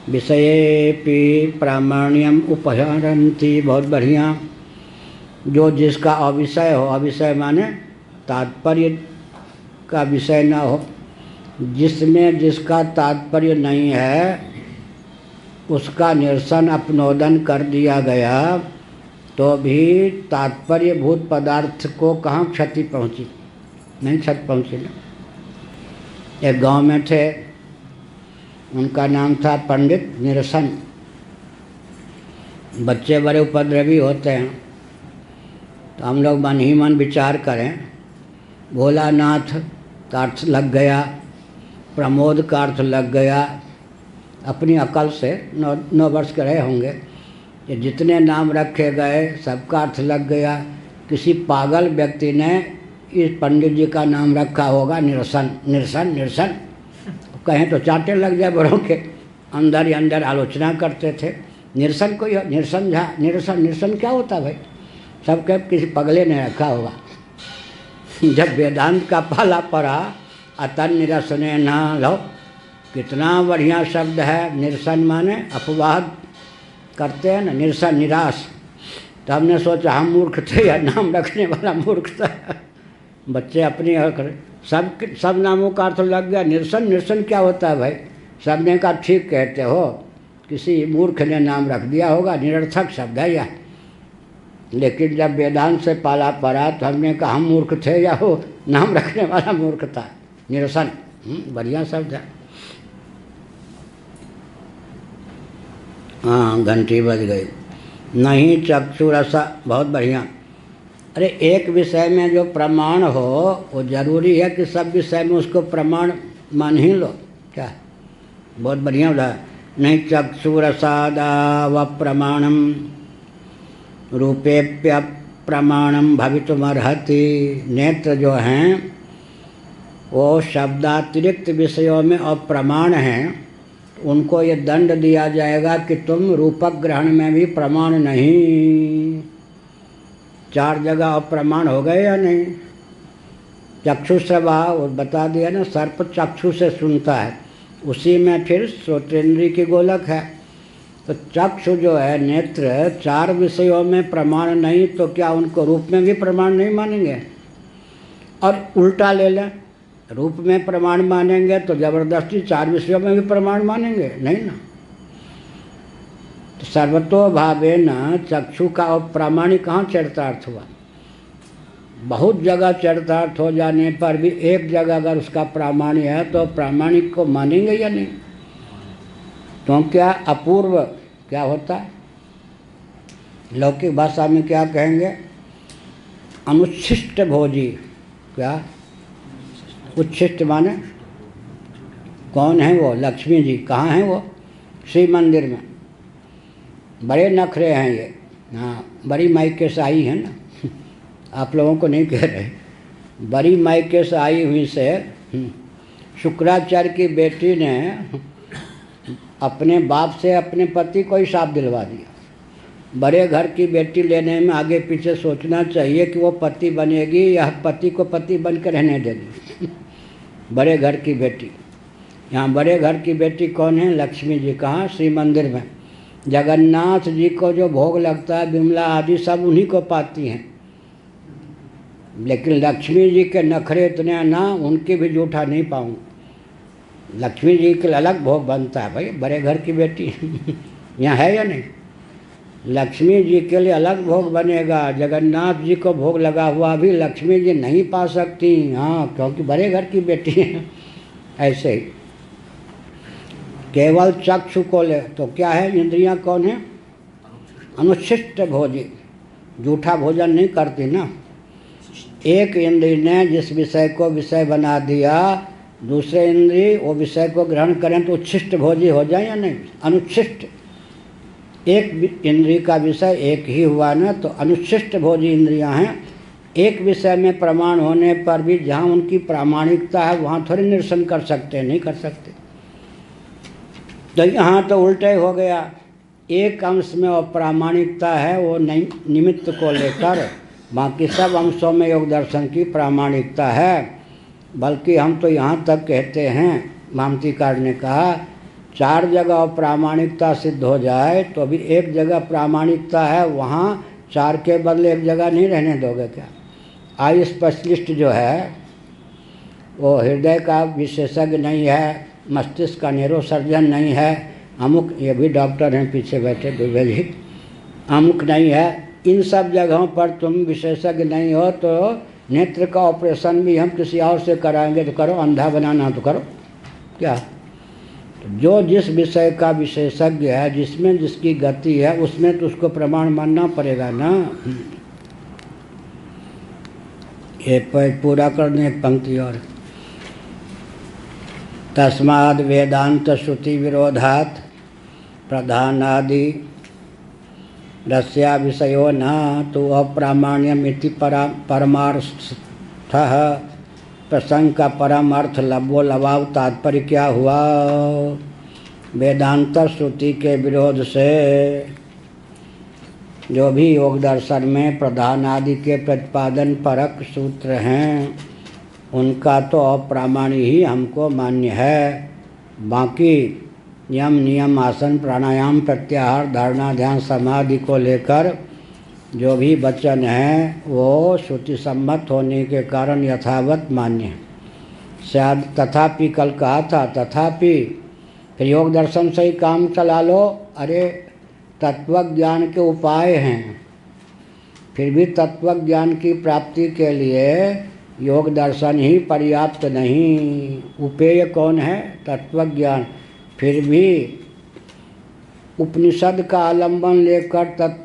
विषयेपि प्रामाण्यम उपहरन्ति। बहुत बढ़िया। जो जिसका अविषय हो, अविषय माने तात्पर्य का विषय न हो, जिसमें जिसका तात्पर्य नहीं है उसका निरसन अपनोदन कर दिया गया, तो भी तात्पर्यभूत पदार्थ को कहाँ क्षति पहुँची? नहीं क्षति पहुँची ना। एक गांव में थे, उनका नाम था पंडित निरसन। बच्चे बड़े उपद्रवी होते हैं, तो हम लोग मन ही मन विचार करें। भोलानाथ का अर्थ लग गया, प्रमोद का अर्थ लग गया, अपनी अकल से 9 वर्ष के रहे होंगे। ये जितने नाम रखे गए सबका अर्थ लग गया। किसी पागल व्यक्ति ने इस पंडित जी का नाम रखा होगा निरसन। निरसन निरसन कहें तो चाटे लग जाए बड़ों के। अंदर ही अंदर आलोचना करते थे। निरसन कोई निरसन झा, निरसन निरसन क्या होता भाई? सब कह किसी पगले ने रखा होगा। जब वेदांत का पाला पड़ा, अतन निरसने न लो, कितना बढ़िया शब्द है। निरसन माने अपवाद करते हैं ना, निरसन निराश। तो हमने सोचा हम मूर्ख थे या नाम रखने वाला मूर्ख था। बच्चे अपनी सब नामों का अर्थ लग गया। निरसन निरसन क्या होता है भाई? सबने कहा ठीक कहते हो, किसी मूर्ख ने नाम रख दिया होगा, निरर्थक शब्द है यह। लेकिन जब वेदांत से पाला पड़ा तो हमने कहा हम मूर्ख थे या हो नाम रखने वाला मूर्ख था। निरसन बढ़िया शब्द है। हाँ, घंटी बज गई। नहीं चक्षुरसा, बहुत बढ़िया। अरे एक विषय में जो प्रमाण हो वो जरूरी है कि सब विषय में उसको प्रमाण मान ही लो क्या? बहुत बढ़िया उदाहरण। नहीं चक्षुरसादा व प्रमाणम रूपेप्य प्रमाणम भवितुमर्हति। नेत्र जो हैं वो शब्दातिरिक्त विषयों में अप्रमाण हैं, उनको ये दंड दिया जाएगा कि तुम रूपक ग्रहण में भी प्रमाण नहीं। 4 जगह अप्रमाण हो गए या नहीं? चक्षुश्रवा वो बता दिया ना, सर्प चक्षु से सुनता है, उसी में फिर श्रोतेंद्रिय की गोलक है। तो चक्षु जो है नेत्र 4 विषयों में प्रमाण नहीं, तो क्या उनको रूप में भी प्रमाण नहीं मानेंगे? और उल्टा ले लें, रूप में प्रमाण मानेंगे तो जबरदस्ती 4 विषयों में भी प्रमाण मानेंगे नहीं ना। तो सर्वतोभावे न चक्षु का अप्रामाणिक कहाँ चरितार्थ हुआ? बहुत जगह चरितार्थ हो जाने पर भी एक जगह अगर उसका प्रामाणिक है तो प्रामाणिक को मानेंगे या नहीं? तो क्या अपूर्व क्या होता है? लौकिक भाषा में क्या कहेंगे? अनुच्छिष्ट भोजी। क्या उच्छिष्ट माने? कौन है वो? लक्ष्मी जी। कहाँ हैं वो? श्री मंदिर में। बड़े नखरे हैं ये। हाँ, बड़ी मायके से आई है ना, आप लोगों को नहीं कह रहे। बड़ी मायके से आई हुई से शुक्राचार्य की बेटी ने अपने बाप से अपने पति को ही शाप दिलवा दिया। बड़े घर की बेटी लेने में आगे पीछे सोचना चाहिए कि वो पति बनेगी या पति को पति बन कर रहने देगी। बड़े घर की बेटी, यहाँ बड़े घर की बेटी कौन है? लक्ष्मी जी। कहाँ? श्री मंदिर में। जगन्नाथ जी को जो भोग लगता है, विमला आदि सब उन्हीं को पाती हैं। लेकिन लक्ष्मी जी के नखरे इतने ना, उनके भी जूठा नहीं पाऊँ। लक्ष्मी जी के अलग भोग बनता है भाई, बड़े घर की बेटी यहाँ है या नहीं? लक्ष्मी जी के लिए अलग भोग बनेगा। जगन्नाथ जी को भोग लगा हुआ भी लक्ष्मी जी नहीं पा सकती। हाँ, क्योंकि बड़े घर की बेटी है। ऐसे ही केवल चक्षु को ले तो क्या है? इंद्रियां कौन है? अनुच्छिष्ट भोजी, जूठा भोजन नहीं करती ना। एक इंद्रिय ने जिस विषय को विषय बना दिया, दूसरे इंद्रिय वो विषय को ग्रहण करें तो उच्छिष्ट भोजी हो जाए या नहीं? अनुच्छिष्ट। एक इंद्रिय का विषय एक ही हुआ ना, तो अनुच्छिष्ट भोजी इंद्रियां हैं। एक विषय में प्रमाण होने पर भी जहाँ उनकी प्रामाणिकता है वहाँ थोड़ी निरसन कर सकते, नहीं कर सकते। तो यहाँ तो उल्टे हो गया। एक अंश में अप्रामाणिकता है, वो निमित्त को लेकर, बाकी सब अंशों में योग दर्शन की प्रामाणिकता है। बल्कि हम तो यहाँ तक कहते हैं, भामतीकार ने कहा 4 जगह प्रामाणिकता सिद्ध हो जाए तो भी एक जगह प्रामाणिकता है, वहाँ 4 के बदले एक जगह नहीं रहने दोगे क्या? आई स्पेशलिस्ट जो है वो हृदय का विशेषज्ञ नहीं है, मस्तिष्क का न्यूरोसर्जन नहीं है, अमुक, ये भी डॉक्टर हैं पीछे बैठे दुबे जी, अमुक नहीं है। इन सब जगहों पर तुम विशेषज्ञ नहीं हो तो नेत्र का ऑपरेशन भी हम किसी और से कराएंगे तो करो, अंधा बनाना तो करो क्या? तो जो जिस विषय का विशेषज्ञ है, जिसमें जिसकी गति है, उसमें तो उसको प्रमाण मानना पड़ेगा ना। ये पूरा कर दें एक पंक्ति और। तस्माद् वेदांत श्रुति विरोधात् प्रधानादि रस्या विषयो न तो अप्रामाण्यमिति परमार्थः। प्रसंग का परम अर्थ लवो लवाव तात्पर्य क्या हुआ? वेदांत श्रुति के विरोध से जो भी योग दर्शन में प्रधान आदि के प्रतिपादन परक सूत्र हैं, उनका तो अप्रामाण्य ही हमको मान्य है। बाकी यम नियम आसन प्राणायाम प्रत्याहार धारणा ध्यान समाधि को लेकर जो भी वचन हैं वो श्रुति सम्मत होने के कारण यथावत मान्य है। शायद तथापि कल कहा था, तथापि फिर योग दर्शन से ही काम चला लो। अरे तत्व ज्ञान के उपाय हैं, फिर भी तत्व ज्ञान की प्राप्ति के लिए योग दर्शन ही पर्याप्त नहीं। उपेय कौन है? तत्व ज्ञान। फिर भी उपनिषद का आलंबन लेकर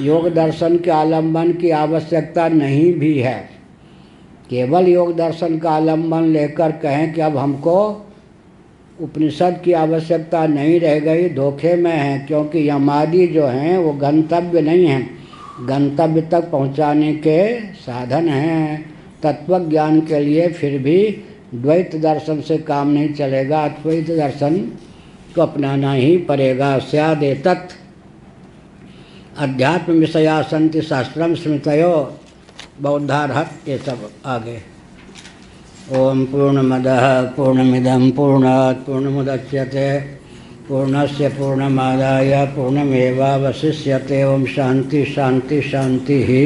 योग दर्शन के आलंबन की आवश्यकता नहीं भी है। केवल योग दर्शन का आलंबन लेकर कहें कि अब हमको उपनिषद की आवश्यकता नहीं रह गई, धोखे में है, क्योंकि यमादि जो हैं वो गंतव्य नहीं हैं, गंतव्य तक पहुंचाने के साधन हैं। तत्व ज्ञान के लिए फिर भी द्वैत दर्शन से काम नहीं चलेगा, अद्वैत दर्शन को अपनाना ही पड़ेगा। स्यादेतत् अध्यात्म विषया सन्ति शास्त्रम स्मृतयो बौद्धारहत, ये सब आगे। ओम पूर्णमदः पूर्णमिदं पूर्णात् पूर्णमुदच्यते पूर्णस्य पूर्णमादाय पूर्णमेवावशिष्यते। ओम शांति शांति शांति ही।